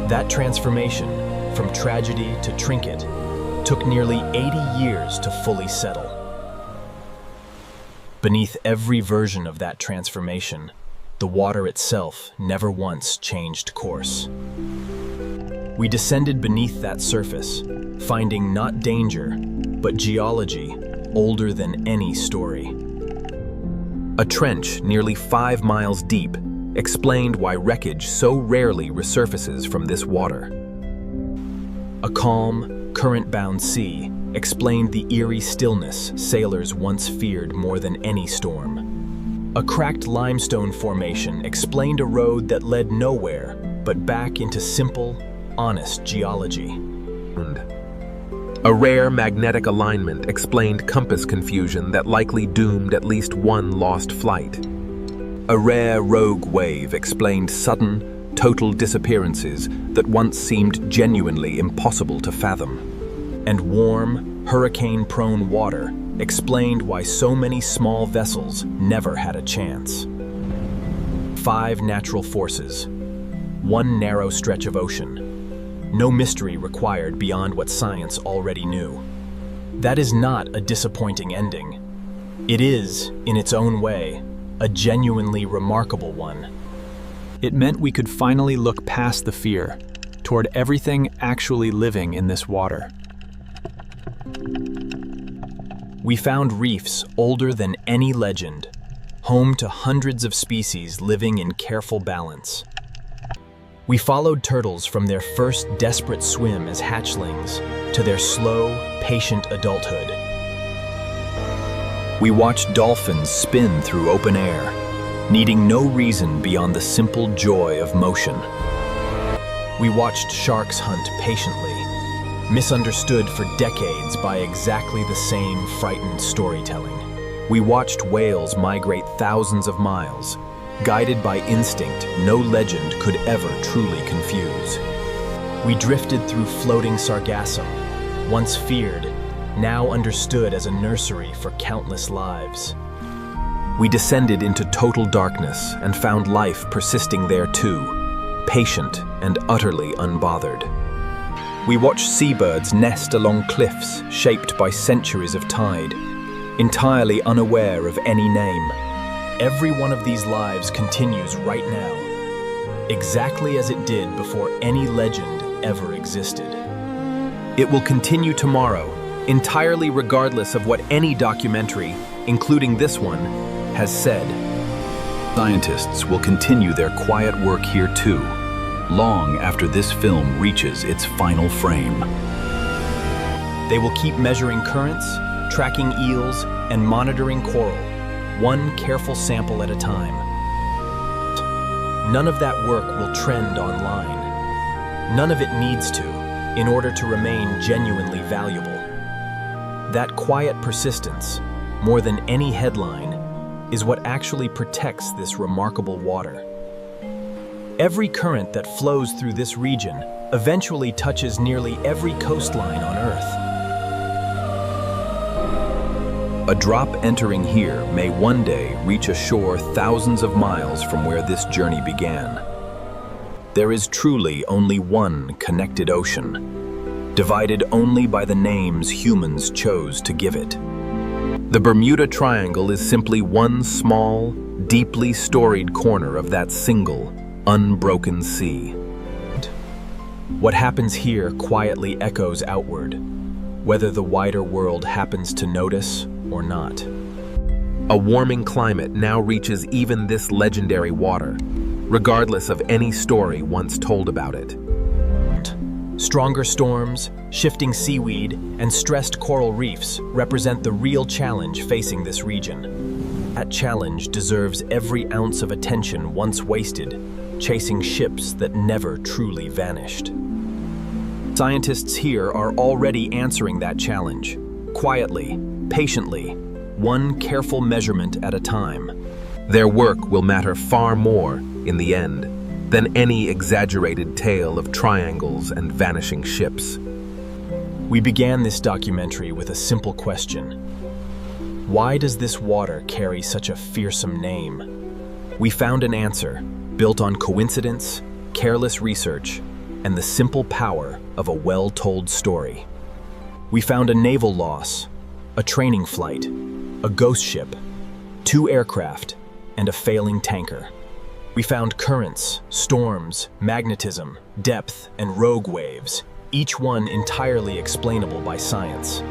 That transformation, from tragedy to trinket, took nearly 80 years to fully settle. Beneath every version of that transformation, the water itself never once changed course. We descended beneath that surface, finding not danger, but geology older than any story. A trench nearly 5 miles deep explained why wreckage so rarely resurfaces from this water. A calm, current-bound sea explained the eerie stillness sailors once feared more than any storm. A cracked limestone formation explained a road that led nowhere but back into simple, honest geology. A rare magnetic alignment explained compass confusion that likely doomed at least one lost flight. A rare rogue wave explained sudden, total disappearances that once seemed genuinely impossible to fathom. And warm, hurricane-prone water explained why so many small vessels never had a chance. 5 natural forces, 1 narrow stretch of ocean. No mystery required beyond what science already knew. That is not a disappointing ending. It is, in its own way, a genuinely remarkable one. It meant we could finally look past the fear, toward everything actually living in this water. We found reefs older than any legend, home to hundreds of species living in careful balance. We followed turtles from their first desperate swim as hatchlings to their slow, patient adulthood. We watched dolphins spin through open air, needing no reason beyond the simple joy of motion. We watched sharks hunt patiently, misunderstood for decades by exactly the same frightened storytelling. We watched whales migrate thousands of miles, guided by instinct no legend could ever truly confuse. We drifted through floating sargassum, once feared, now understood as a nursery for countless lives. We descended into total darkness and found life persisting there too, patient and utterly unbothered. We watched seabirds nest along cliffs shaped by centuries of tide, entirely unaware of any name. Every one of these lives continues right now, exactly as it did before any legend ever existed. It will continue tomorrow, entirely regardless of what any documentary, including this one, has said. Scientists will continue their quiet work here too, long after this film reaches its final frame. They will keep measuring currents, tracking eels, and monitoring coral, one careful sample at a time. None of that work will trend online. None of it needs to, in order to remain genuinely valuable. That quiet persistence, more than any headline, is what actually protects this remarkable water. Every current that flows through this region eventually touches nearly every coastline on Earth. A drop entering here may one day reach a shore thousands of miles from where this journey began. There is truly only one connected ocean, divided only by the names humans chose to give it. The Bermuda Triangle is simply one small, deeply storied corner of that single, unbroken sea. What happens here quietly echoes outward, whether the wider world happens to notice or not. A warming climate now reaches even this legendary water, regardless of any story once told about it. Stronger storms, shifting seaweed, and stressed coral reefs represent the real challenge facing this region. That challenge deserves every ounce of attention once wasted, chasing ships that never truly vanished. Scientists here are already answering that challenge, quietly, patiently, one careful measurement at a time. Their work will matter far more, in the end, than any exaggerated tale of triangles and vanishing ships. We began this documentary with a simple question. Why does this water carry such a fearsome name? We found an answer, built on coincidence, careless research, and the simple power of a well-told story. We found a naval loss, a training flight, a ghost ship, 2 aircraft, and a failing tanker. We found currents, storms, magnetism, depth, and rogue waves, each one entirely explainable by science.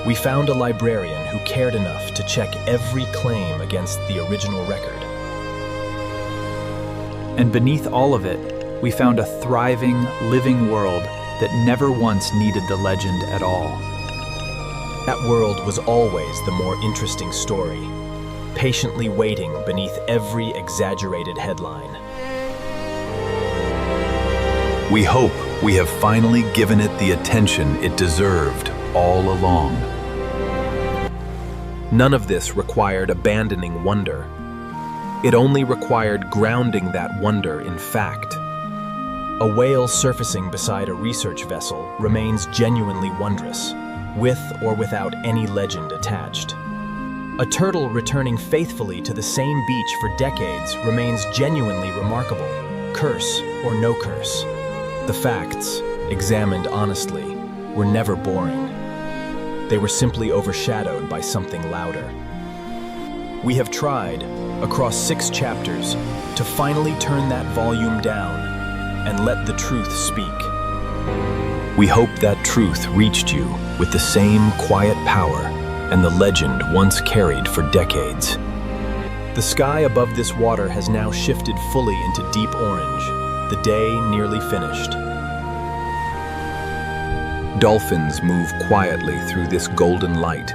We found a librarian who cared enough to check every claim against the original record. And beneath all of it, we found a thriving, living world that never once needed the legend at all. That world was always the more interesting story, patiently waiting beneath every exaggerated headline. We hope we have finally given it the attention it deserved all along. None of this required abandoning wonder. It only required grounding that wonder in fact. A whale surfacing beside a research vessel remains genuinely wondrous, with or without any legend attached. A turtle returning faithfully to the same beach for decades remains genuinely remarkable, curse or no curse. The facts, examined honestly, were never boring. They were simply overshadowed by something louder. We have tried, across 6 chapters, to finally turn that volume down and let the truth speak. We hope that truth reached you with the same quiet power and the legend once carried for decades. The sky above this water has now shifted fully into deep orange, the day nearly finished. Dolphins move quietly through this golden light,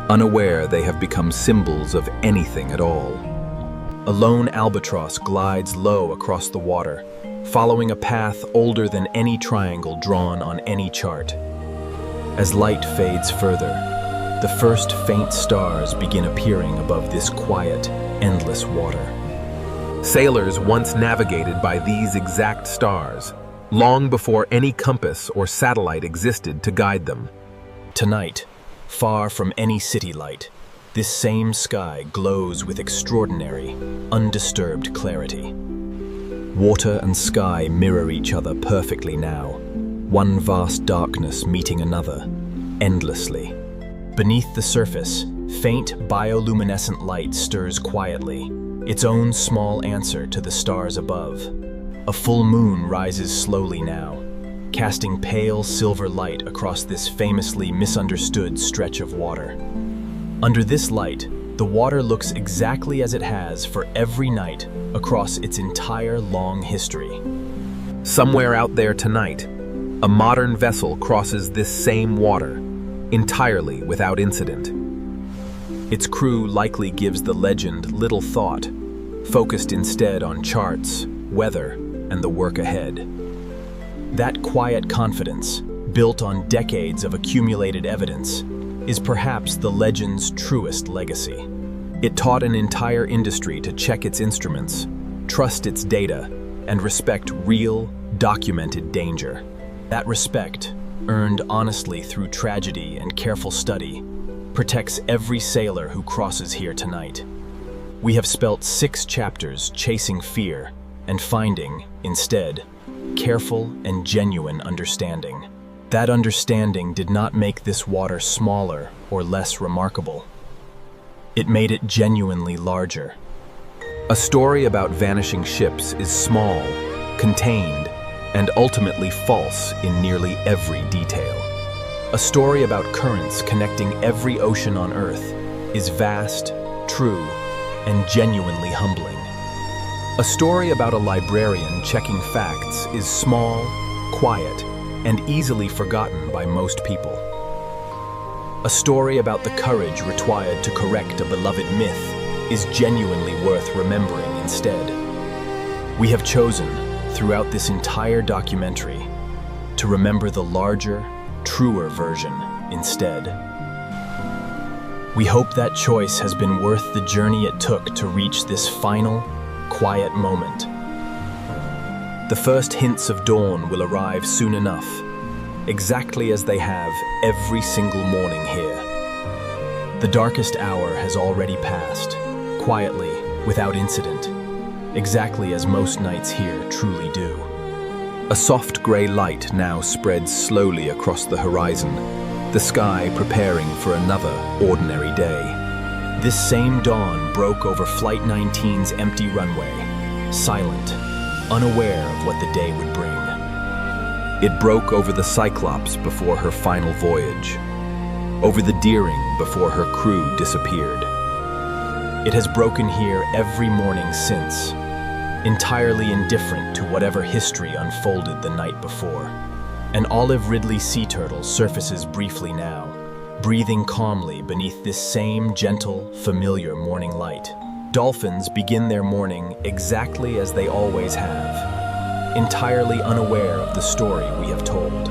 unaware they have become symbols of anything at all. A lone albatross glides low across the water, following a path older than any triangle drawn on any chart. As light fades further, the first faint stars begin appearing above this quiet, endless water. Sailors once navigated by these exact stars, long before any compass or satellite existed to guide them. Tonight, far from any city light, this same sky glows with extraordinary, undisturbed clarity. Water and sky mirror each other perfectly now, one vast darkness meeting another, endlessly. Beneath the surface, faint bioluminescent light stirs quietly, its own small answer to the stars above. A full moon rises slowly now, casting pale silver light across this famously misunderstood stretch of water. Under this light, The water looks exactly as it has for every night across its entire long history. Somewhere out there tonight, a modern vessel crosses this same water, entirely without incident. Its crew likely gives the legend little thought, focused instead on charts, weather, and the work ahead. That quiet confidence, built on decades of accumulated evidence, is perhaps the legend's truest legacy. It taught an entire industry to check its instruments, trust its data, and respect real, documented danger. That respect, earned honestly through tragedy and careful study, protects every sailor who crosses here tonight. We have spelt 6 chapters chasing fear and finding, instead, careful and genuine understanding. That understanding did not make this water smaller or less remarkable. It made it genuinely larger. A story about vanishing ships is small, contained, and ultimately false in nearly every detail. A story about currents connecting every ocean on Earth is vast, true, and genuinely humbling. A story about a librarian checking facts is small, quiet, and easily forgotten by most people. A story about the courage required to correct a beloved myth is genuinely worth remembering instead. We have chosen, throughout this entire documentary, to remember the larger, truer version instead. We hope that choice has been worth the journey it took to reach this final, quiet moment. The first hints of dawn will arrive soon enough, exactly as they have every single morning here. The darkest hour has already passed, quietly, without incident, exactly as most nights here truly do. A soft grey light now spreads slowly across the horizon, the sky preparing for another ordinary day. This same dawn broke over Flight 19's empty runway, silent, unaware of what the day would bring. It broke over the Cyclops before her final voyage, over the Deering before her crew disappeared. It has broken here every morning since, entirely indifferent to whatever history unfolded the night before. An olive Ridley sea turtle surfaces briefly now, breathing calmly beneath this same gentle, familiar morning light. Dolphins begin their morning exactly as they always have, entirely unaware of the story we have told.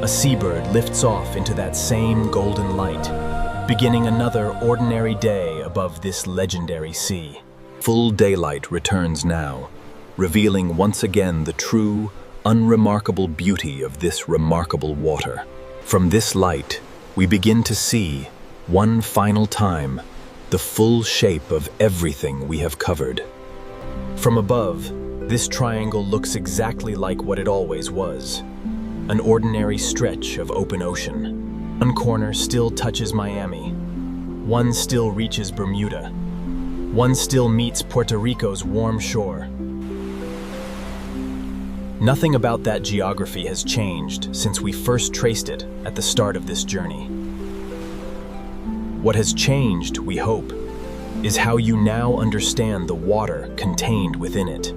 A seabird lifts off into that same golden light, beginning another ordinary day above this legendary sea. Full daylight returns now, revealing once again the true, unremarkable beauty of this remarkable water. From this light, we begin to see, one final time, the full shape of everything we have covered. From above, this triangle looks exactly like what it always was, an ordinary stretch of open ocean. One corner still touches Miami, one still reaches Bermuda, one still meets Puerto Rico's warm shore. Nothing about that geography has changed since we first traced it at the start of this journey. What has changed, we hope, is how you now understand the water contained within it.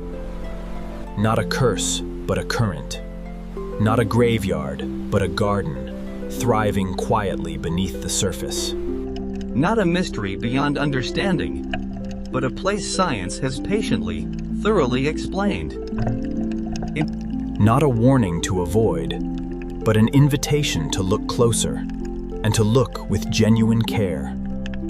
Not a curse, but a current. Not a graveyard, but a garden, thriving quietly beneath the surface. Not a mystery beyond understanding, but a place science has patiently, thoroughly explained. Not a warning to avoid, but an invitation to look closer, and to look with genuine care.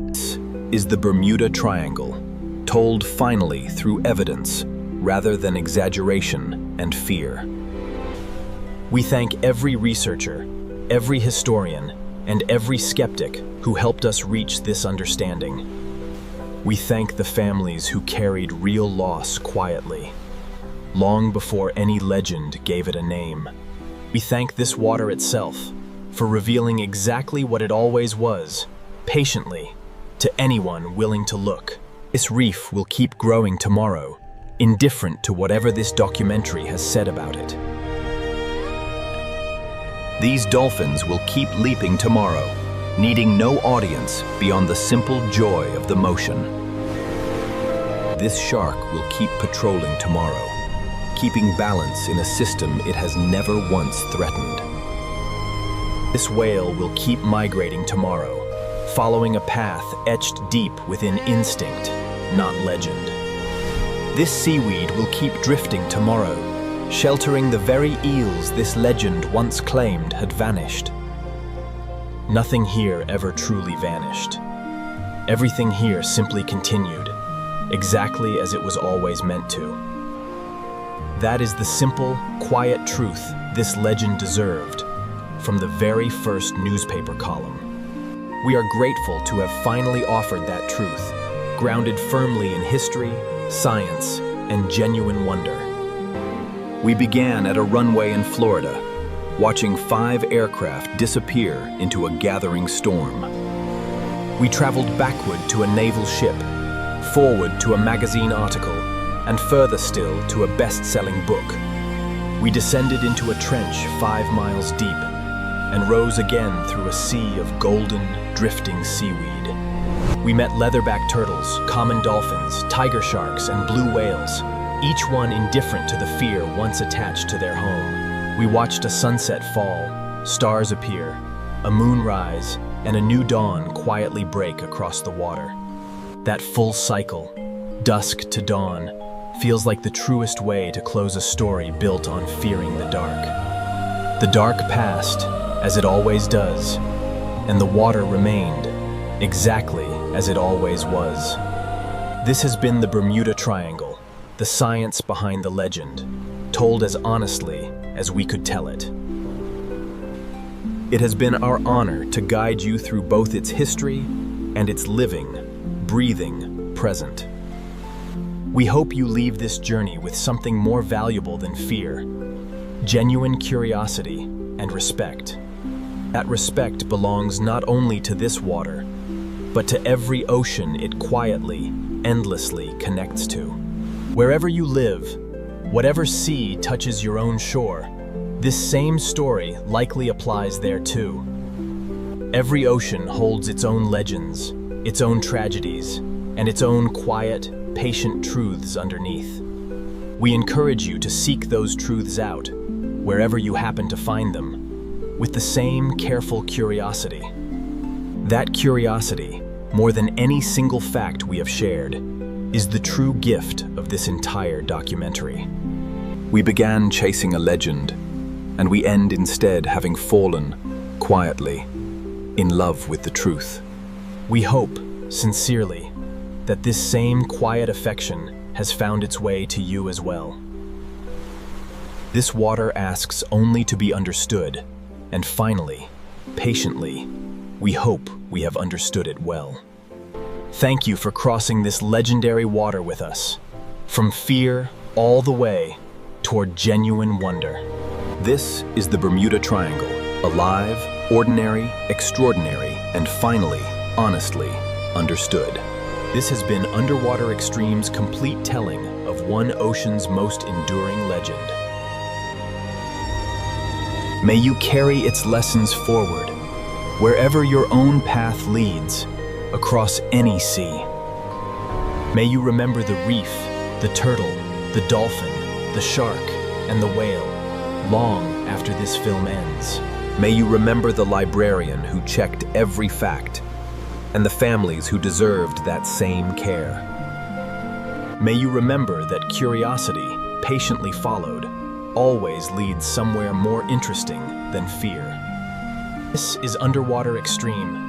This is the Bermuda Triangle, told finally through evidence, rather than exaggeration and fear. We thank every researcher, every historian, and every skeptic who helped us reach this understanding. We thank the families who carried real loss quietly, long before any legend gave it a name. We thank this water itself for revealing exactly what it always was, patiently, to anyone willing to look. This reef will keep growing tomorrow, indifferent to whatever this documentary has said about it. These dolphins will keep leaping tomorrow, needing no audience beyond the simple joy of the motion. This shark will keep patrolling tomorrow, keeping balance in a system it has never once threatened. This whale will keep migrating tomorrow, following a path etched deep within instinct, not legend. This seaweed will keep drifting tomorrow, sheltering the very eels this legend once claimed had vanished. Nothing here ever truly vanished. Everything here simply continued, exactly as it was always meant to. That is the simple, quiet truth this legend deserved from the very first newspaper column. We are grateful to have finally offered that truth, grounded firmly in history, science, and genuine wonder. We began at a runway in Florida, watching 5 aircraft disappear into a gathering storm. We traveled backward to a naval ship, forward to a magazine article, and further still to a best-selling book. We descended into a trench 5 miles deep, and rose again through a sea of golden, drifting seaweed. We met leatherback turtles, common dolphins, tiger sharks, and blue whales, each one indifferent to the fear once attached to their home. We watched a sunset fall, stars appear, a moon rise, and a new dawn quietly break across the water. That full cycle, dusk to dawn, feels like the truest way to close a story built on fearing the dark. The dark passed, as it always does, and the water remained, exactly as it always was. This has been the Bermuda Triangle, the science behind the legend, told as honestly as we could tell it. It has been our honor to guide you through both its history and its living, breathing present. We hope you leave this journey with something more valuable than fear, genuine curiosity and respect. That respect belongs not only to this water, but to every ocean it quietly, endlessly connects to. Wherever you live, whatever sea touches your own shore, this same story likely applies there too. Every ocean holds its own legends, its own tragedies, and its own quiet, patient truths underneath. We encourage you to seek those truths out, wherever you happen to find them, with the same careful curiosity. That curiosity, more than any single fact we have shared, is the true gift of this entire documentary. We began chasing a legend, and we end instead having fallen, quietly, in love with the truth. We hope, sincerely, that this same quiet affection has found its way to you as well. This water asks only to be understood, and finally, patiently, we hope we have understood it well. Thank you for crossing this legendary water with us, from fear all the way toward genuine wonder. This is the Bermuda Triangle, alive, ordinary, extraordinary, and finally, honestly, understood. This has been Underwater Extreme's complete telling of one ocean's most enduring legend. May you carry its lessons forward, wherever your own path leads, across any sea. May you remember the reef, the turtle, the dolphin, the shark, and the whale, long after this film ends. May you remember the librarian who checked every fact, and the families who deserved that same care. May you remember that curiosity, patiently followed, always leads somewhere more interesting than fear. This is Underwater Extreme.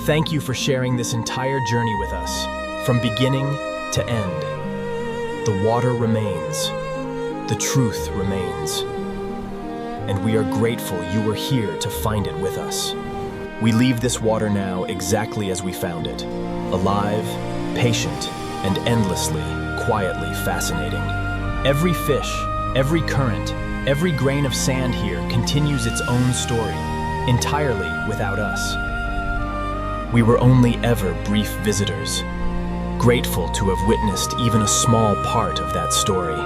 Thank you for sharing this entire journey with us, from beginning to end. The water remains, the truth remains, and we are grateful you were here to find it with us. We leave this water now exactly as we found it, alive, patient, and endlessly, quietly fascinating. Every fish, every current, every grain of sand here continues its own story, entirely without us. We were only ever brief visitors, grateful to have witnessed even a small part of that story.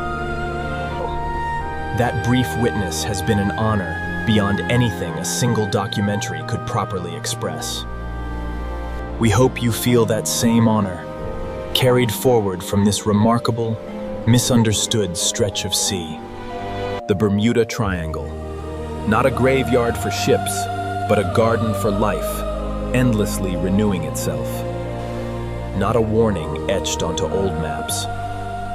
That brief witness has been an honor beyond anything a single documentary could properly express. We hope you feel that same honor, carried forward from this remarkable, misunderstood stretch of sea. The Bermuda Triangle. Not a graveyard for ships, but a garden for life, endlessly renewing itself. Not a warning etched onto old maps,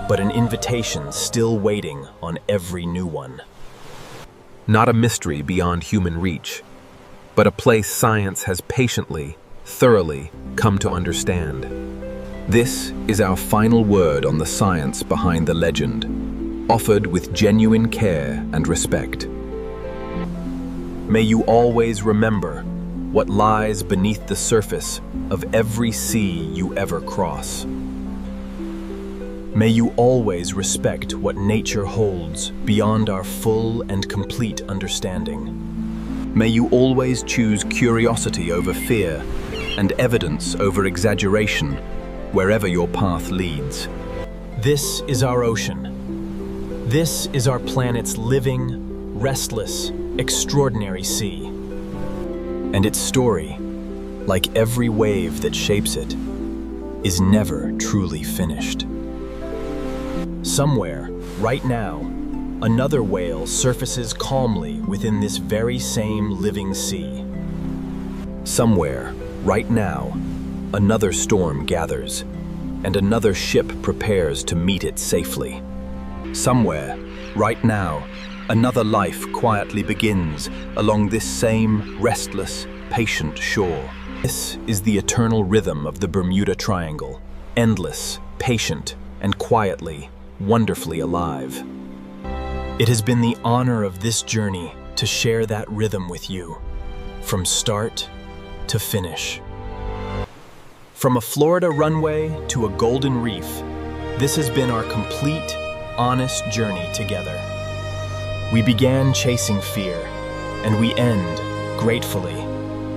but an invitation still waiting on every new one. Not a mystery beyond human reach, but a place science has patiently, thoroughly come to understand. This is our final word on the science behind the legend, offered with genuine care and respect. May you always remember what lies beneath the surface of every sea you ever cross. May you always respect what nature holds beyond our full and complete understanding. May you always choose curiosity over fear and evidence over exaggeration wherever your path leads. This is our ocean. This is our planet's living, restless, extraordinary sea. And its story, like every wave that shapes it, is never truly finished. Somewhere, right now, another whale surfaces calmly within this very same living sea. Somewhere, right now, another storm gathers, and another ship prepares to meet it safely. Somewhere, right now, another life quietly begins along this same restless, patient shore. This is the eternal rhythm of the Bermuda Triangle, endless, patient, and quietly, wonderfully alive. It has been the honor of this journey to share that rhythm with you, from start to finish. From a Florida runway to a golden reef, this has been our complete, honest journey together. We began chasing fear, and we end, gratefully,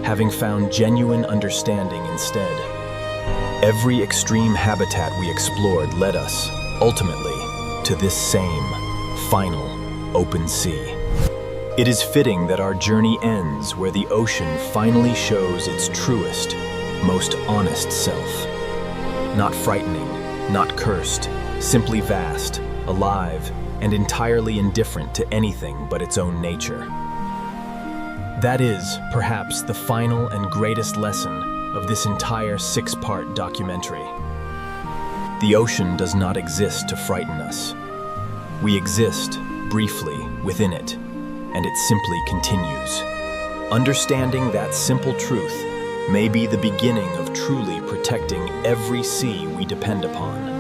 having found genuine understanding instead. Every extreme habitat we explored led us, ultimately, to this same, final, open sea. It is fitting that our journey ends where the ocean finally shows its truest, most honest self. Not frightening, not cursed, simply vast, alive, and entirely indifferent to anything but its own nature. That is, perhaps, the final and greatest lesson of this entire 6-part documentary. The ocean does not exist to frighten us. We exist, briefly, within it, and it simply continues. Understanding that simple truth may be the beginning of truly protecting every sea we depend upon.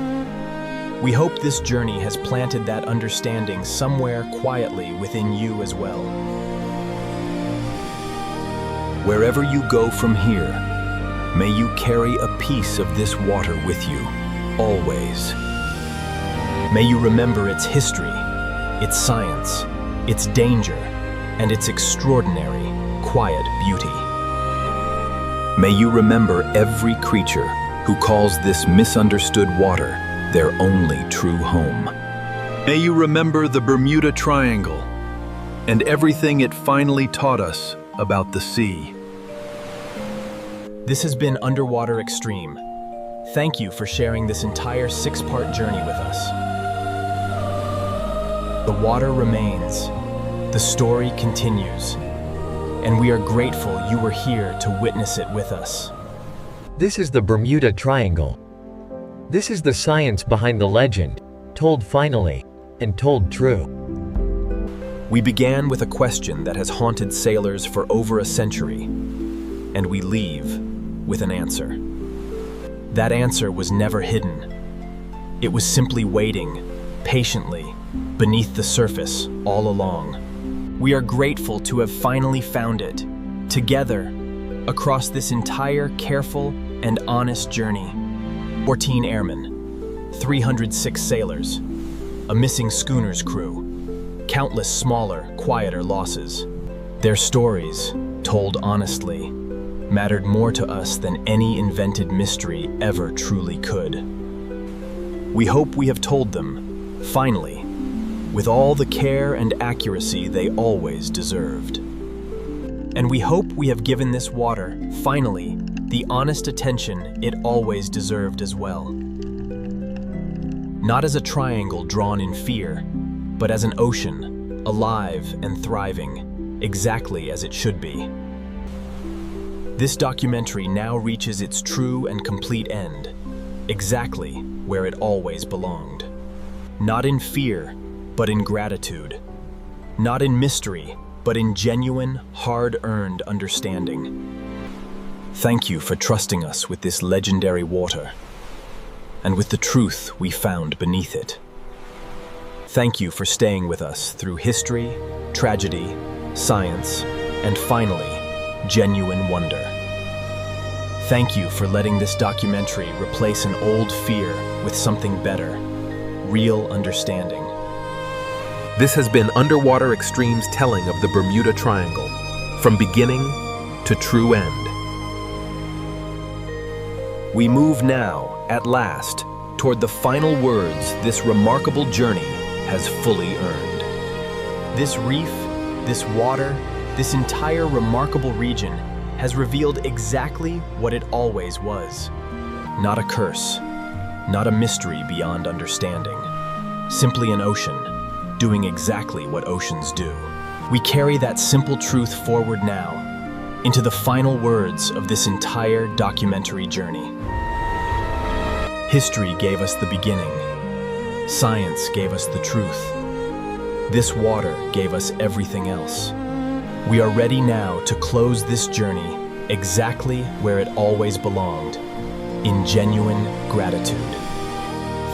We hope this journey has planted that understanding somewhere quietly within you as well. Wherever you go from here, may you carry a piece of this water with you, always. May you remember its history, its science, its danger, and its extraordinary, quiet beauty. May you remember every creature who calls this misunderstood water their only true home. May you remember the Bermuda Triangle and everything it finally taught us about the sea. This has been Underwater Extreme. Thank you for sharing this entire 6-part journey with us. The water remains, the story continues, and we are grateful you were here to witness it with us. This is the Bermuda Triangle. This is the science behind the legend, told finally, and told true. We began with a question that has haunted sailors for over a century, and we leave with an answer. That answer was never hidden. It was simply waiting, patiently, beneath the surface all along. We are grateful to have finally found it, together, across this entire careful and honest journey. 14 airmen, 306 sailors, a missing schooner's crew, countless smaller, quieter losses. Their stories, told honestly, mattered more to us than any invented mystery ever truly could. We hope we have told them, finally, with all the care and accuracy they always deserved. And we hope we have given this water, finally, the honest attention it always deserved as well. Not as a triangle drawn in fear, but as an ocean, alive and thriving, exactly as it should be. This documentary now reaches its true and complete end, exactly where it always belonged. Not in fear, but in gratitude. Not in mystery, but in genuine, hard-earned understanding. Thank you for trusting us with this legendary water, and with the truth we found beneath it. Thank you for staying with us through history, tragedy, science, and finally, genuine wonder. Thank you for letting this documentary replace an old fear with something better, real understanding. This has been Underwater Extreme's telling of the Bermuda Triangle, from beginning to true end. We move now, at last, toward the final words this remarkable journey has fully earned. This reef, this water, this entire remarkable region has revealed exactly what it always was. Not a curse, not a mystery beyond understanding. Simply an ocean, doing exactly what oceans do. We carry that simple truth forward now, into the final words of this entire documentary journey. History gave us the beginning. Science gave us the truth. This water gave us everything else. We are ready now to close this journey exactly where it always belonged, in genuine gratitude.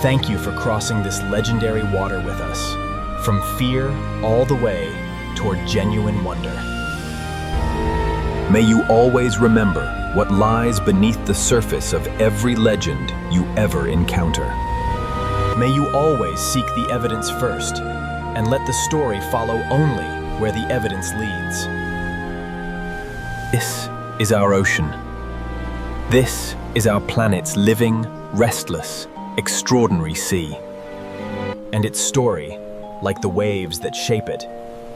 Thank you for crossing this legendary water with us, from fear all the way toward genuine wonder. May you always remember what lies beneath the surface of every legend you ever encounter. May you always seek the evidence first, and let the story follow only where the evidence leads. This is our ocean. This is our planet's living, restless, extraordinary sea. And its story, like the waves that shape it,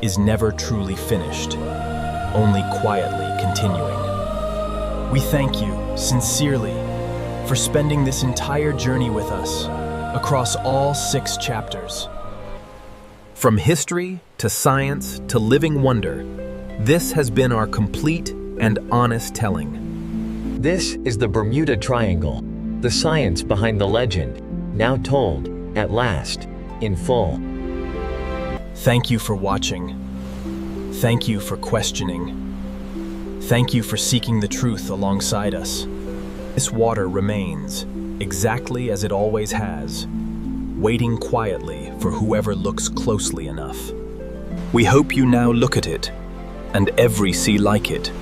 is never truly finished, only quietly continuing. We thank you, sincerely, for spending this entire journey with us, across all 6 chapters. From history to science to living wonder, this has been our complete and honest telling. This is the Bermuda Triangle, the science behind the legend, now told, at last, in full. Thank you for watching. Thank you for questioning. Thank you for seeking the truth alongside us. This water remains, exactly as it always has, waiting quietly for whoever looks closely enough. We hope you now look at it, and every sea like it,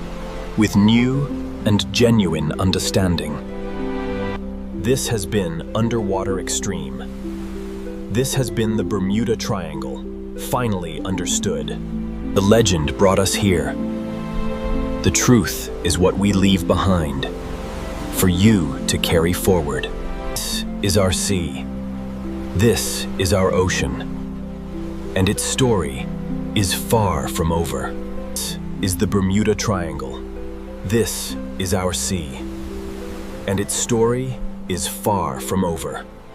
with new and genuine understanding. This has been Underwater Extreme. This has been the Bermuda Triangle, finally understood. The legend brought us here. The truth is what we leave behind, for you to carry forward. This is our sea. This is our ocean. And its story is far from over. This is the Bermuda Triangle. This is our sea. And its story is far from over.